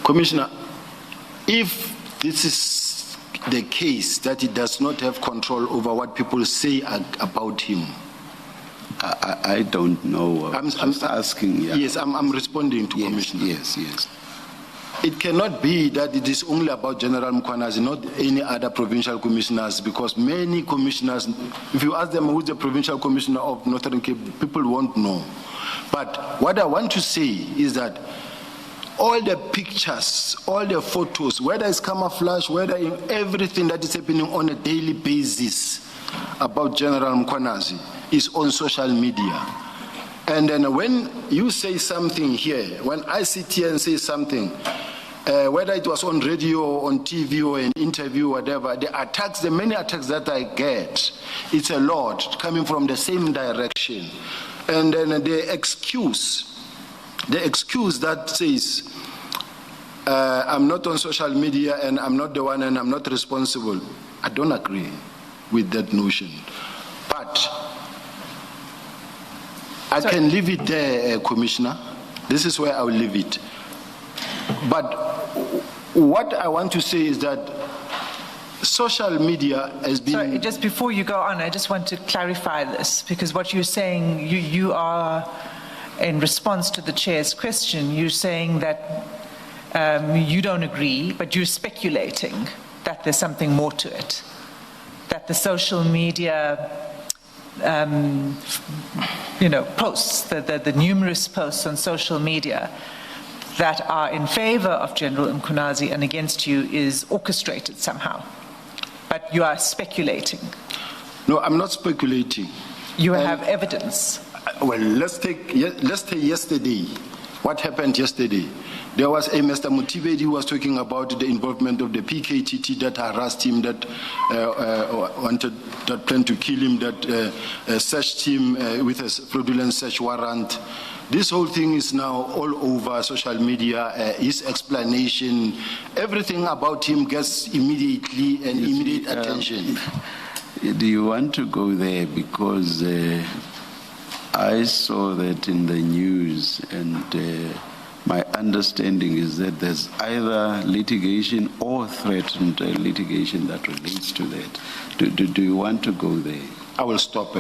Commissioner, if this is the case that he does not have control over what people say about him, I don't know. I'm asking. Yeah. Yes, I'm responding to Commissioner. Yes. It cannot be that it is only about General Mkhwanazi, not any other provincial commissioners, because many commissioners, if you ask them who's the provincial commissioner of Northern Cape, people won't know. But what I want to say is that all the pictures, all the photos, whether it's camouflage, whether in everything that is happening on a daily basis about General Mkhwanazi is on social media. And then when you say something here, when I sit here and say something, whether it was on radio or on TV or an interview, whatever, the attacks, the many attacks that I get, it's a lot coming from the same direction. And then the excuse that says, I'm not on social media and I'm not the one and I'm not responsible, I don't agree with that notion. But I can leave it there, Commissioner. This is where I will leave it. But what I want to say is that social media has been... Sorry, just before you go on, I just want to clarify this, because what you're saying, you are, in response to the Chair's question, you're saying that you don't agree, but you're speculating that there's something more to it, that the social media posts, the numerous posts on social media that are in favor of General Mkhwanazi and against you is orchestrated somehow. But you are speculating. No, I'm not speculating. You have evidence. Well, let's take yesterday. What happened yesterday? There was a Mr. Mutibedi who was talking about the involvement of the PKTT that harassed him, that planned to kill him, that searched him with a fraudulent search warrant. This whole thing is now all over social media. His explanation, everything about him gets immediate attention. Do you want to go there? Because I saw that in the news, and my understanding is that there's either litigation or threatened litigation that relates to that. Do you want to go there? I will stop,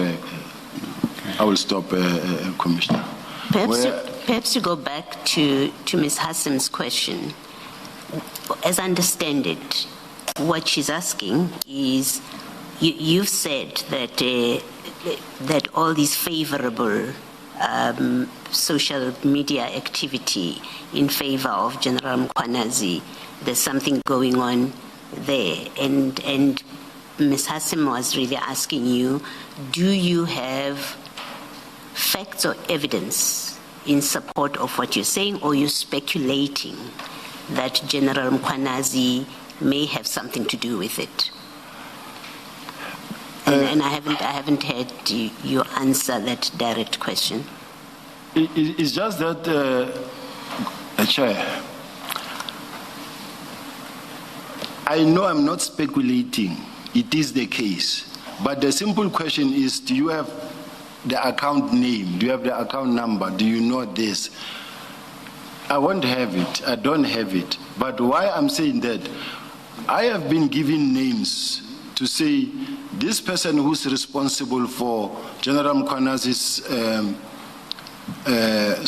Commissioner. Perhaps you go back to Ms. Hassam's question. As I understand it, what she's asking is, you've said that all these favorable social media activity in favor of General Mkhwanazi, there's something going on there. And Ms. Hassam was really asking you, do you have facts or evidence in support of what you're saying, or you're speculating that General Mkhwanazi may have something to do with it? And I haven't heard you answer that direct question. It's just that, Chair, I know I'm not speculating. It is the case. But the simple question is, do you have the account name? Do you have the account number? Do you know this? I won't have it. I don't have it. But why I'm saying that, I have been given names to say this person who's responsible for General Mkhwanazi's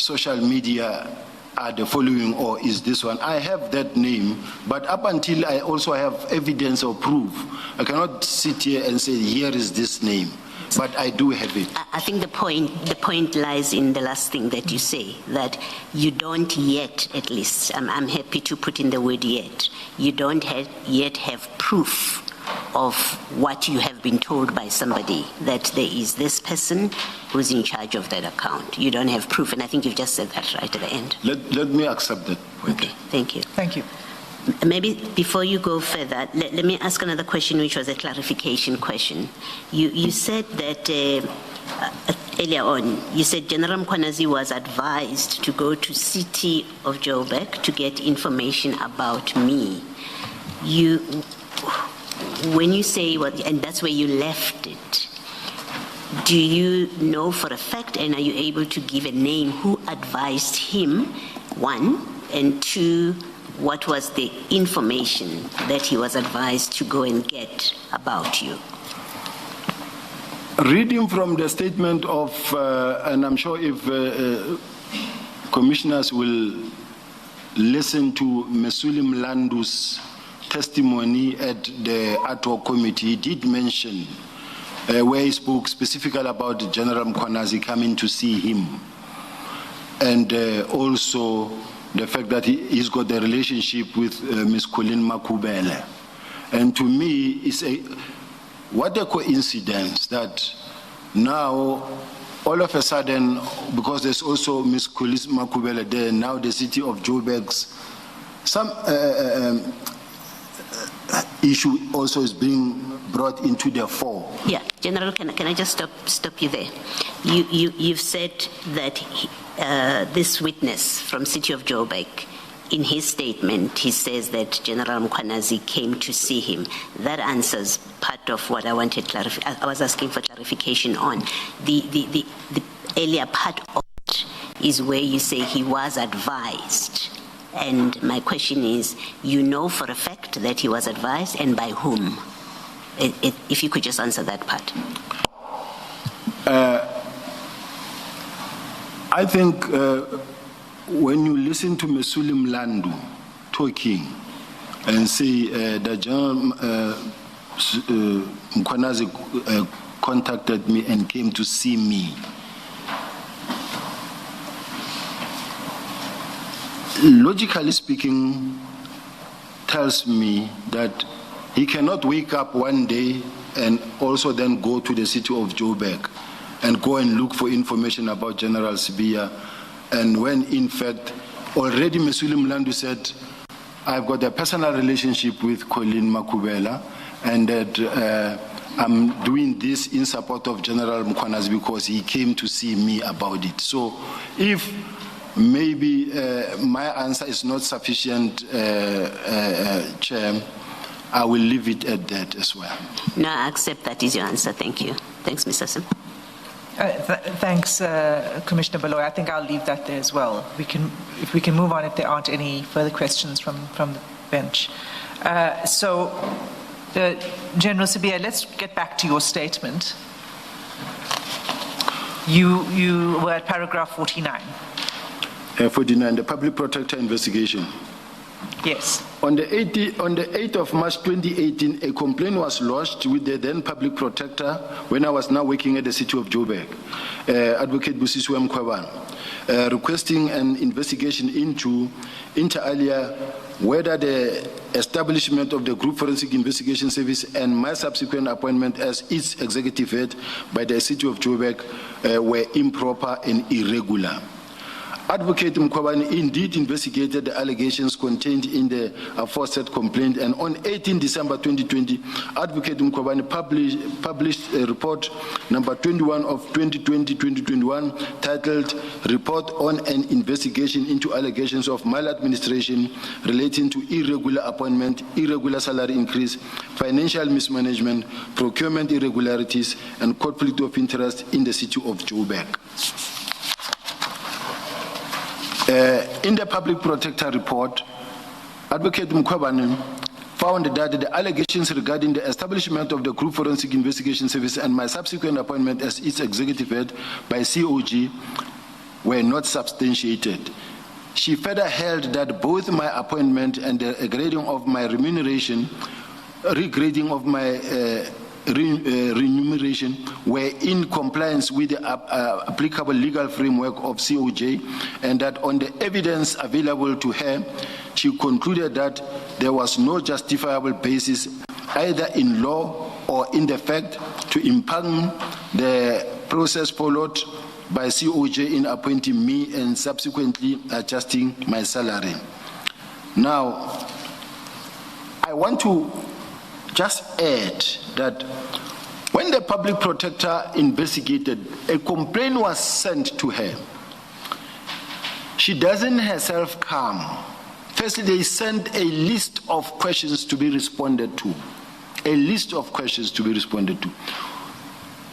social media are the following, or is this one. I have that name, but up until I also have evidence or proof, I cannot sit here and say, here is this name. but I do have it. I think the point lies in the last thing that you say, that you don't yet, at least, I'm happy to put in the word yet, you don't yet have proof of what you have been told by somebody, that there is this person who's in charge of that account. You don't have proof, and I think you've just said that right at the end. Let me accept that point. Okay, thank you. Thank you. Maybe before you go further, let me ask another question, which was a clarification question. You said that earlier on, you said General Mkhwanazi was advised to go to City of Joburg to get information about me. When you say, and that's where you left it, do you know for a fact, and are you able to give a name who advised him, one, and two, what was the information that he was advised to go and get about you? Reading from the statement of, and I'm sure if commissioners will listen to Mesuli Mlandu's testimony at the ad hoc committee, he did mention where he spoke specifically about General Mkhwanazi coming to see him, and also the fact that he's got a relationship with Ms. Colleen Makubele. And to me, what a coincidence that now, all of a sudden, because there's also Ms. Colleen Makubele there, now the City of Joburg's some issue also is being brought into the fore. Yeah, General, can I just stop you there? You've said that this witness from City of Joburg, in his statement, he says that General Mkhwanazi came to see him. That answers part of what I wanted I was asking for clarification on. The earlier part of it is where you say he was advised. And my question is, you know for a fact that he was advised, and by whom? If you could just answer that part. I think when you listen to Mesuli Mlandu talking and say that General Mkhwanazi contacted me and came to see me, logically speaking, tells me that he cannot wake up one day and also then go to the City of Joburg and go and look for information about General Sibia, and when in fact already Mesuli Mlandu said, I've got a personal relationship with Colleen Makubela, and that I'm doing this in support of General Mkhwanazi because he came to see me about it. So if maybe my answer is not sufficient, Chair, I will leave it at that as well. No, I accept that is your answer. Thank you. Thanks, Mr. Sim. Thanks, Commissioner Baloy. I think I'll leave that there as well. If we can move on if there aren't any further questions from the bench. General Sibia, let's get back to your statement. You were at paragraph 49. 49, the public protector investigation. Yes. On the 8th of March 2018, a complaint was lodged with the then public protector when I was now working at the City of Joburg, Advocate Busisiwe Mkhwebane, requesting an investigation into, inter alia, whether the establishment of the Group Forensic Investigation Service and my subsequent appointment as its executive head by the City of Joburg were improper and irregular. Advocate Mkhwebane indeed investigated the allegations contained in the aforesaid complaint, and on 18 December 2020, Advocate Mkhwebane published a report number 21 of 2020-2021 titled Report on an Investigation into Allegations of Maladministration Relating to Irregular Appointment, Irregular Salary Increase, Financial Mismanagement, Procurement Irregularities, and Conflict of Interest in the City of Joburg. In the public protector report, Advocate Mkhwebane found that the allegations regarding the establishment of the Group Forensic Investigation Service and my subsequent appointment as its executive head by COG were not substantiated. She further held that both my appointment and the regrading of my remuneration remuneration were in compliance with the applicable legal framework of COJ, and that on the evidence available to her, she concluded that there was no justifiable basis either in law or in the fact to impugn the process followed by COJ in appointing me and subsequently adjusting my salary. Now, I want to just add that when the public protector investigated, a complaint was sent to her. She doesn't herself come. Firstly, they sent a list of questions to be responded to. A list of questions to be responded to.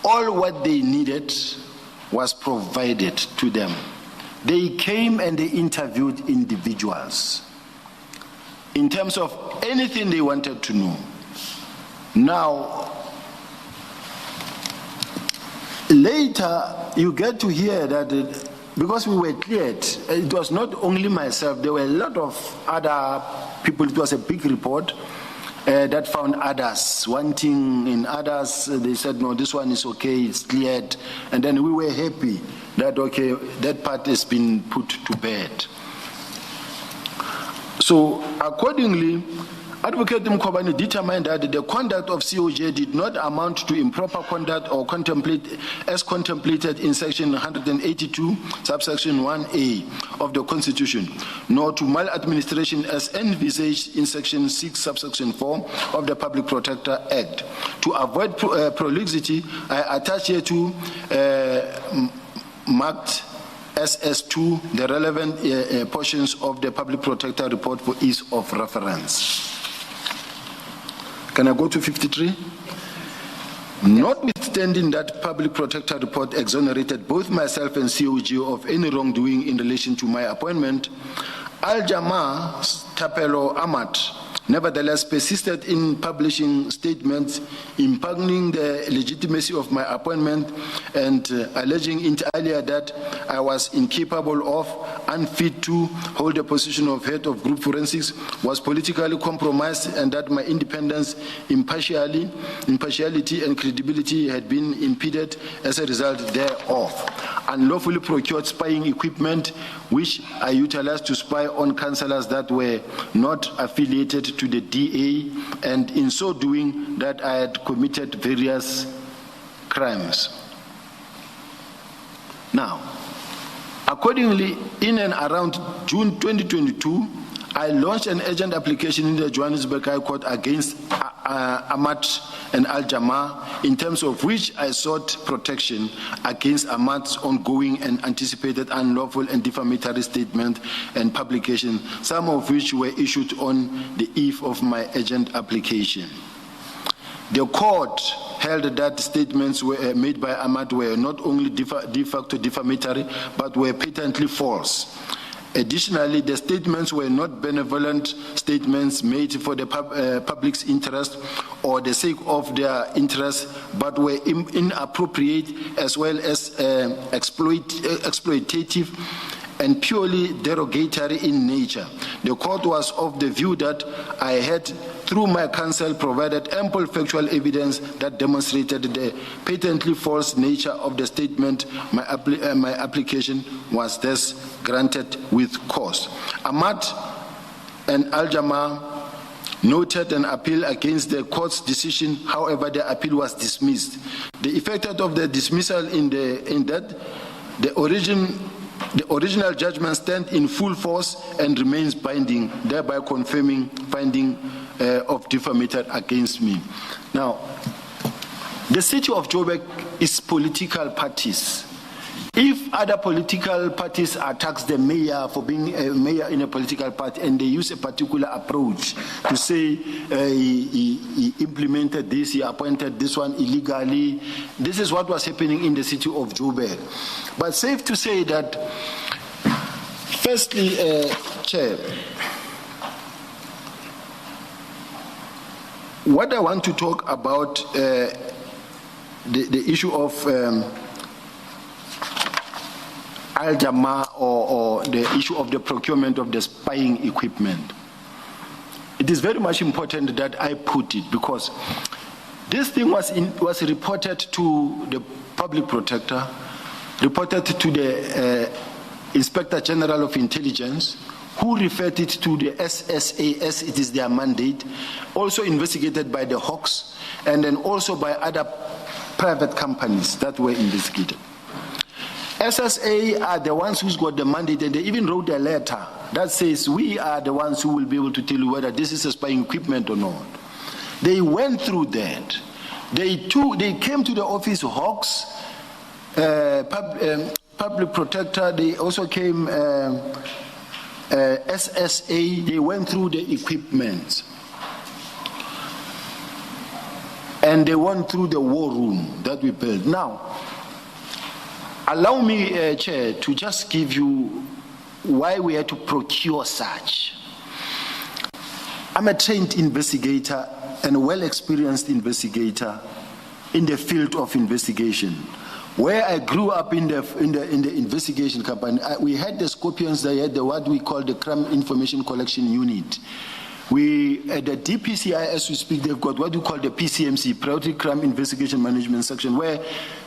All what they needed was provided to them. They came and they interviewed individuals in terms of anything they wanted to know. Now, later you get to hear that because we were cleared, it was not only myself, there were a lot of other people. It was a big report that found others wanting in others. They said, no, this one is okay, it's cleared. And then we were happy that, okay, that part has been put to bed. So accordingly, Advocate Mkhwebane determined that the conduct of COJ did not amount to improper conduct or as contemplated in Section 182, subsection 1A of the Constitution, nor to maladministration as envisaged in Section 6, subsection 4 of the Public Protector Act. To avoid prolixity, I attach here to marked SS2 the relevant portions of the Public Protector report for ease of reference. Can I go to 53? Notwithstanding that Public Protector report exonerated both myself and COG of any wrongdoing in relation to my appointment, Al-Jamaa Tapelo Ahmad nevertheless persisted in publishing statements impugning the legitimacy of my appointment and alleging inter alia that I was incapable of, unfit to hold the position of head of group forensics, was politically compromised, and that my independence, impartiality and credibility had been impeded as a result thereof. Unlawfully procured spying equipment, which I utilized to spy on councillors that were not affiliated to the DA, and in so doing that I had committed various crimes. Now, accordingly, in and around June 2022, I launched an urgent application in the Johannesburg High Court against Ahmad and Al-Jamaa, in terms of which I sought protection against Ahmad's ongoing and anticipated unlawful and defamatory statement and publication, some of which were issued on the eve of my urgent application. The court held that statements were made by Ahmad were not only de facto defamatory, but were patently false. Additionally, the statements were not benevolent statements made for the public's interest or the sake of their interest, but were inappropriate as well as exploitative and purely derogatory in nature. The court was of the view that I had, through my counsel, provided ample factual evidence that demonstrated the patently false nature of the statement. My application was thus granted with cause. Ahmad and Al-Jamaa noted an appeal against the court's decision. However, the appeal was dismissed. The effect of the dismissal in that the original judgment stands in full force and remains binding, thereby confirming finding of defamation against me. Now, the city of Joburg is political parties. If other political parties attack the mayor for being a mayor in a political party and they use a particular approach to say he implemented this, he appointed this one illegally, this is what was happening in the city of Joburg. But safe to say that, firstly, Chair, what I want to talk about the issue of Al-Jamaa or the issue of the procurement of the spying equipment. It is very much important that I put it, because This thing was reported to the public protector, reported to the Inspector General of Intelligence, who referred it to the SSA as it is their mandate, also investigated by the Hawks, and then also by other private companies that were investigated. SSA are the ones who's got the mandate, and they even wrote a letter that says we are the ones who will be able to tell you whether this is a spying equipment or not. They went through that. They came to the office, Hawks, public protector. They also came, SSA. They went through the equipment, and they went through the war room that we built. Now, allow me, Chair, to just give you why we had to procure such. I'm a trained investigator and a well-experienced investigator in the field of investigation. Where I grew up in the investigation company, we had the Scorpions. They had what we call the Crime Information Collection Unit. We at the DPCI, as we speak, they've got what we call the PCMC, Priority Crime Investigation Management Section, where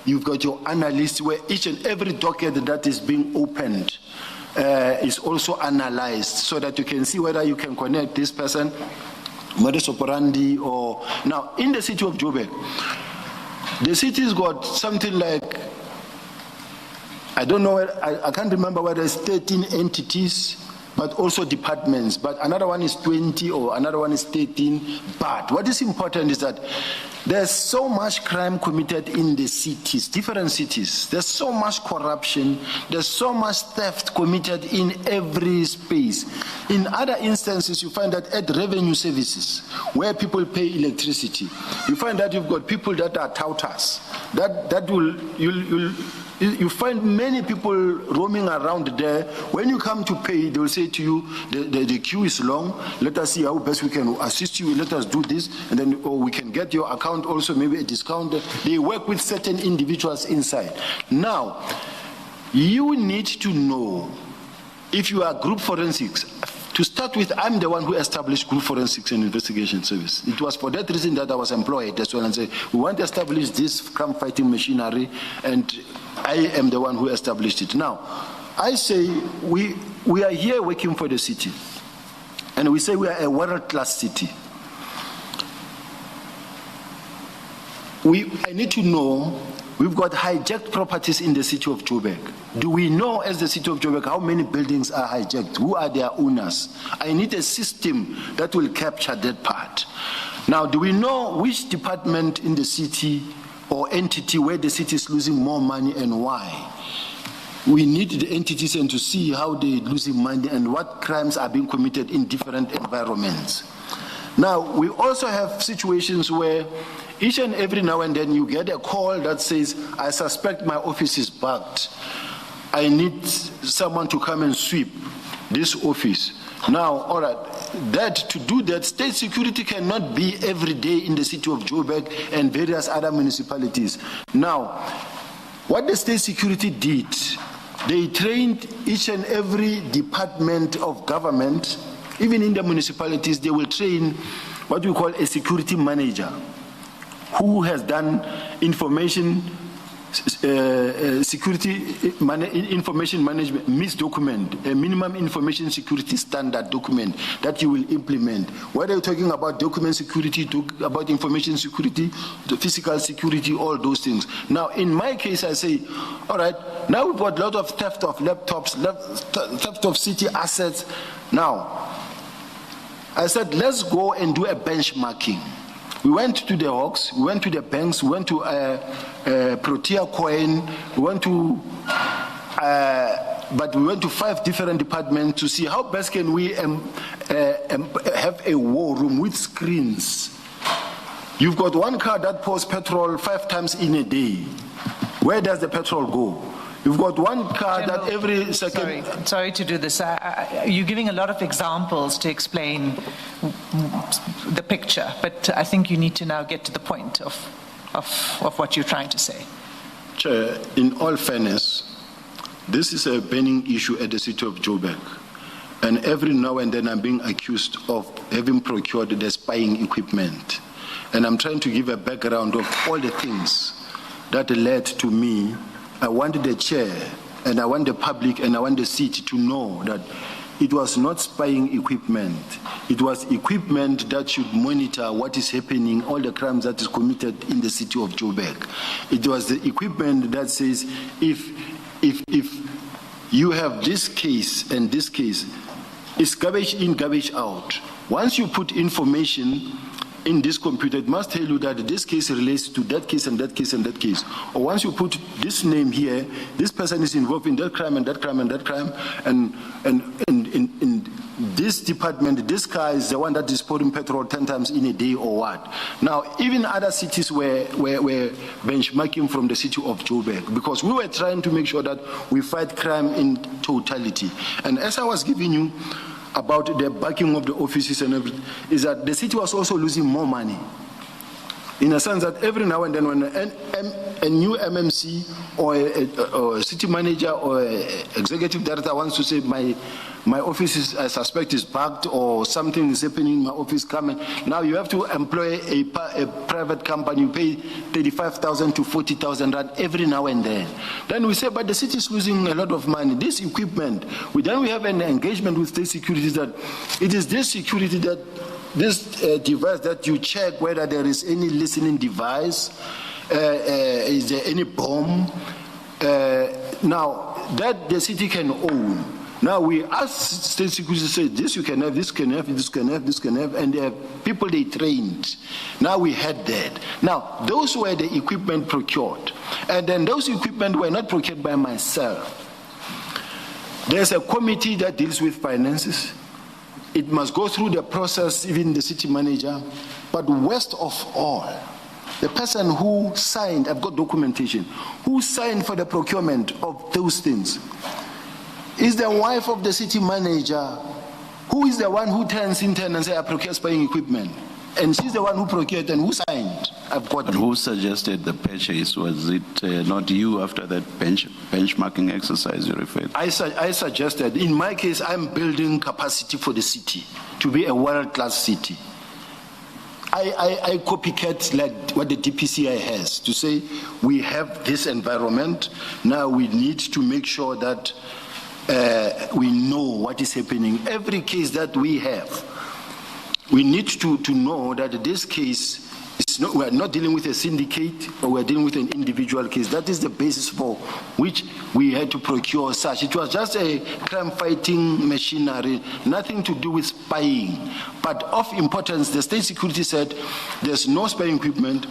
you've got your analysts, where each and every docket that is being opened is also analyzed, so that you can see whether you can connect this person, modus operandi, or now in the city of Joburg. The city's got something like, I don't know, I can't remember whether it's 13 entities, but also departments. But another one is 20 or another one is 13. But what is important is that there's so much crime committed in the cities, different cities. There's so much corruption. There's so much theft committed in every space. In other instances, you find that at revenue services, where people pay electricity, you find that you've got people that are touters. You find many people roaming around there. When you come to pay, they will say to you, the queue is long. Let us see how best we can assist you. Let us do this, and then we can get your account also maybe a discount. They work with certain individuals inside. Now, you need to know if you are group forensics. To start with, I'm the one who established Group Forensics and Investigation Service. It was for that reason that I was employed as well, and say, we want to establish this crime fighting machinery, and I am the one who established it. Now, I say we are here working for the city, and we say we are a world-class city. I need to know, we've got hijacked properties in the city of Joburg. Do we know, as the city of Joburg, how many buildings are hijacked? Who are their owners? I need a system that will capture that part. Now, do we know which department in the city or entity where the city is losing more money and why? We need the entities and to see how they're losing money and what crimes are being committed in different environments. Now, we also have situations where each and every now and then you get a call that says, I suspect my office is bugged. I need someone to come and sweep this office. Now, all right, to do that, state security cannot be every day in the city of Joburg and various other municipalities. Now, what the state security did, they trained each and every department of government, even in the municipalities, they will train what we call a security manager, who has done information information management, MIS document, a minimum information security standard document that you will implement. Whether you're talking about document security, about information security, the physical security, all those things. Now, in my case, I say, all right, now we've got a lot of theft of laptops, theft of city assets. Now, I said, let's go and do a benchmarking. We went to the Hawks, we went to the banks, we went to Protea Coin, we went to, but we went to 5 different departments to see how best can we have a war room with screens. You've got one car that pours petrol 5 times in a day. Where does the petrol go? You've got one car General, that every second... Sorry to do this. You're giving a lot of examples to explain the picture, but I think you need to now get to the point of what you're trying to say. Chair, in all fairness, this is a burning issue at the city of Joburg. And every now and then I'm being accused of having procured the spying equipment. and I'm trying to give a background of all the things that led to me. I wanted the chair, and I want the public, and I want the city to know that it was not spying equipment. It was equipment that should monitor what is happening, all the crimes that is committed in the city of Joburg. It was the equipment that says, if you have this case and this case, it's garbage in, garbage out. Once you put information in this computer, it must tell you that this case relates to that case and that case and that case. Or once you put this name here, this person is involved in that crime and that crime and that crime, and in this department, this guy is the one that is pouring petrol 10 times in a day or what. Now, even other cities were benchmarking from the city of Joburg, because we were trying to make sure that we fight crime in totality. And as I was giving you about the backing of the offices and everything, is that the city was also losing more money. In a sense that every now and then when a new MMC or a city manager or executive director wants to say my office is, I suspect, is packed or something is happening in my office, come in. Now you have to employ a private company, you pay 35,000 to 40,000 rand every now and then. Then we say, but the city is losing a lot of money. This equipment, then we have an engagement with state security that it is this security that this device that you check whether there is any listening device, is there any bomb, now that the city can own. Now we ask state security to say this you can have, this can have, this can have, this can have, and there are people they trained. Now we had that. Now those were the equipment procured, and then those equipment were not procured by myself. There's a committee that deals with finances. It must go through the process, even the city manager. But worst of all, the person who signed, I've got documentation, who signed for the procurement of those things is the wife of the city manager, who is the one who turns in and says, I procure spying equipment. And she's the one who procured and who signed. I've got. But who suggested the purchase? Was it not you after that benchmarking exercise you referred? I suggested. In my case, I'm building capacity for the city to be a world-class city. I copycat like what the DPCI has to say, we have this environment. Now we need to make sure that we know what is happening. Every case that we have, we need to know that this case is not, we are not dealing with a syndicate or we are dealing with an individual case. That is the basis for which we had to procure such. It was just a crime-fighting machinery, nothing to do with spying. But of importance, the state security said there's no spying equipment.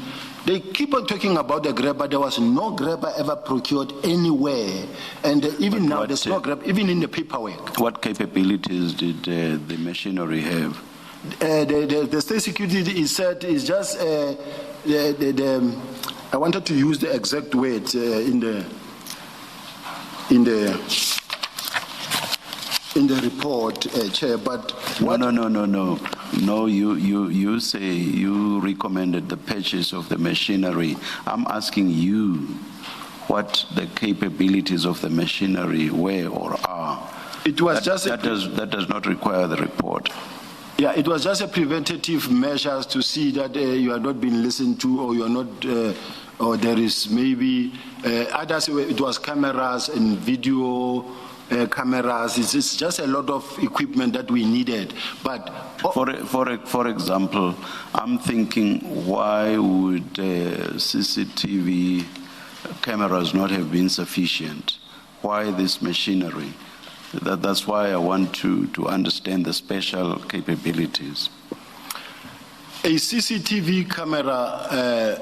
They keep on talking about the grabber. There was no grabber ever procured anywhere. And even now, there's no grabber, even in the paperwork. What capabilities did the machinery have? The state security is said is just I wanted to use the exact word in the report, Chair, but what? No, you say you recommended the purchase of the machinery. I'm asking you what the capabilities of the machinery were or are. It was that does not require the report. Yeah, it was just a preventative measures to see that you are not being listened to, or you are not, or there is maybe others. It was cameras and video cameras. It's just a lot of equipment that we needed. But for example, I'm thinking, why would CCTV cameras not have been sufficient? Why this machinery? That's why I want to understand the special capabilities. A CCTV camera,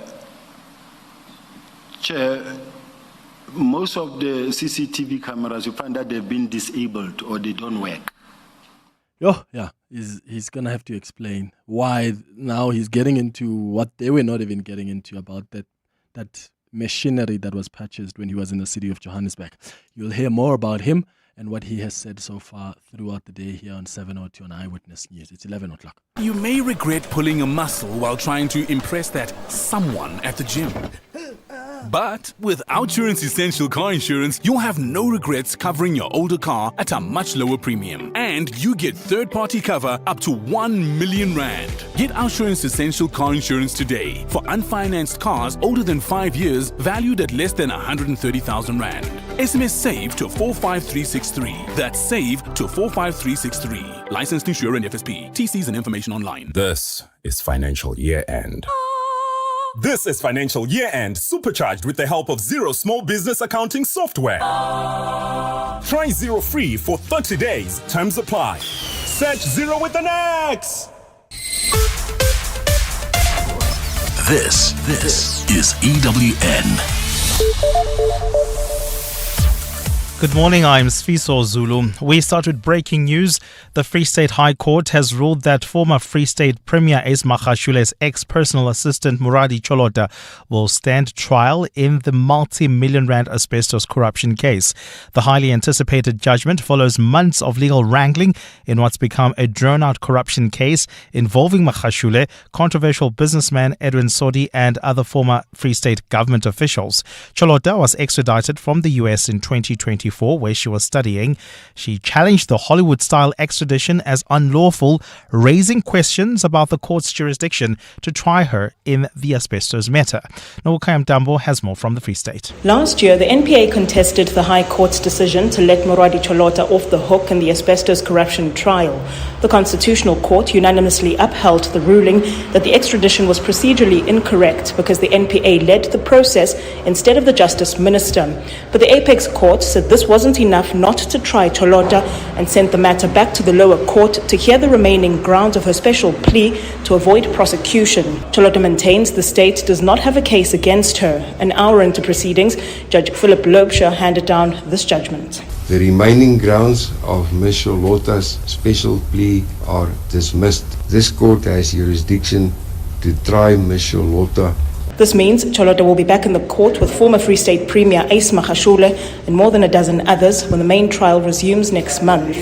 Chair, most of the CCTV cameras, you find that they've been disabled or they don't work. Yeah, he's going to have to explain why now he's getting into what they were not even getting into about that machinery that was purchased when he was in the city of Johannesburg. You'll hear more about him and what he has said so far throughout the day here on 702 on Eyewitness News. It's 11 o'clock. You may regret pulling a muscle while trying to impress that someone at the gym. But with OUTsurance Essential Car Insurance, you'll have no regrets covering your older car at a much lower premium. And you get third-party cover up to 1 million rand. Get OUTsurance Essential Car Insurance today for unfinanced cars older than 5 years valued at less than 130,000 rand. SMS SAVE to 45363. That's SAVE to 45363. Licensed insurer and FSP. TCs and information online. This is financial year end. This is financial year end supercharged with the help of Zero Small Business Accounting Software. Try Zero free for 30 days. Terms apply. Search Zero with an X. This is EWN. Good morning, I'm Sfiso Zulu. We start with breaking news. The Free State High Court has ruled that former Free State Premier Ace Magashule's ex-personal assistant Muradi Cholota will stand trial in the multi-million rand asbestos corruption case. The highly anticipated judgment follows months of legal wrangling in what's become a drawn-out corruption case involving Magashule, controversial businessman Edwin Sodi and other former Free State government officials. Cholota was extradited from the U.S. in 2024, where she was studying. She challenged the Hollywood-style extradition as unlawful, raising questions about the court's jurisdiction to try her in the asbestos matter. Nokayam Dambo has more from the Free State. Last year, the NPA contested the High Court's decision to let Muradi Cholota off the hook in the asbestos corruption trial. The Constitutional Court unanimously upheld the ruling that the extradition was procedurally incorrect because the NPA led the process instead of the Justice Minister. But the Apex Court said this wasn't enough not to try Cholota and sent the matter back to the lower court to hear the remaining grounds of her special plea to avoid prosecution. Cholota maintains the state does not have a case against her. An hour into proceedings, Judge Philip Loubser handed down this judgment. The remaining grounds of Ms. Cholota's special plea are dismissed. This court has jurisdiction to try Ms. Cholota. This means Cholota will be back in the court with former Free State Premier Ace Magashule and more than a dozen others when the main trial resumes next month.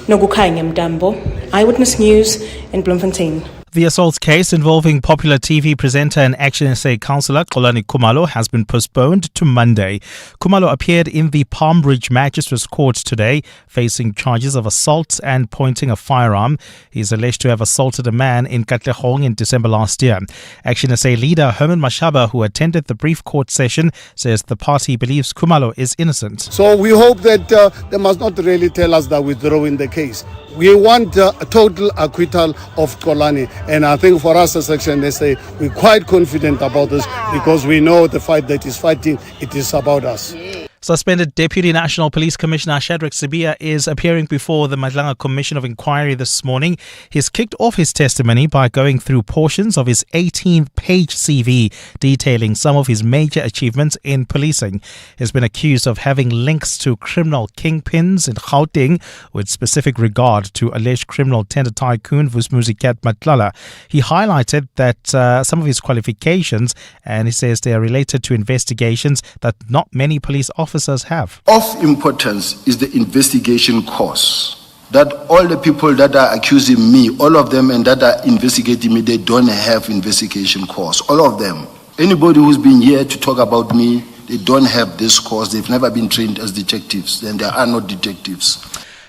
Nogukanyam Dambo, Eyewitness News in Bloemfontein. The assault case involving popular TV presenter and ActionSA councillor Xolani Khumalo has been postponed to Monday. Khumalo appeared in the Palm Ridge Magistrates Court today, facing charges of assault and pointing a firearm. He is alleged to have assaulted a man in Katlehong in December last year. ActionSA leader Herman Mashaba, who attended the brief court session, says the party believes Khumalo is innocent. So we hope that they must not really tell us that we're withdrawing the case. We want a total acquittal of Xolani. And I think for us as ActionSA, we're quite confident about this because we know the fight that he's fighting, it is about us. Suspended Deputy National Police Commissioner Sibia is appearing before the Madlanga Commission of Inquiry this morning. He's kicked off his testimony by going through portions of his 18-page CV detailing some of his major achievements in policing. He's been accused of having links to criminal kingpins in Gauteng with specific regard to alleged criminal tender tycoon Vusmuzikat Matlala. He highlighted that some of his qualifications, and he says they are related to investigations that not many police officers have. Of importance is the investigation course. That all the people that are accusing me, all of them, and that are investigating me, they don't have investigation course. All of them. Anybody who's been here to talk about me, they don't have this course. They've never been trained as detectives. Then they are not detectives.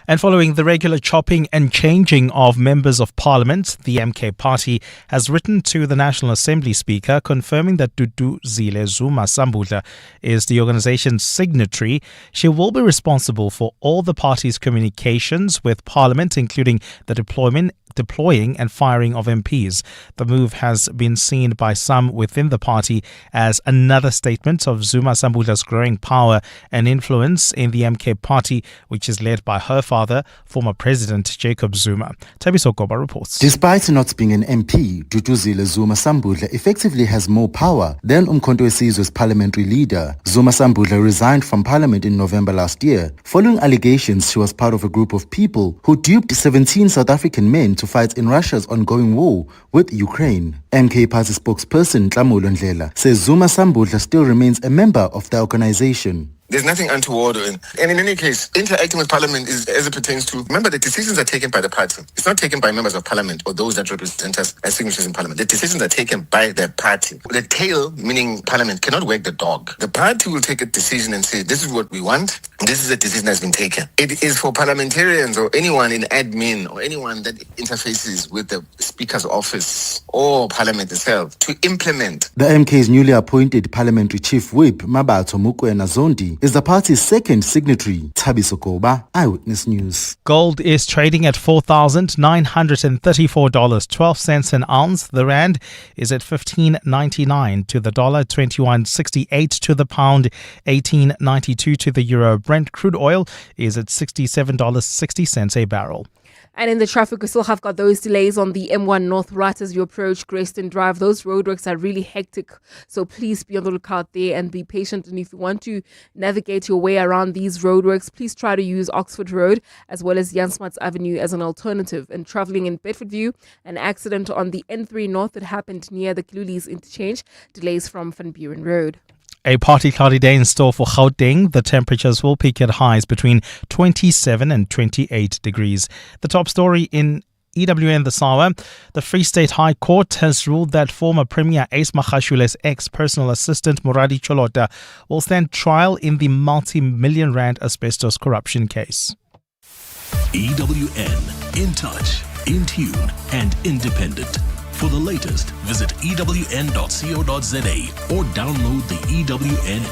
And following the regular chopping and changing of members of parliament, the MK party has written to the National Assembly Speaker confirming that Duduzile Zuma Sambula is the organization's signatory. She will be responsible for all the party's communications with parliament, including the deploying and firing of MPs. The move has been seen by some within the party as another statement of Zuma Sambula's growing power and influence in the MK party, which is led by her father, former President Jacob Zuma. Tabiso Goba reports. Despite not being an MP, Duduzile Zuma Sambula effectively has more power than Umkhonto weSizwe's parliamentary leader. Zuma Sambula resigned from parliament in November last year, following allegations she was part of a group of people who duped 17 South African men to fight in Russia's ongoing war with Ukraine. MK party spokesperson Clement Manyathela says Zuma Sambula still remains a member of the organization. There's nothing untoward. And in any case, interacting with Parliament is as it pertains to, remember, the decisions are taken by the party. It's not taken by members of Parliament or those that represent us as signatories in Parliament. The decisions are taken by the party. The tail, meaning Parliament, cannot wag the dog. The party will take a decision and say, this is what we want, and this is a decision that's been taken. It is for parliamentarians or anyone in admin or anyone that interfaces with the Speaker's office or Parliament itself to implement. The MK's newly appointed Parliamentary Chief Whip, Mabatho Mokoena Zondi, is the party's second signatory. Thabiso Koba, Eyewitness News. Gold is trading at $4,934.12 an ounce. The rand is at 15.99 to the dollar, 21.68 to the pound, 18.92 to the euro. Brent crude oil is at $67.60 a barrel. And in the traffic, we still have got those delays on the M1 North right as you approach Grayston Drive. Those roadworks are really hectic, so please be on the lookout there and be patient. And if you want to navigate your way around these roadworks, please try to use Oxford Road as well as Jan Smuts Avenue as an alternative. And traveling in Bedfordview, an accident on the N3 North that happened near the Klulis interchange. Delays from Van Buren Road. A partly cloudy day in store for Gauteng. The temperatures will peak at highs between 27 and 28 degrees. The top story in EWN this hour. The Free State High Court has ruled that former Premier Ace Magashule's ex-personal assistant Moradi Cholota will stand trial in the multi-million rand asbestos corruption case. EWN, in touch, in tune, and independent. For the latest, visit ewn.co.za or download the EWN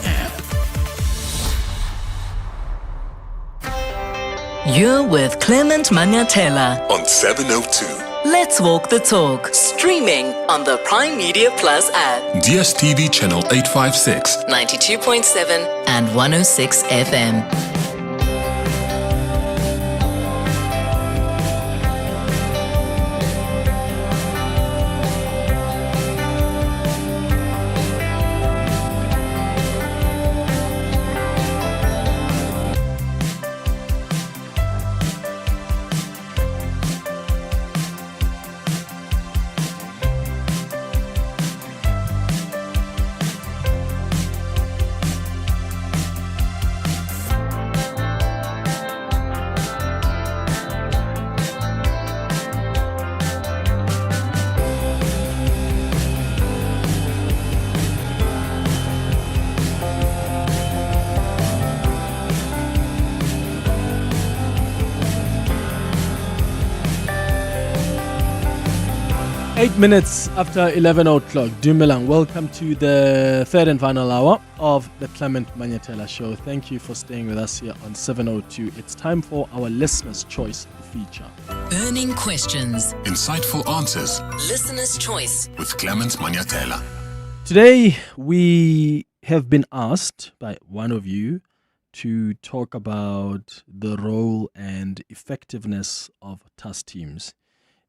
app. You're with Clement Manyathela On 702. Let's Walk the Talk, streaming on the Prime Media Plus app, DSTV channel 856, 92.7 and 106 FM. 8 minutes after 11 o'clock. Dumelang, welcome to the third and final hour of the Clement Manyathela Show. Thank you for staying with us here on 702. It's time for our Listener's Choice feature. Burning questions, insightful answers, Listener's Choice with Clement Manyathela. Today, we have been asked by one of you to talk about the role and effectiveness of task teams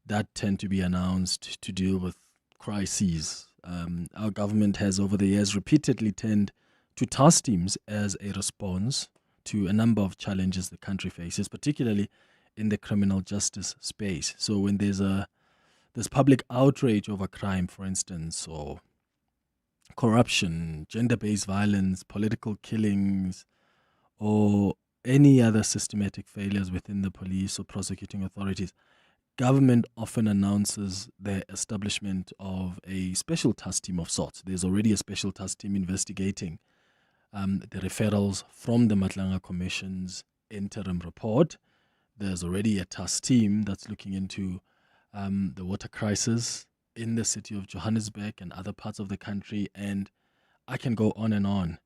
that tend to be announced to deal with crises. Our government has over the years repeatedly turned to task teams as a response to a number of challenges the country faces, particularly in the criminal justice space. So when there's public outrage over crime, for instance, or corruption, gender-based violence, political killings, or any other systematic failures within the police or prosecuting authorities, government often announces the establishment of a special task team of sorts. There's already a special task team investigating the referrals from the Madlanga Commission's interim report. There's already a task team that's looking into the water crisis in the city of Johannesburg and other parts of the country, and I can go on and on.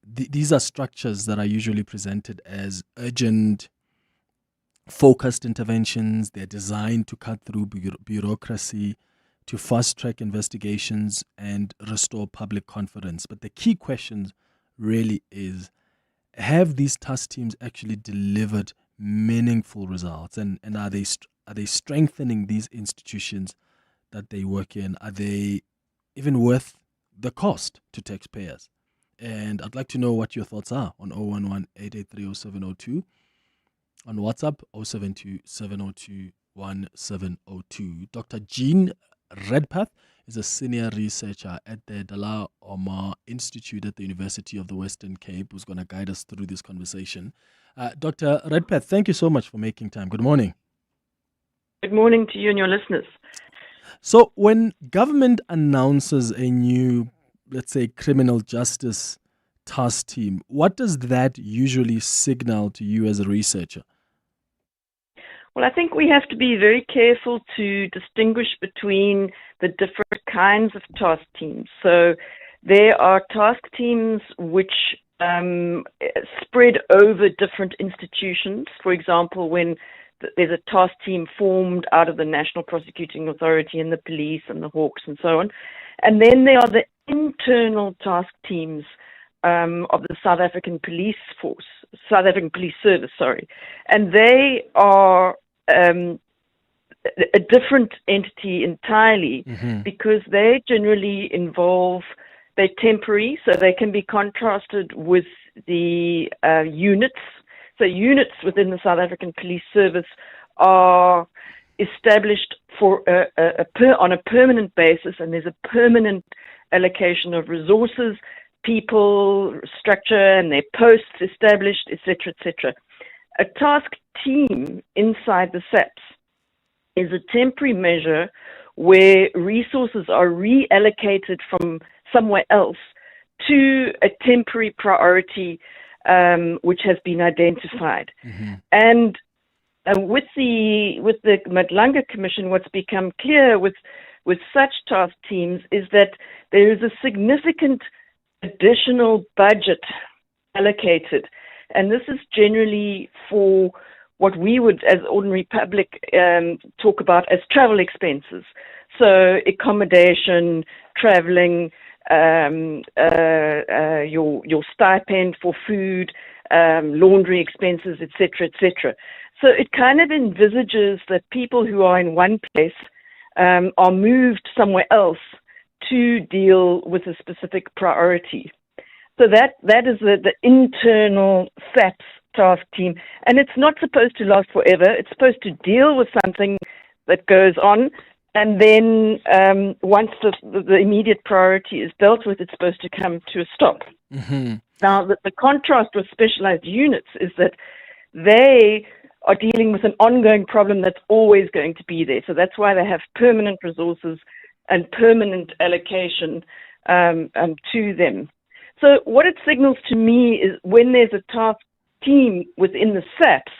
These are structures that are usually presented as urgent, focused interventions. They're designed to cut through bureaucracy, to fast-track investigations and restore public confidence. But the key question really is, have these task teams actually delivered meaningful results? And are they strengthening these institutions that they work in? Are they even worth the cost to taxpayers? And I'd like to know what your thoughts are on 011-883-0702. On WhatsApp, 072-702-1702. Dr. Jean Redpath is a senior researcher at the Dala Omar Institute at the University of the Western Cape, who's going to guide us through this conversation. Dr. Redpath, thank you so much for making time. Good morning. Good morning to you and your listeners. So when government announces a new, let's say, criminal justice task team, what does that usually signal to you as a researcher? Well, I think we have to be very careful to distinguish between the different kinds of task teams. So there are task teams which spread over different institutions. For example, when there's a task team formed out of the National Prosecuting Authority and the police and the Hawks and so on. And then there are the internal task teams of the South African Police Service, and they are a different entity entirely because they generally they're temporary, so they can be contrasted with the units. So units within the South African Police Service are established on a permanent basis, and there's a permanent allocation of resources, people, structure, and their posts established, etc., etc. A task team inside the SAPS is a temporary measure where resources are reallocated from somewhere else to a temporary priority which has been identified. And with the Madlanga Commission, what's become clear with such task teams is that there is a significant additional budget allocated, and this is generally for what we would, as ordinary public, talk about as travel expenses. So accommodation, traveling, your stipend for food, laundry expenses, etc., etc. So it kind of envisages that people who are in one place are moved somewhere else to deal with a specific priority. So that is the internal SAPS task team, and it's not supposed to last forever. It's supposed to deal with something that goes on, and then once the immediate priority is dealt with, it's supposed to come to a stop. Now, the contrast with specialized units is that they are dealing with an ongoing problem that's always going to be there. So that's why they have permanent resources and permanent allocation to them. So what it signals to me is when there's a task team within the SAPS,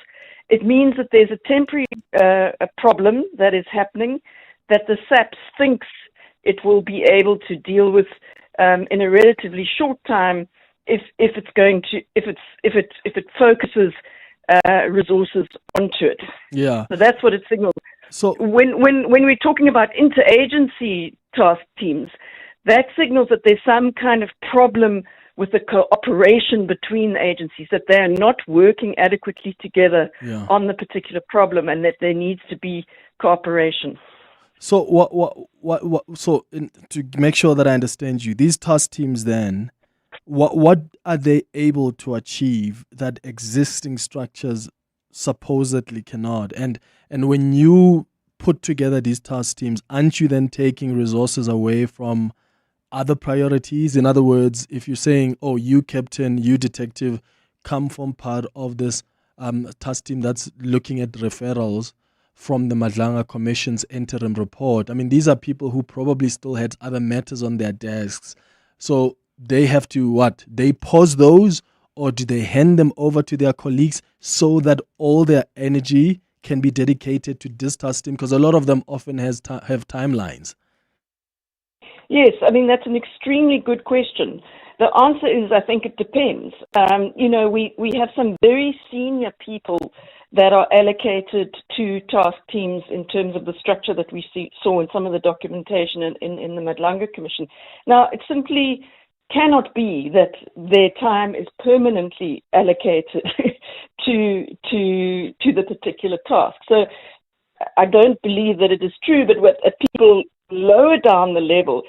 it means that there's a temporary a problem that is happening that the SAPS thinks it will be able to deal with in a relatively short time if it focuses resources onto it. Yeah. So that's what it signals. So when we're talking about interagency task teams, that signals that there's some kind of problem with the cooperation between the agencies, that they are not working adequately together on the particular problem, and that there needs to be cooperation. So to make sure that I understand you, these task teams then, what are they able to achieve that existing structures supposedly cannot? And when you put together these task teams, aren't you then taking resources away from other priorities? In other words, if you're saying, oh, you captain, you detective, come from part of this task team that's looking at referrals from the Madlanga Commission's interim report. I mean, these are people who probably still had other matters on their desks. So they have to what? They pause those, or do they hand them over to their colleagues so that all their energy can be dedicated to this task team? Because a lot of them often have timelines. Yes, I mean, that's an extremely good question. The answer is, I think it depends. We have some very senior people that are allocated to task teams in terms of the structure that we saw in some of the documentation in the Madlanga Commission. Now, it simply cannot be that their time is permanently allocated to the particular task. So I don't believe that it is true, but at people lower down the level,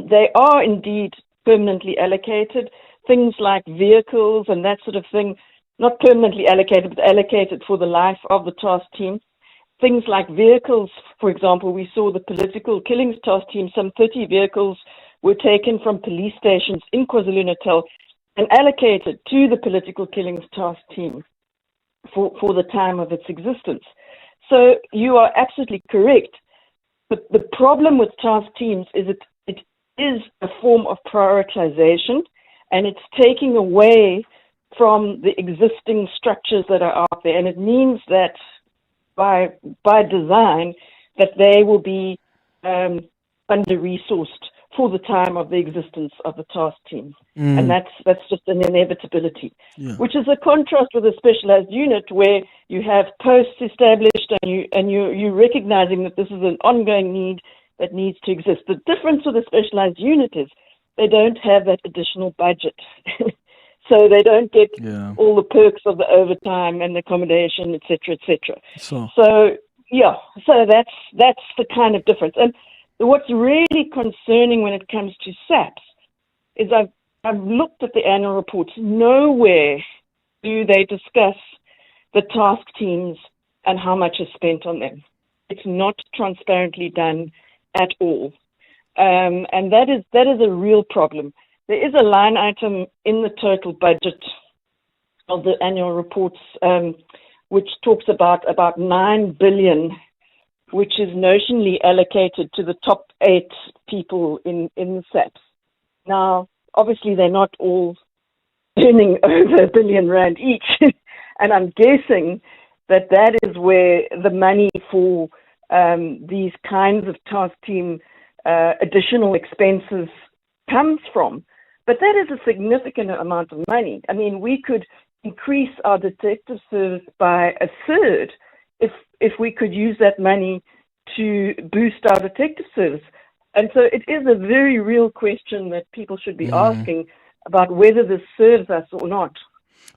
they are indeed permanently allocated. Things like vehicles and that sort of thing, not permanently allocated, but allocated for the life of the task team. things like vehicles, for example, we saw the political killings task team, some 30 vehicles were taken from police stations in KwaZulu-Natal and allocated to the political killings task team for the time of its existence. So you are absolutely correct. But the problem with task teams is it is a form of prioritization, and it's taking away from the existing structures that are out there. And it means that by design, that they will be under-resourced for the time of the existence of the task team. And that's just an inevitability, which is a contrast with a specialized unit where you have posts established and you're recognizing that this is an ongoing need that needs to exist. The difference with a specialized unit is they don't have that additional budget. So they don't get all the perks of the overtime and the accommodation, et cetera, et cetera. So that's the kind of difference. And what's really concerning when it comes to SAPs is I've looked at the annual reports. Nowhere do they discuss the task teams and how much is spent on them. It's not transparently done at all. And that is a real problem. There is a line item in the total budget of the annual reports which talks about 9 billion, which is notionally allocated to the top 8 people in the SAPs. Now, obviously, they're not all earning over R1 billion each, and I'm guessing that is where the money for these kinds of task team additional expenses comes from. But that is a significant amount of money. I mean, we could increase our detective service by a third if we could use that money to boost our detective service. And so it is a very real question that people should be asking about whether this serves us or not.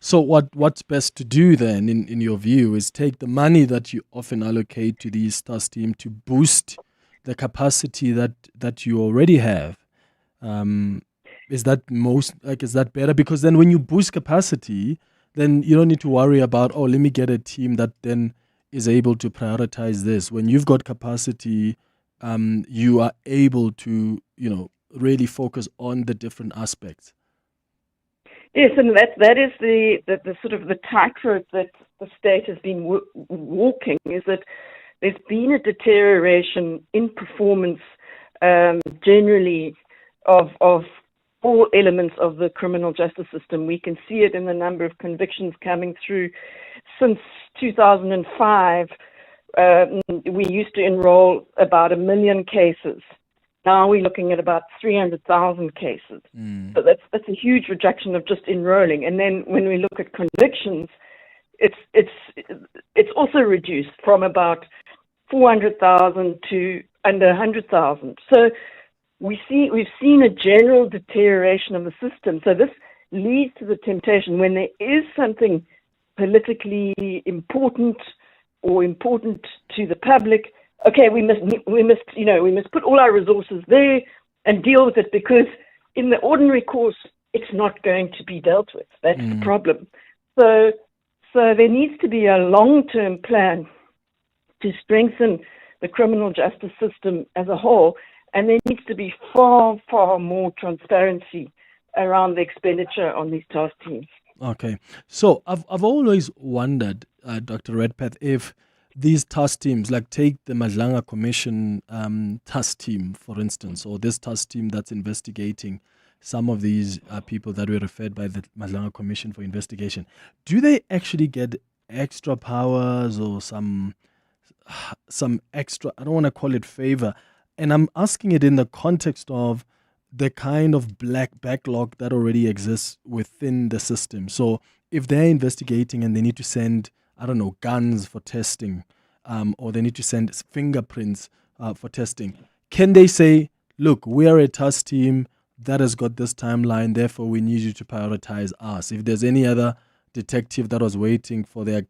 So what's best to do then, in your view, is take the money that you often allocate to these task teams to boost the capacity that you already have. Is that better? Because then when you boost capacity, then you don't need to worry about, let me get a team that then is able to prioritize this. When you've got capacity, you are able to, really focus on the different aspects. Yes, and that is the sort of the tightrope that the state has been walking, is that there's been a deterioration in performance generally of all elements of the criminal justice system. We can see it in the number of convictions coming through. Since 2005, we used to enroll about 1 million cases. Now we're looking at about 300,000 cases. So that's a huge reduction of just enrolling. And then when we look at convictions, it's also reduced from about 400,000 to under 100,000. So we've seen a general deterioration of the system. So this leads to the temptation when there is something politically important or important to the public. Okay, we must put all our resources there and deal with it, because in the ordinary course, it's not going to be dealt with. That's the problem. So there needs to be a long-term plan to strengthen the criminal justice system as a whole, and there needs to be far, far more transparency around the expenditure on these task teams. Okay. So I've always wondered, Dr. Redpath, if these task teams, like take the Madlanga Commission task team, for instance, or this task team that's investigating some of these people that were referred by the Madlanga Commission for investigation, do they actually get extra powers or some extra, I don't want to call it favor, and I'm asking it in the context of the kind of black backlog that already exists within the system. So if they're investigating and they need to send, I don't know, guns for testing, or they need to send fingerprints for testing, can they say, look, we are a task team that has got this timeline, therefore we need you to prioritize us? If there's any other detective that was waiting for their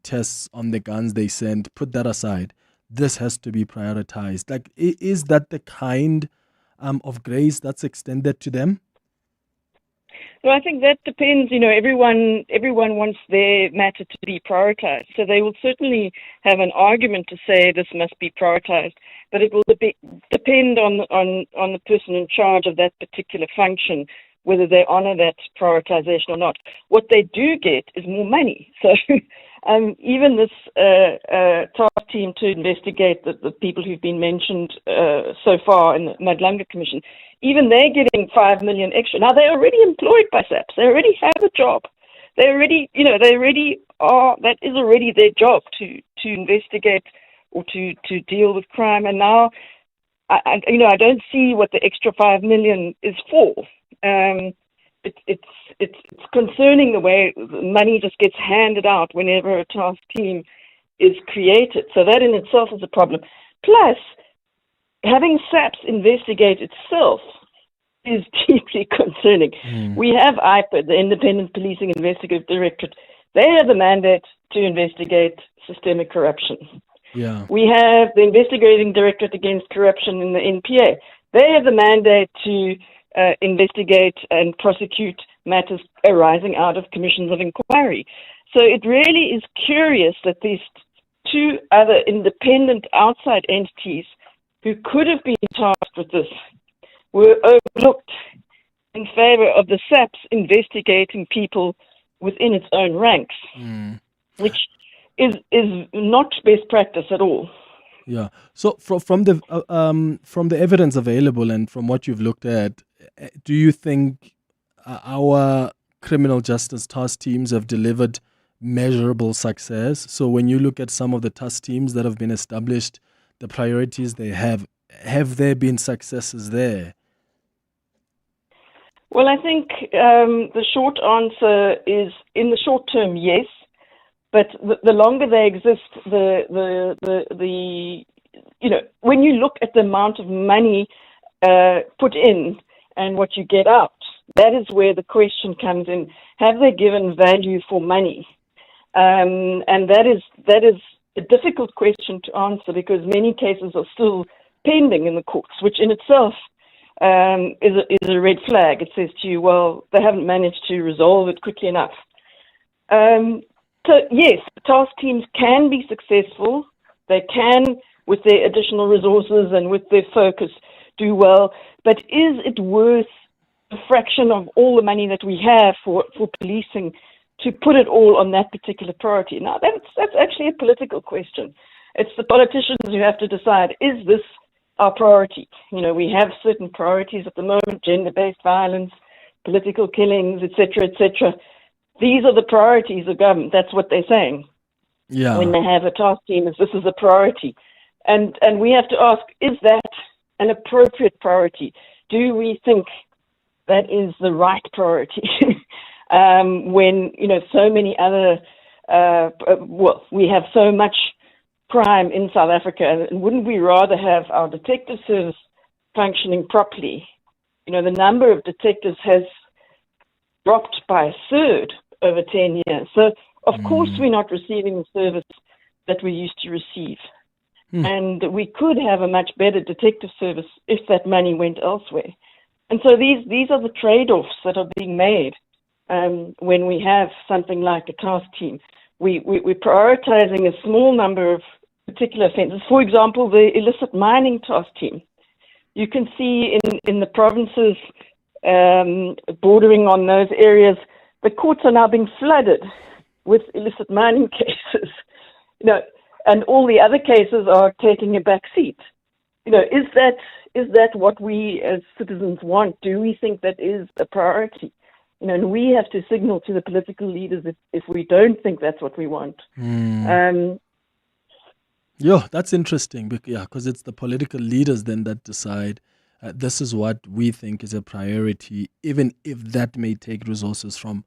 tests on the guns they sent, put that aside. This has to be prioritized. Like, is that the kind of grace that's extended to them? So I think that depends. Everyone wants their matter to be prioritized. So they will certainly have an argument to say this must be prioritized, but it will depend on the person in charge of that particular function, whether they honor that prioritization or not. What they do get is more money. So even this task team to investigate the people who've been mentioned so far in the Madlanga Commission, even they're getting 5 million extra. Now, they're already employed by SAPS. They already have a job. They already are, that is already their job to investigate or to deal with crime. And now, I don't see what the extra 5 million is for. It's concerning the way money just gets handed out whenever a task team is created. So that in itself is a problem. Plus, having SAPS investigate itself is deeply concerning. We have IPA, the Independent Policing Investigative Directorate. They have the mandate to investigate systemic corruption. Yeah. We have the Investigating Directorate Against Corruption in the NPA. They have the mandate to investigate and prosecute matters arising out of commissions of inquiry. So it really is curious that these two other independent outside entities who could have been tasked with this were overlooked in favor of the SAPS investigating people within its own ranks, which is not best practice at all. Yeah. So from the evidence available and from what you've looked at, do you think our criminal justice task teams have delivered measurable success? So when you look at some of the task teams that have been established, the priorities they have there been successes there? Well, I think the short answer is, in the short term, yes. But the longer they exist, when you look at the amount of money put in and what you get out, that is where the question comes in. Have they given value for money? And that is a difficult question to answer, because many cases are still pending in the courts, which in itself is a red flag. It says to you, well, they haven't managed to resolve it quickly enough. So yes, task teams can be successful. They can, with their additional resources and with their focus, do well. But is it worth a fraction of all the money that we have for policing to put it all on that particular priority? Now, that's actually a political question. It's the politicians who have to decide, is this our priority? We have certain priorities at the moment: gender-based violence, political killings, etc., etc. These are the priorities of government. That's what they're saying. Yeah. When they have a task team, this is a priority. And we have to ask, is that an appropriate priority? Do we think that is the right priority? When, so many other, we have so much crime in South Africa, and wouldn't we rather have our detective service functioning properly? The number of detectives has dropped by a third over 10 years. So, of course, we're not receiving the service that we used to receive. And we could have a much better detective service if that money went elsewhere. And so these are the trade-offs that are being made when we have something like a task team. We're prioritizing a small number of particular offenses. For example, the illicit mining task team. You can see in the provinces bordering on those areas, the courts are now being flooded with illicit mining cases, and all the other cases are taking a back seat. Is that what we as citizens want? Do we think that is a priority? And we have to signal to the political leaders if we don't think that's what we want. Yeah, that's interesting. Because it's the political leaders then that decide this is what we think is a priority, even if that may take resources from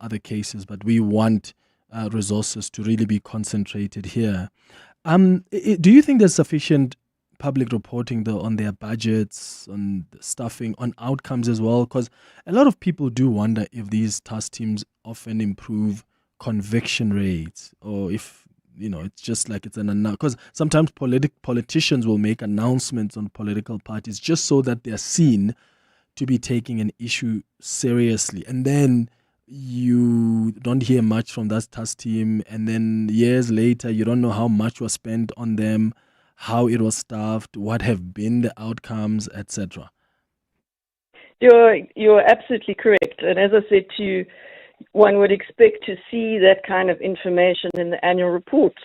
other cases. But we want resources to really be concentrated here. Do you think there's sufficient public reporting though on their budgets, on the staffing, on outcomes as well? Because a lot of people do wonder if these task teams often improve conviction rates, or if it's just like it's because sometimes politicians will make announcements on political parties just so that they're seen to be taking an issue seriously, and then you don't hear much from that task team, and then years later you don't know how much was spent on them, how it was staffed, what have been the outcomes, etc. You're absolutely correct. And as I said to you, one would expect to see that kind of information in the annual reports,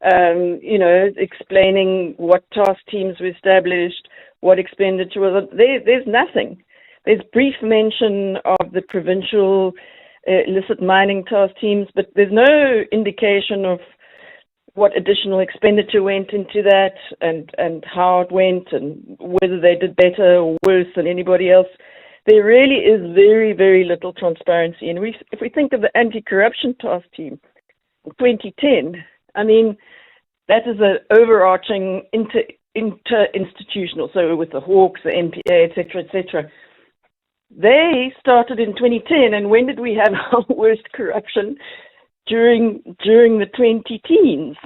explaining what task teams were established, what expenditure was. There's nothing. There's brief mention of the provincial illicit mining task teams, but there's no indication of what additional expenditure went into that and how it went and whether they did better or worse than anybody else. There really is very, very little transparency. And if we think of the anti-corruption task team in 2010, I mean, that is an overarching inter-institutional, so with the Hawks, the MPA, et cetera. They started in 2010, and when did we have our worst corruption? During the 2010s.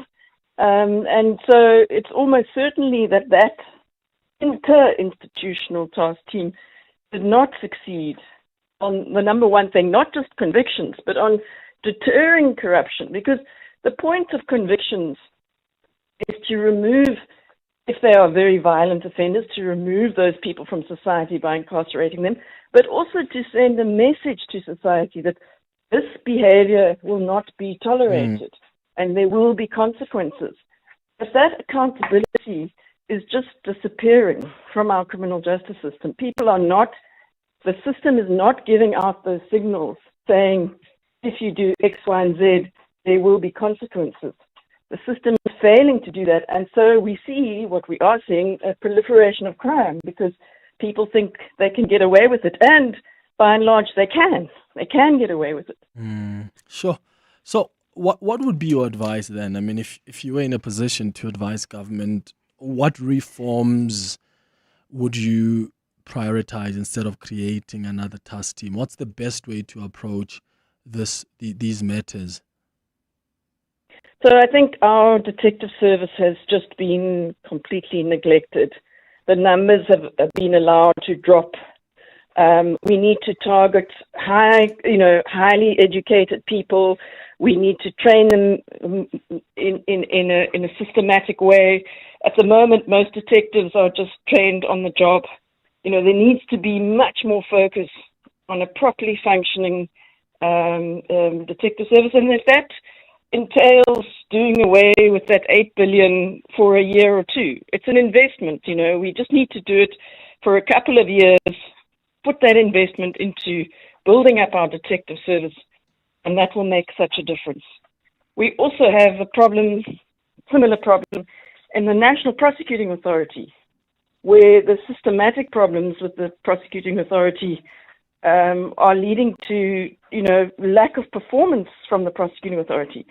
And so it's almost certainly that inter-institutional task team did not succeed on the number one thing, not just convictions, but on deterring corruption, because the point of convictions is to remove, if they are very violent offenders, to remove those people from society by incarcerating them, but also to send a message to society that this behavior will not be tolerated and there will be consequences. But that accountability is just disappearing from our criminal justice system. The system is not giving out those signals saying, if you do X, Y, and Z, there will be consequences. The system is failing to do that. And so we see what we are seeing, a proliferation of crime, because people think they can get away with it. And by and large, they can. They can get away with it. Sure. So what would be your advice then? I mean, if you were in a position to advise government, what reforms would you prioritize instead of creating another task team? What's the best way to approach these matters? So I think our detective service has just been completely neglected. The numbers have been allowed to drop. We need to target highly educated people. We need to train them in a systematic way. At the moment, most detectives are just trained on the job. There needs to be much more focus on a properly functioning detective service, and if that entails doing away with that 8 billion for a year or two, it's an investment. We just need to do it for a couple of years. Put that investment into building up our detective service, and that will make such a difference. We also have a similar problem in the National Prosecuting Authority, where the systematic problems with the prosecuting authority are leading to, lack of performance from the prosecuting authority.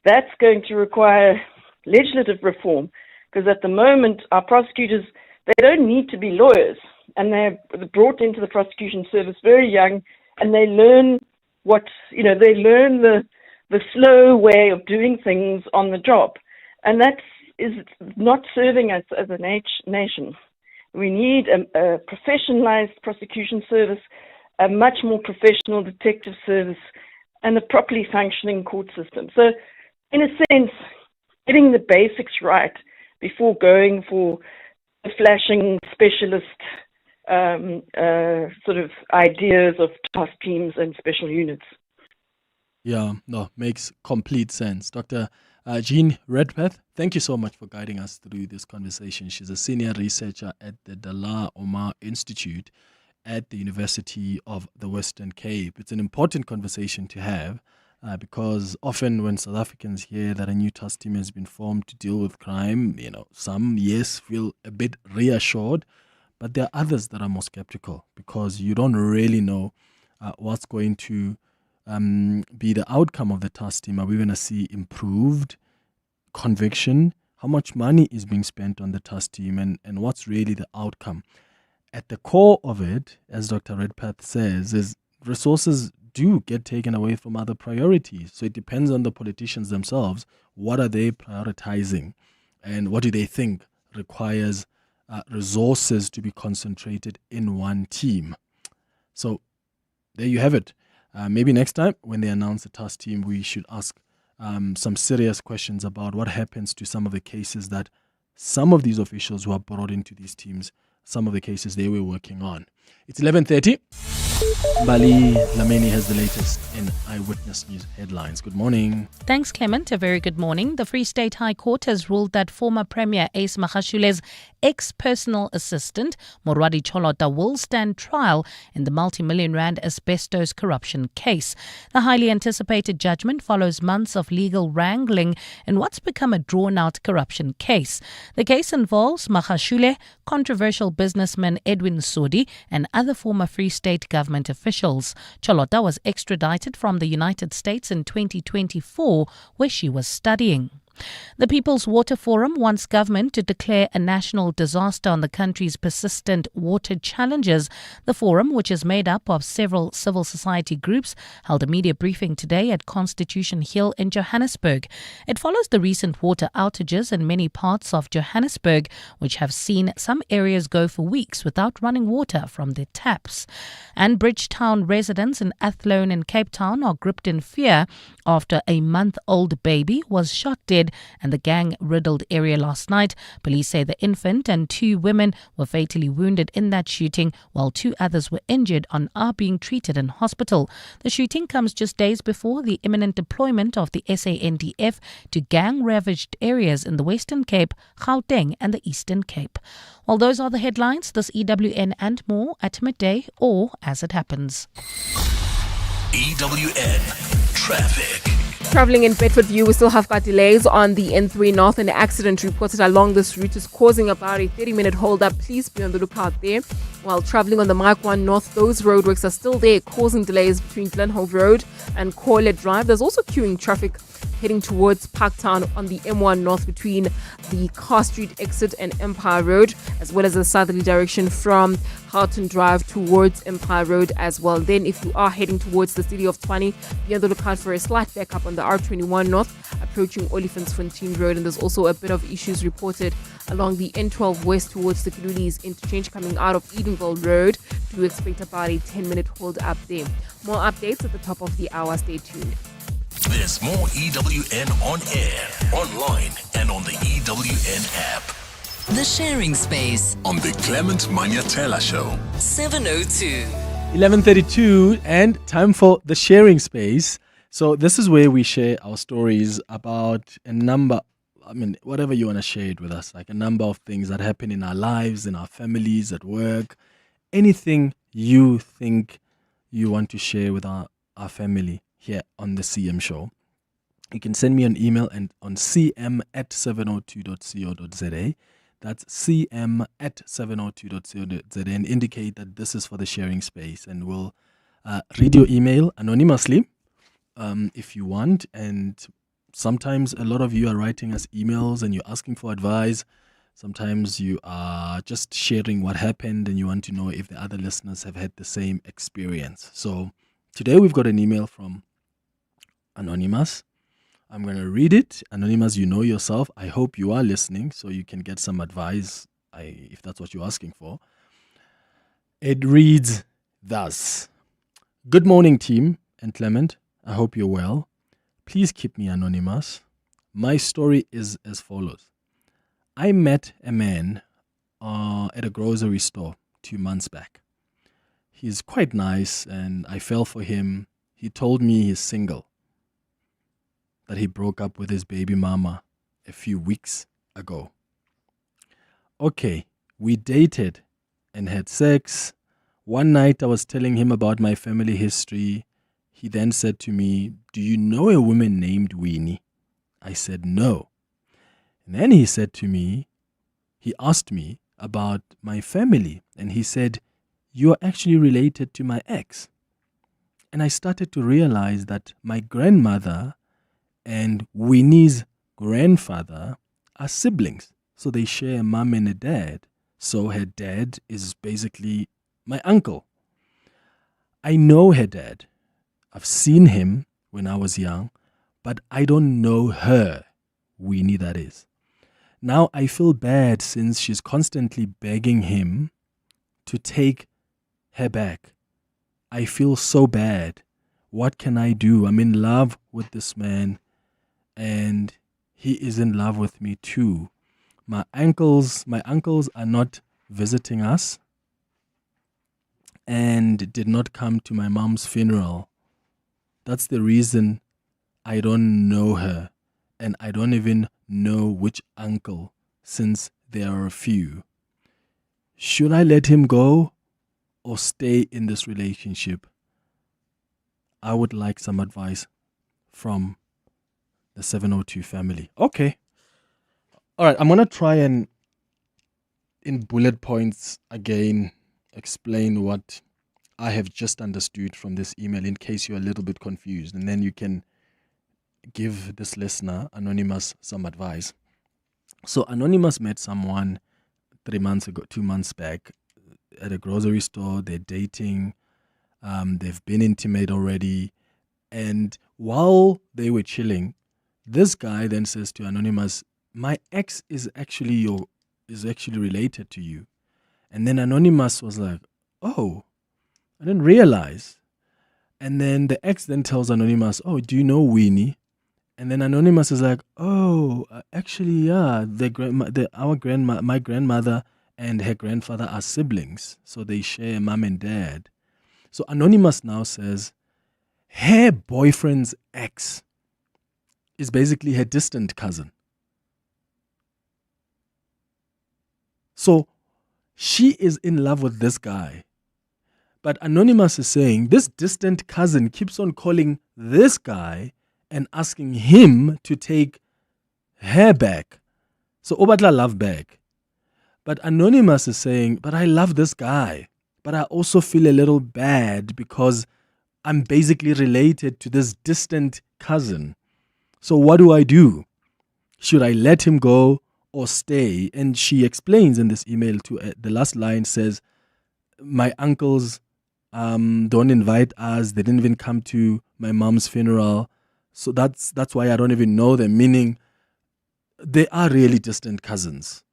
That's going to require legislative reform, because at the moment, our prosecutors, they don't need to be lawyers. And they're brought into the prosecution service very young, and they learn the slow way of doing things on the job. And that is not serving us as a nation. We need a professionalized prosecution service, a much more professional detective service, and a properly functioning court system. So, in a sense, getting the basics right before going for the flashing specialist sort of ideas of task teams and special units. Yeah, no, makes complete sense. Dr. Jean Redpath, thank you so much for guiding us through this conversation. She's a senior researcher at the Dala Omar Institute at the University of the Western Cape. It's an important conversation to have because often when South Africans hear that a new task team has been formed to deal with crime, some, yes, feel a bit reassured, but there are others that are more skeptical because you don't really know what's going to be the outcome of the task team. Are we going to see improved conviction? How much money is being spent on the task team, and what's really the outcome? At the core of it, as Dr. Redpath says, is resources do get taken away from other priorities. So it depends on the politicians themselves. What are they prioritizing? And what do they think requires resources to be concentrated in one team. So there you have it. Maybe next time when they announce the task team, we should ask some serious questions about what happens to some of the cases that some of these officials who are brought into these teams, some of the cases they were working on. It's 11:30. Bali Lameni has the latest in Eyewitness News headlines. Good morning. Thanks, Clement. A very good morning. The Free State High Court has ruled that former Premier Ace Magashule's ex-personal assistant, Morwadi Cholota, will stand trial in the multi-million rand asbestos corruption case. The highly anticipated judgment follows months of legal wrangling in what's become a drawn-out corruption case. The case involves Magashule, controversial businessman Edwin Sodi, and other former Free State government officials. Cholota was extradited from the United States in 2024, where she was studying. The People's Water Forum wants government to declare a national disaster on the country's persistent water challenges. The forum, which is made up of several civil society groups, held a media briefing today at Constitution Hill in Johannesburg. It follows the recent water outages in many parts of Johannesburg, which have seen some areas go for weeks without running water from their taps. And Bridgetown residents in Athlone in Cape Town are gripped in fear after a month-old baby was shot dead in the gang-riddled area last night. Police say the infant and 2 women were fatally wounded in that shooting, while 2 others were injured and are being treated in hospital. The shooting comes just days before the imminent deployment of the SANDF to gang-ravaged areas in the Western Cape, Gauteng and the Eastern Cape. Well, those are the headlines. This EWN and more at midday or as it happens. EWN Traffic. Travelling in Bedfordview, we still have got delays on the N3 North. An accident reported along this route is causing about a 30-minute hold-up. Please be on the lookout there. While travelling on the Mike 1 North, those roadworks are still there, causing delays between Glenhove Road and Corlett Drive. There's also queuing traffic heading towards Parktown on the M1 North between the Car Street exit and Empire Road, as well as the southerly direction from Houghton Drive towards Empire Road as well. Then if you are heading towards the city of Tshwane, be on the lookout for a slight backup on the R21 North approaching Olifantsfontein Road, and there's also a bit of issues reported along the N12 West towards the Gululis interchange coming out of Edenville Road. Do expect about a 10-minute hold up there. More updates at the top of the hour. Stay tuned. There's more EWN on air, online, and on the EWN app. The Sharing Space On the Clement Manyathela Show. 702. 11:32 and time for the sharing space. So this is where we share our stories about a number, whatever you want to share it with us, like a number of things that happen in our lives, in our families, at work, anything you think you want to share with our family here on the CM Show. You can send me an email and on cm@702.co.za. That's cm@702.co.za and indicate that this is for the sharing space, and we'll read your email anonymously if you want. And sometimes a lot of you are writing us emails and you're asking for advice. Sometimes you are just sharing what happened and you want to know if the other listeners have had the same experience. So today we've got an email from Anonymous. I'm going to read it. Anonymous, you know yourself. I hope you are listening so you can get some advice if that's what you're asking for. It reads thus. Good morning, team and Clement. I hope you're well. Please keep me anonymous. My story is as follows. I met a man at a grocery store 2 months back. He's quite nice and I fell for him. He told me he's single, that he broke up with his baby mama a few weeks ago. Okay, we dated and had sex. One night I was telling him about my family history. He then said to me, "Do you know a woman named Winnie?" I said no. And then he asked me about my family, and he said, "You are actually related to my ex." And I started to realize that my grandmother and Winnie's grandfather are siblings. So they share a mom and a dad. So her dad is basically my uncle. I know her dad. I've seen him when I was young, but I don't know her, Winnie that is. Now I feel bad since she's constantly begging him to take her back. I feel so bad. What can I do? I'm in love with this man and he is in love with me too. My uncles are not visiting us and did not come to my mom's funeral. That's the reason I don't know her, and I don't even know which uncle since there are a few. Should I let him go or stay in this relationship? I would like some advice from the 702 family. Okay. All right, I'm going to try and, in bullet points again, explain what I have just understood from this email in case you're a little bit confused. And then you can give this listener, Anonymous, some advice. So Anonymous met someone 3 months ago, 2 months back at a grocery store. They're dating. They've been intimate already. And while they were chilling, this guy then says to Anonymous, my ex is actually related to you. And then Anonymous was like, oh, I didn't realize. And then the ex then tells Anonymous, oh, do you know Winnie? And then Anonymous is like, oh, actually, yeah, my grandmother and her grandfather are siblings. So they share mom and dad. So Anonymous now says her boyfriend's ex is basically her distant cousin. So she is in love with this guy. But Anonymous is saying this distant cousin keeps on calling this guy and asking him to take her back. So Obatla love back. But Anonymous is saying, but I love this guy. But I also feel a little bad because I'm basically related to this distant cousin. So what do I do? Should I let him go or stay? And she explains in this email to the last line says, my uncles don't invite us. They didn't even come to my mom's funeral. So that's why I don't even know them, meaning they are really distant cousins.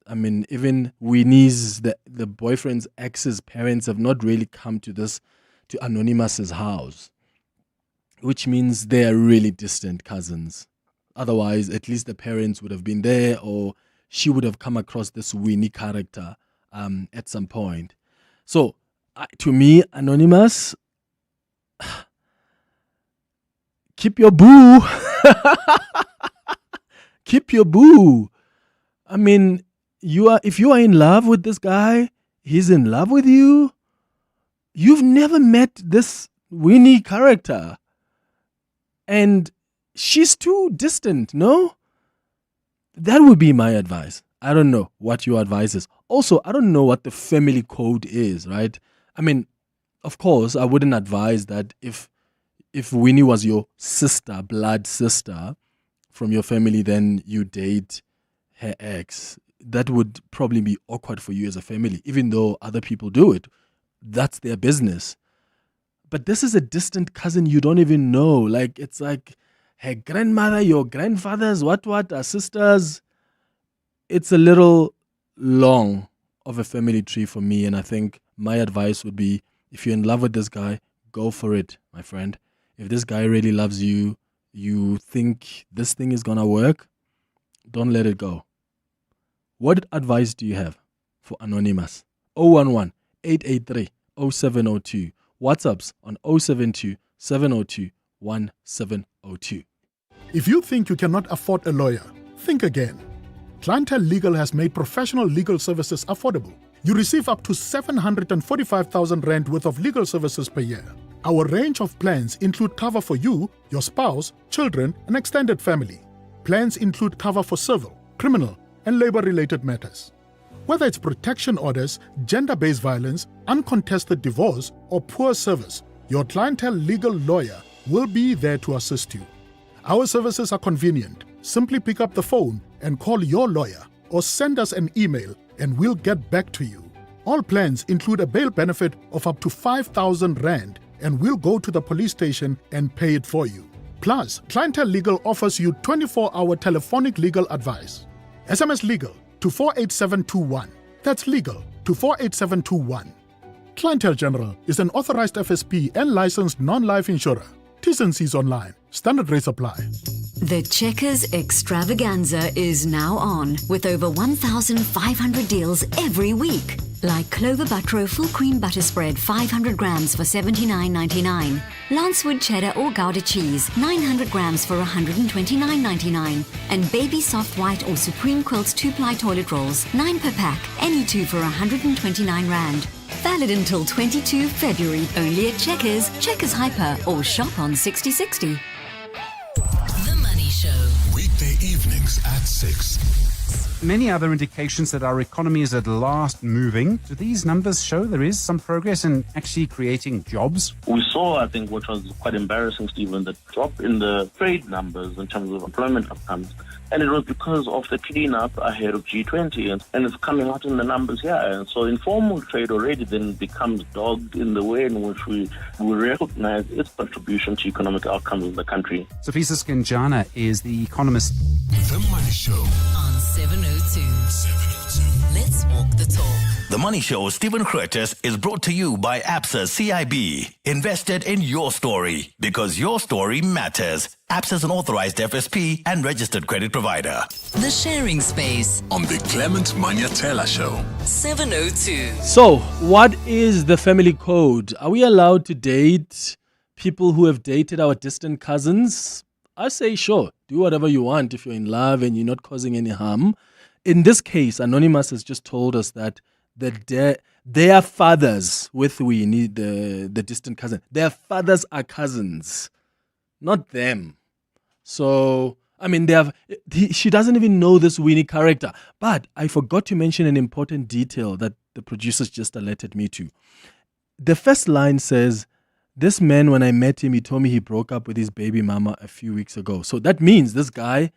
I mean, even Winnie's, the boyfriend's ex's parents have not really come to Anonymous's house, which means they are really distant cousins. Otherwise, at least the parents would have been there, or she would have come across this Winnie character at some point. So, to me, Anonymous, keep your boo. Keep your boo. I mean, if you are in love with this guy, he's in love with you. You've never met this Winnie character. And she's too distant, no? That would be my advice. I don't know what your advice is. Also, I don't know what the family code is, right? I mean, of course, I wouldn't advise that if Winnie was your sister, blood sister from your family, then you date her ex. That would probably be awkward for you as a family, even though other people do it. That's their business. But this is a distant cousin you don't even know. Like, it's like her grandmother, your grandfathers, what are sisters. It's a little long of a family tree for me. And I think my advice would be, if you're in love with this guy, go for it, my friend. If this guy really loves you, you think this thing is going to work, don't let it go. What advice do you have for Anonymous? 011-883-0702. WhatsApps on 072-702-1702. If you think you cannot afford a lawyer, think again. Clientele Legal has made professional legal services affordable. You receive up to 745,000 rand worth of legal services per year. Our range of plans include cover for you, your spouse, children, and extended family. Plans include cover for civil, criminal, and labor-related matters. Whether it's protection orders, gender-based violence, uncontested divorce, or poor service, your Clientele Legal lawyer will be there to assist you. Our services are convenient. Simply pick up the phone and call your lawyer or send us an email and we'll get back to you. All plans include a bail benefit of up to 5,000 rand and we'll go to the police station and pay it for you. Plus, Clientele Legal offers you 24-hour telephonic legal advice. SMS legal to 48721. That's legal to 48721. Clientele General is an authorized FSP and licensed non-life insurer. T's and C's online. Standard rates apply. The Checkers Extravaganza is now on with over 1,500 deals every week. Like Clover Butro Full Cream Butter Spread 500 grams for $79.99. Lancewood Cheddar or Gouda Cheese 900 grams for $129.99. And Baby Soft White or Supreme Quilts 2-ply toilet rolls 9 per pack, any 2 for 129 Rand. Valid until 22 February, only at Checkers, Checkers Hyper or shop on 6060. The Money Show. Weekday evenings at 6. Many other indications that our economy is at last moving. Do these numbers show there is some progress in actually creating jobs? We saw, I think, what was quite embarrassing, Stephen, the drop in the trade numbers in terms of employment outcomes. And it was because of the cleanup ahead of G20, and it's coming out in the numbers here. And so informal trade already then becomes dogged in the way in which we recognize its contribution to economic outcomes in the country. Sofisa Skinjana is the economist. The Money Show on 702. Let's walk the talk. The Money Show, Stephen Curtis, is brought to you by ActionSA CIB. Invested in your story because your story matters. ActionSA is an authorized FSP and registered credit provider. The Sharing Space on the Clement Manyathela Show. 702. So, what is the family code? Are we allowed to date people who have dated our distant cousins? I say sure. Do whatever you want if you're in love and you're not causing any harm. In this case, Anonymous has just told us that their fathers with Winnie, the distant cousin, their fathers are cousins, not them. So, I mean, she doesn't even know this Winnie character. But I forgot to mention an important detail that the producers just alerted me to. The first line says, this man, when I met him, he told me he broke up with his baby mama a few weeks ago. So that means this guy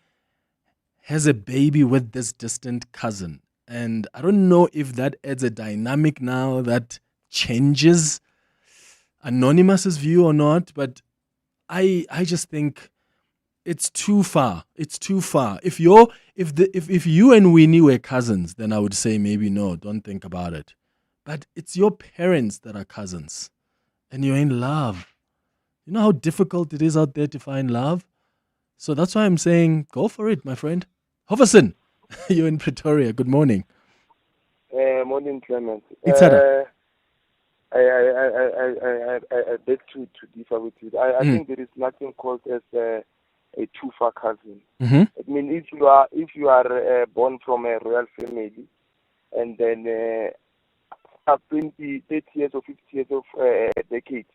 has a baby with this distant cousin. And I don't know if that adds a dynamic now that changes Anonymous's view or not, but I just think it's too far. It's too far. If you and Winnie were cousins, then I would say maybe no, don't think about it. But it's your parents that are cousins, and you're in love. You know how difficult it is out there to find love? So that's why I'm saying go for it, my friend. Hoverson, you're in Pretoria. Good morning. Morning, Clement. It's I beg to differ with you. I think there is nothing called as a too far cousin. Mm-hmm. I mean, if you are born from a royal family, and then after 20, 30 years or 50 years of decades,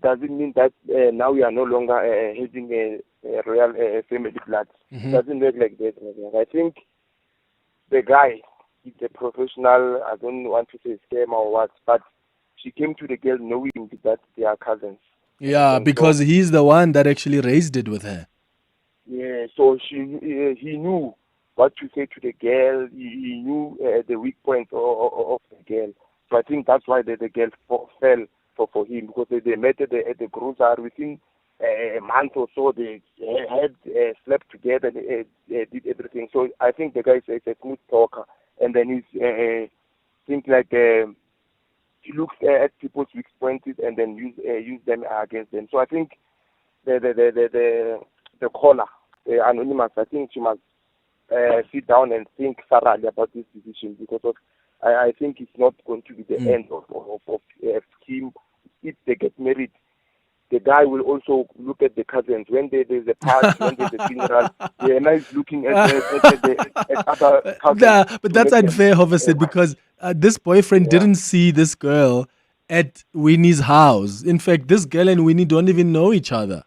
doesn't mean that now we are no longer having a royal family blood. Mm-hmm. It doesn't work like that. I think the guy is a professional. I don't want to say scam or what, but she came to the girl knowing that they are cousins. Yeah, and because so, he's the one that actually raised it with her. Yeah, so he knew what to say to the girl. He knew the weak points of the girl. So I think that's why the girl fell for him, because they met at the grocery within a month or so. They had slept together, did everything. So I think the guy is a smooth talker, and then he's think like he looks at people's weak points and then use them against them. So I think the caller, Anonymous, I think she must sit down and think thoroughly about this decision, because I think it's not going to be the end of him. If they get married, the guy will also look at the cousins. When there's a party, when there's a funeral, the man is looking at other cousins. Nah, but that's unfair, Hoverson, because this boyfriend didn't see this girl at Winnie's house. In fact, this girl and Winnie don't even know each other.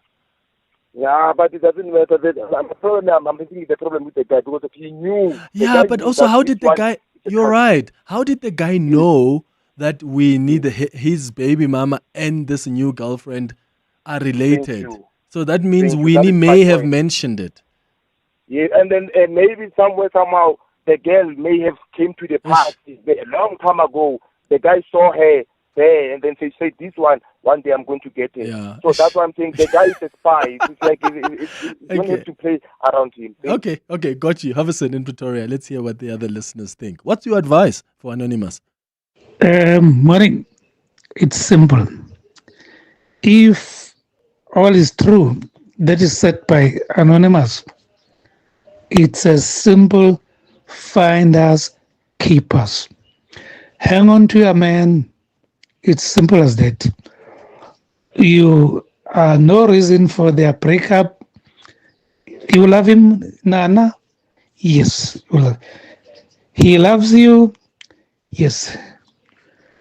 Yeah, but it doesn't matter. I'm thinking the problem with the guy, because if he knew. Yeah, but also, how did the guy? You're right. How did the guy know that Winnie, his baby mama, and this new girlfriend are related? So that means Winnie may have mentioned it. Yeah, and then maybe somehow, the girl may have came to the party a long time ago. The guy saw her there, and then they said, this one, one day I'm going to get her. Yeah. So that's why I'm saying the guy is a spy. It's like you don't have to play around him. Okay, got you. Havison in Pretoria. Let's hear what the other listeners think. What's your advice for Anonymous? Morning. It's simple. If all is true that is said by Anonymous, it's a simple find us, keep us. Hang on to your man. It's simple as that. You are no reason for their breakup. You love him, Nana? Yes. He loves you? Yes.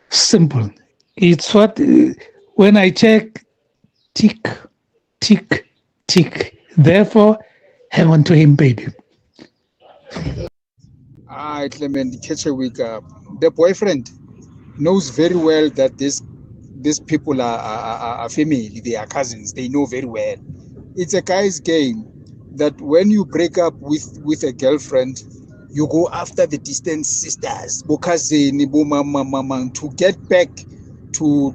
Simple. It's what, when I check, tick, tick, tick. Therefore, hang on to him, baby. Clement, catch a week. The boyfriend knows very well that these people are family, they are cousins, they know very well. It's a guy's game that when you break up with a girlfriend, you go after the distant sisters, to get back to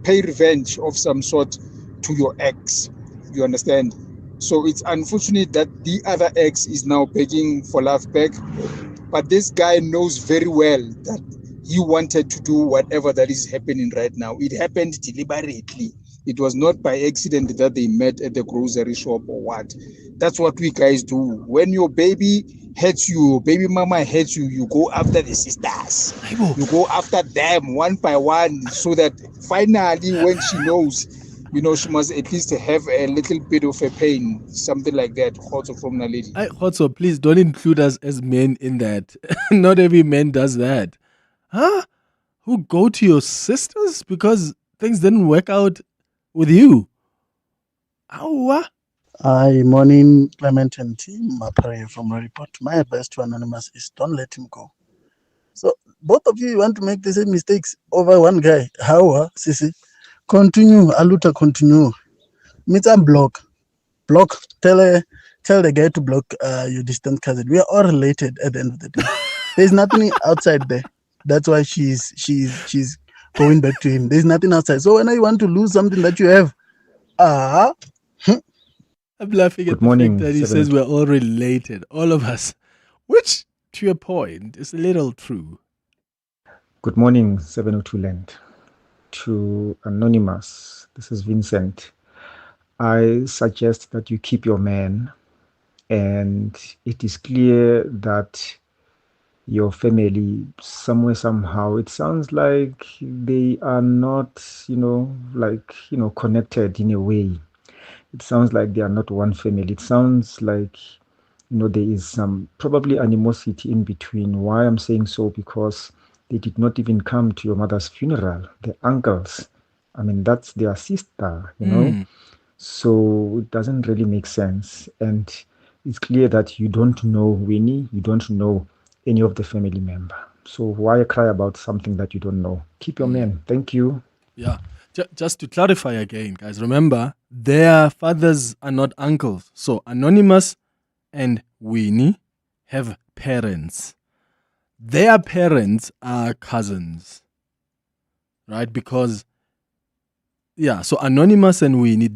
pay revenge of some sort to your ex. You understand? So it's unfortunate that the other ex is now begging for love back. But this guy knows very well that he wanted to do whatever that is happening right now. It happened deliberately. It was not by accident that they met at the grocery shop or what. That's what we guys do. When your baby hates you, baby mama hates you, you go after the sisters. You go after them one by one so that finally when she knows, she must at least have a little bit of a pain, something like that. Khotso from Naledi. Khotso, please don't include us as men in that. Not every man does that. Huh? Who go to your sisters because things didn't work out with you? Awa. Hi, morning, Clement and team. Mapare from a report. My advice to Anonymous is don't let him go. So, both of you want to make the same mistakes over one guy. How, Sisi? Continue, Aluta, continue. Meet and block. Block. Tell the guy to block your distant cousin. We are all related at the end of the day. There's nothing outside there. That's why she's going back to him. There's nothing outside. So when you want to lose something that you have, I'm laughing at the fact that he says we're all related, all of us. Which, to your point, is a little true. Good morning, 702 Land. To Anonymous, this is Vincent. I suggest that you keep your man, and it is clear that your family, somewhere, somehow, it sounds like they are not, connected in a way. It sounds like they are not one family. It sounds like, there is some probably animosity in between. Why I'm saying so? Because they did not even come to your mother's funeral. The uncles, that's their sister, So it doesn't really make sense. And it's clear that you don't know Winnie, you don't know any of the family member. So why cry about something that you don't know? Keep your man. Thank you. Yeah. Just to clarify again, guys, remember, their fathers are not uncles. So Anonymous and Winnie have parents. Their parents are cousins, right? Because, so Anonymous and Winnie,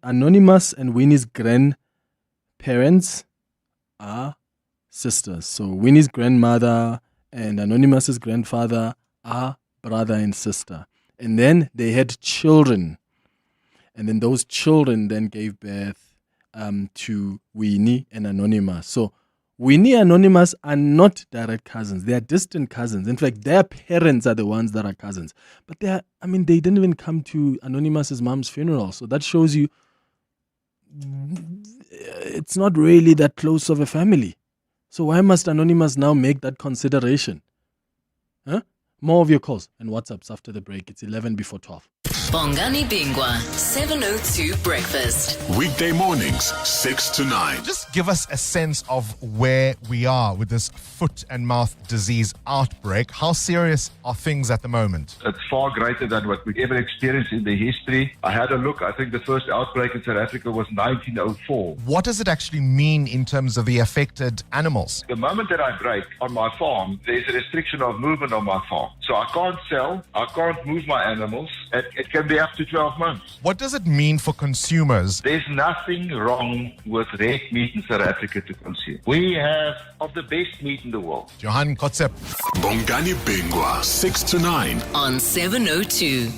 Anonymous and Winnie's grandparents are sisters. So Winnie's grandmother and Anonymous's grandfather are brother and sister. And then they had children. And then those children then gave birth to Winnie and Anonymous. So Winnie and Anonymous are not direct cousins. They are distant cousins. In fact, their parents are the ones that are cousins. But they didn't even come to Anonymous's mom's funeral. So that shows you it's not really that close of a family. So why must Anonymous now make that consideration? Huh? More of your calls and WhatsApps after the break. It's 11 before 12. Bongani Bingwa, 702 Breakfast. Weekday mornings, 6 to 9. Just give us a sense of where we are with this foot and mouth disease outbreak. How serious are things at the moment? It's far greater than what we've ever experienced in the history. I had a look. I think the first outbreak in South Africa was 1904. What does it actually mean in terms of the affected animals? The moment that I break on my farm, there's a restriction of movement on my farm. So I can't sell, I can't move my animals. It can be up to 12 months. What does it mean for consumers? There's nothing wrong with red meat in South Africa to consume. We have of the best meat in the world. Johan Kotsep. Bongani Bingwa, 6 to 9. On 702.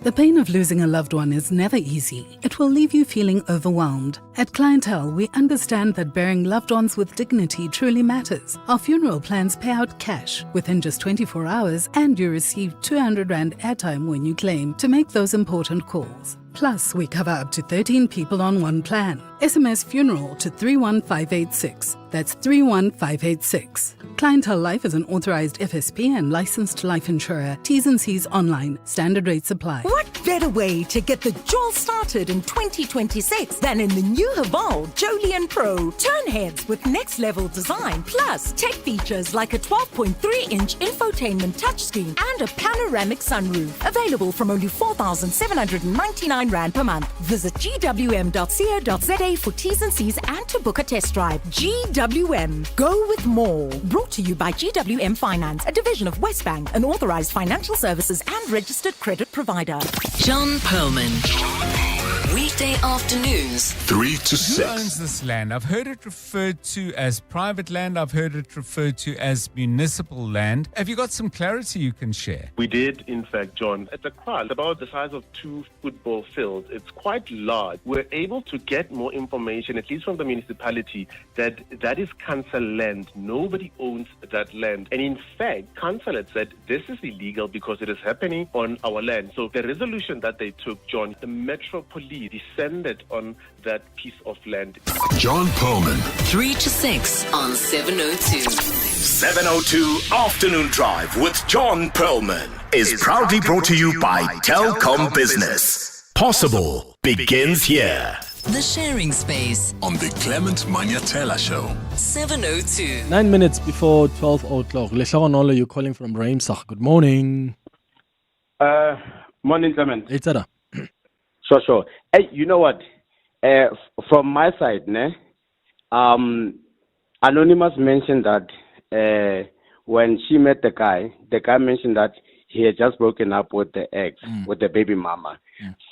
The pain of losing a loved one is never easy. It will leave you feeling overwhelmed. At Clientele, we understand that burying loved ones with dignity truly matters. Our funeral plans pay out cash within just 24 hours, and you receive 200 Rand airtime when you claim to make those important calls. Plus, we cover up to 13 people on one plan. SMS funeral to 31586. That's 31586. Clientele Life is an authorized FSP and licensed life insurer. T's and C's online. Standard rates apply. What better way to get the jewel started in 2026 than in the new Haval Jolian Pro? Turn heads with next level design, plus tech features like a 12.3-inch infotainment touchscreen and a panoramic sunroof. Available from only 4,799 Rand per month. Visit gwm.co.za for T's and C's and to book a test drive. GWM. Go with more. Brought to you by GWM Finance, a division of Westbank, an authorized financial services and registered credit provider. John Perlman. Weekday afternoons. 3 to 6. Who owns this land? I've heard it referred to as private land. I've heard it referred to as municipal land. Have you got some clarity you can share? We did, in fact, John. It's a kraal about the size of 2 football fields. It's quite large. We're able to get more information, at least from the municipality, that is council land. Nobody owns that land. And in fact, council had said this is illegal because it is happening on our land. So the resolution that they took, John, the Metro Police descended on that piece of land. John Perlman. 3 to 6 on 702. 702 Afternoon Drive with John Perlman is proudly brought to you by Telkom Business. Possible begins here. The Sharing Space On the Clement Manyathela Show. 702. 9 minutes before 12 o'clock. Leshagonola, you're calling from Ramsach. Good morning. Morning, Clement. It's Ada. Sure. Hey, you know what? From my side, Anonymous mentioned that when she met the guy mentioned that he had just broken up with the ex, with the baby mama.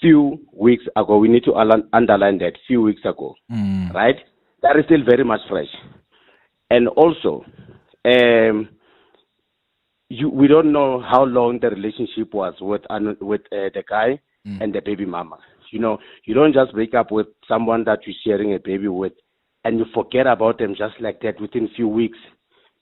Few weeks ago, we need to underline that, few weeks ago, right? That is still very much fresh. And also, we don't know how long the relationship was with the guy and the baby mama. You know, you don't just break up with someone that you're sharing a baby with and you forget about them just like that within a few weeks.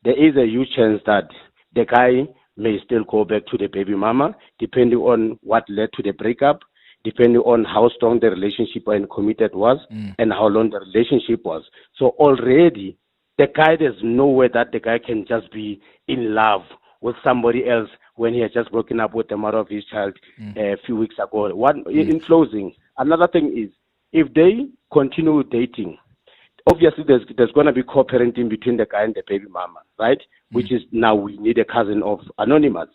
There is a huge chance that the guy may still go back to the baby mama, depending on what led to the breakup, depending on how strong the relationship and committed was, and how long the relationship was. So already, the guy, there's no way that the guy can just be in love with somebody else when he has just broken up with the mother of his child a few weeks ago. In closing, another thing is, if they continue dating, obviously there's going to be co-parenting between the guy and the baby mama, right? Which is now we need a cousin of Anonymous.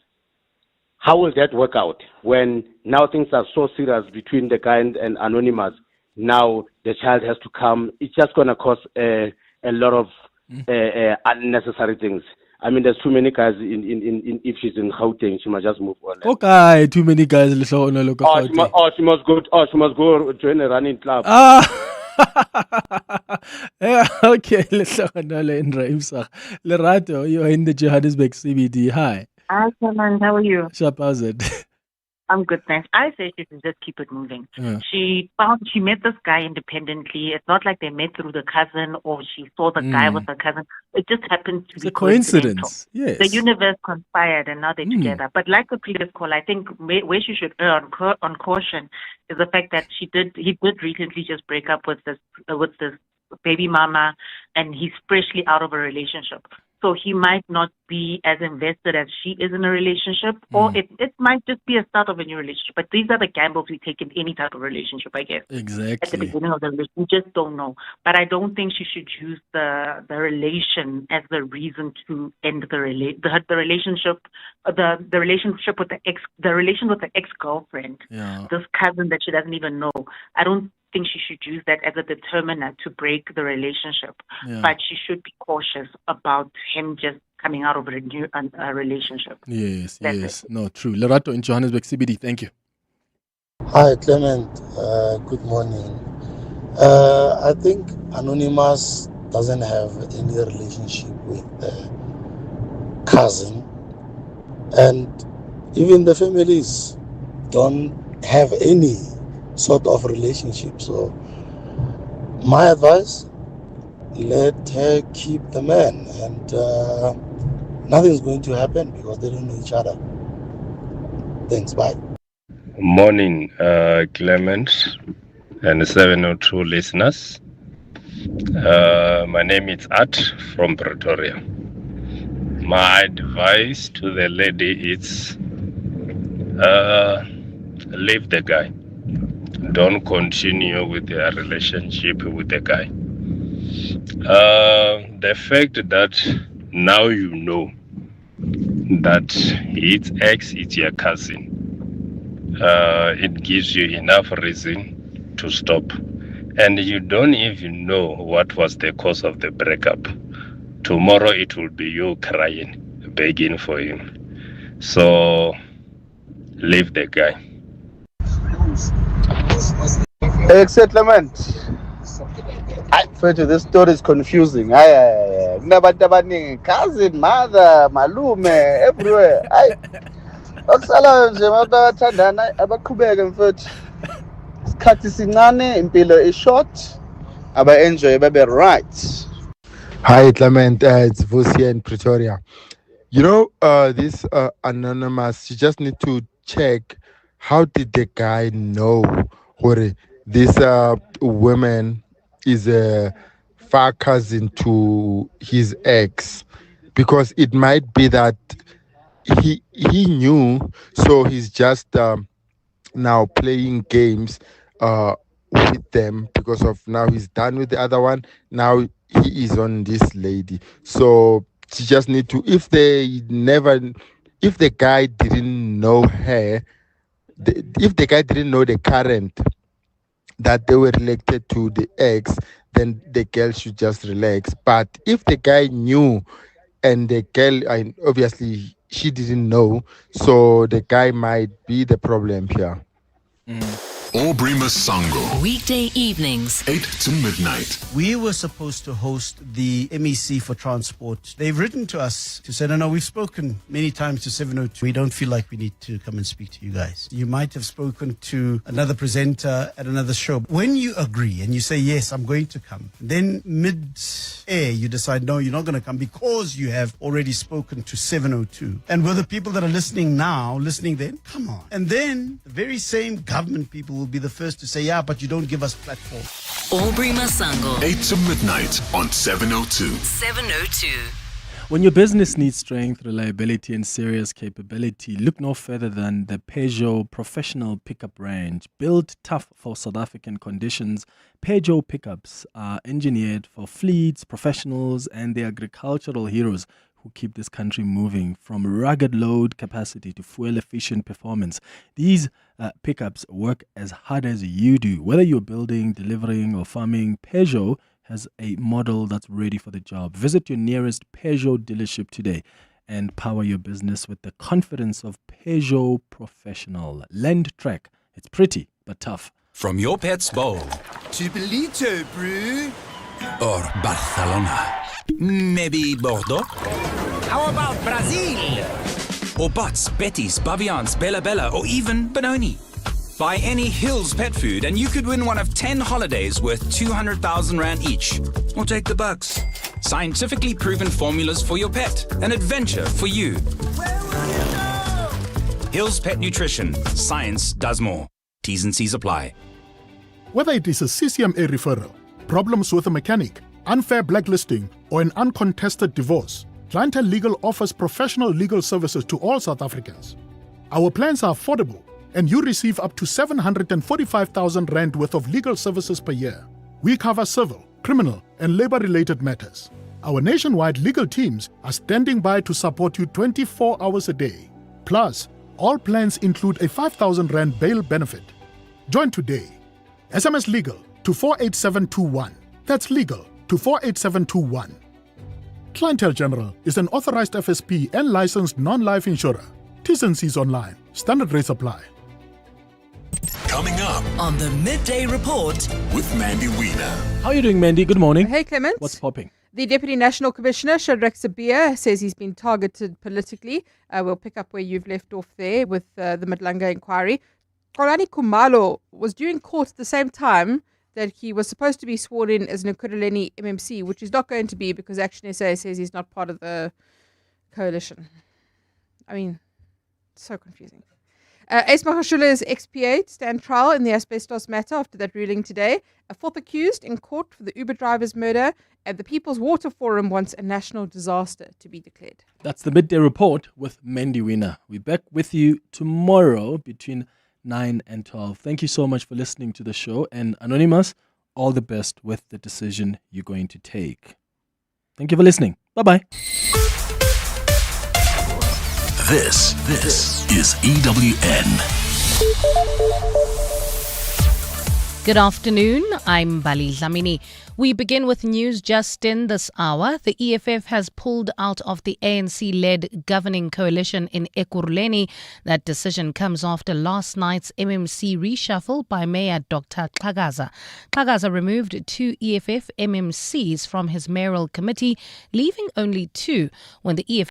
How will that work out when now things are so serious between the guy and Anonymous? Now the child has to come. It's just going to cause a lot of unnecessary things. I mean, there's too many guys if she's in Gauteng, she must just move on. Okay, too many guys. She must go join a running club. Yeah, okay, let's go in Ramsach. Lerato, you're in the Johannesburg CBD. Hi. Hi, Clement. How are you? Sharp, how's it? I'm good, thanks. I say she should just keep it moving. Yeah. She met this guy independently. It's not like they met through the cousin or she saw the guy with the cousin. It just happened to be a coincidence. Yes. The universe conspired and now they're together. But like the previous call, I think where she should err on caution is the fact that he did recently just break up with this baby mama, and he's freshly out of a relationship. So he might not be as invested as she is in a relationship, or it might just be a start of a new relationship. But these are the gambles we take in any type of relationship, I guess. Exactly. At the beginning of the relationship, we just don't know. But I don't think she should use the relation as the reason to end the relationship with the relation with the ex-girlfriend, this cousin that she doesn't even know. I don't think she should use that as a determinant to break the relationship, but she should be cautious about him just coming out of a new relationship. Yes. No, true. Lerato in Johannesburg CBD, thank you. Hi, Clement. Good morning. I think Anonymous doesn't have any relationship with the cousin, and even the families don't have any sort of relationship. So my advice, let her keep the man, and nothing's going to happen because they don't know each other. Thanks, bye. Morning, Clement and 702 listeners. My name is Art from Pretoria. My advice to the lady is leave the guy. Don't continue with their relationship with the guy. The fact that now you know that his ex is your cousin, it gives you enough reason to stop. And you don't even know what was the cause of the breakup. Tomorrow it will be you crying, begging for him. So leave the guy. Clement. This story is confusing. Cousin, mother, malume, everywhere. Okusalayo nje mabathandana abaqhubeke mfowethu. Isikhathi sincane, impilo is short. Aba-enjoy babe right. Hi, Clement. It's Vusia in Pretoria. You know, this Anonymous, you just need to check how did the guy know where this woman is a far cousin to his ex, because it might be that he knew, so he's just now playing games with them because of now he's done with the other one. Now he is on this lady, so you just need to, if the guy didn't know her, if the guy didn't know the current that they were related to the ex, then the girl should just relax. But if the guy knew and the girl, obviously she didn't know, so the guy might be the problem here. Aubrey Masango. Weekday evenings, 8 to midnight. We were supposed to host the MEC for transport. They've written to us to say, no, we've spoken many times to 702. We don't feel like we need to come and speak to you guys. You might have spoken to another presenter at another show. When you agree and you say, yes, I'm going to come, then mid-air you decide, no, you're not going to come because you have already spoken to 702. And were the people that are listening now listening then? Come on. And then the very same government people will be the first to say, yeah, but you don't give us platform. Aubrey Masango. 8 to midnight on 702. 702. When your business needs strength, reliability, and serious capability, look no further than the Peugeot Professional Pickup Range. Built tough for South African conditions, Peugeot pickups are engineered for fleets, professionals, and the agricultural heroes who keep this country moving. From rugged load capacity to fuel-efficient performance, these pickups work as hard as you do. Whether you're building, delivering, or farming, Peugeot has a model that's ready for the job. Visit your nearest Peugeot dealership today and power your business with the confidence of Peugeot Professional. Land Track. It's pretty, but tough. From your pet's bowl to Belito, brew. Or Barcelona. Maybe Bordeaux? How about Brazil? Or Butts, Betty's, Baviance, Bella Bella, or even Benoni. Buy any Hills pet food and you could win one of 10 holidays worth 200,000 Rand each. Or take the bucks. Scientifically proven formulas for your pet. An adventure for you. Hills Pet Nutrition. Science does more. T's and C's apply. Whether it is a CCMA referral, problems with a mechanic, unfair blacklisting, or an uncontested divorce, Clientele Legal offers professional legal services to all South Africans. Our plans are affordable, and you receive up to 745,000 Rand worth of legal services per year. We cover civil, criminal, and labor-related matters. Our nationwide legal teams are standing by to support you 24 hours a day. Plus, all plans include a 5,000 Rand bail benefit. Join today. SMS LEGAL to 48721. That's legal to 48721. Clientele General is an authorized FSP and licensed non-life insurer. T's and C's online. Standard rates apply. Coming up On the Midday Report. with Mandy Wiener. How are you doing, Mandy? Good morning. Hey, Clement. What's popping? The Deputy National Commissioner, Sibia, says he's been targeted politically. We'll pick up where you've left off there with the Madlanga inquiry. Xolani Khumalo was due in court at the same time that he was supposed to be sworn in as an Ekurhuleni MMC, which he's not going to be because ActionSA says he's not part of the coalition. I mean, so confusing. Ace Magashula's XPA stand trial in the asbestos matter after that ruling today. A fourth accused in court for the Uber driver's murder, and the People's Water Forum wants a national disaster to be declared. That's the Midday Report with Mandy Wiener. We're back with you tomorrow between 9 and 12. Thank you so much for listening to the show. And Anonymous, all the best with the decision you're going to take. Thank you for listening. Bye-bye. This is EWN. Good afternoon, I'm Bali Dlamini. We begin with news just in this hour. The EFF has pulled out of the ANC-led governing coalition in Ekurhuleni. That decision comes after last night's MMC reshuffle by Mayor Dr. Xhakaza. Xhakaza removed 2 EFF MMCs from his mayoral committee, leaving only 2 when the EFF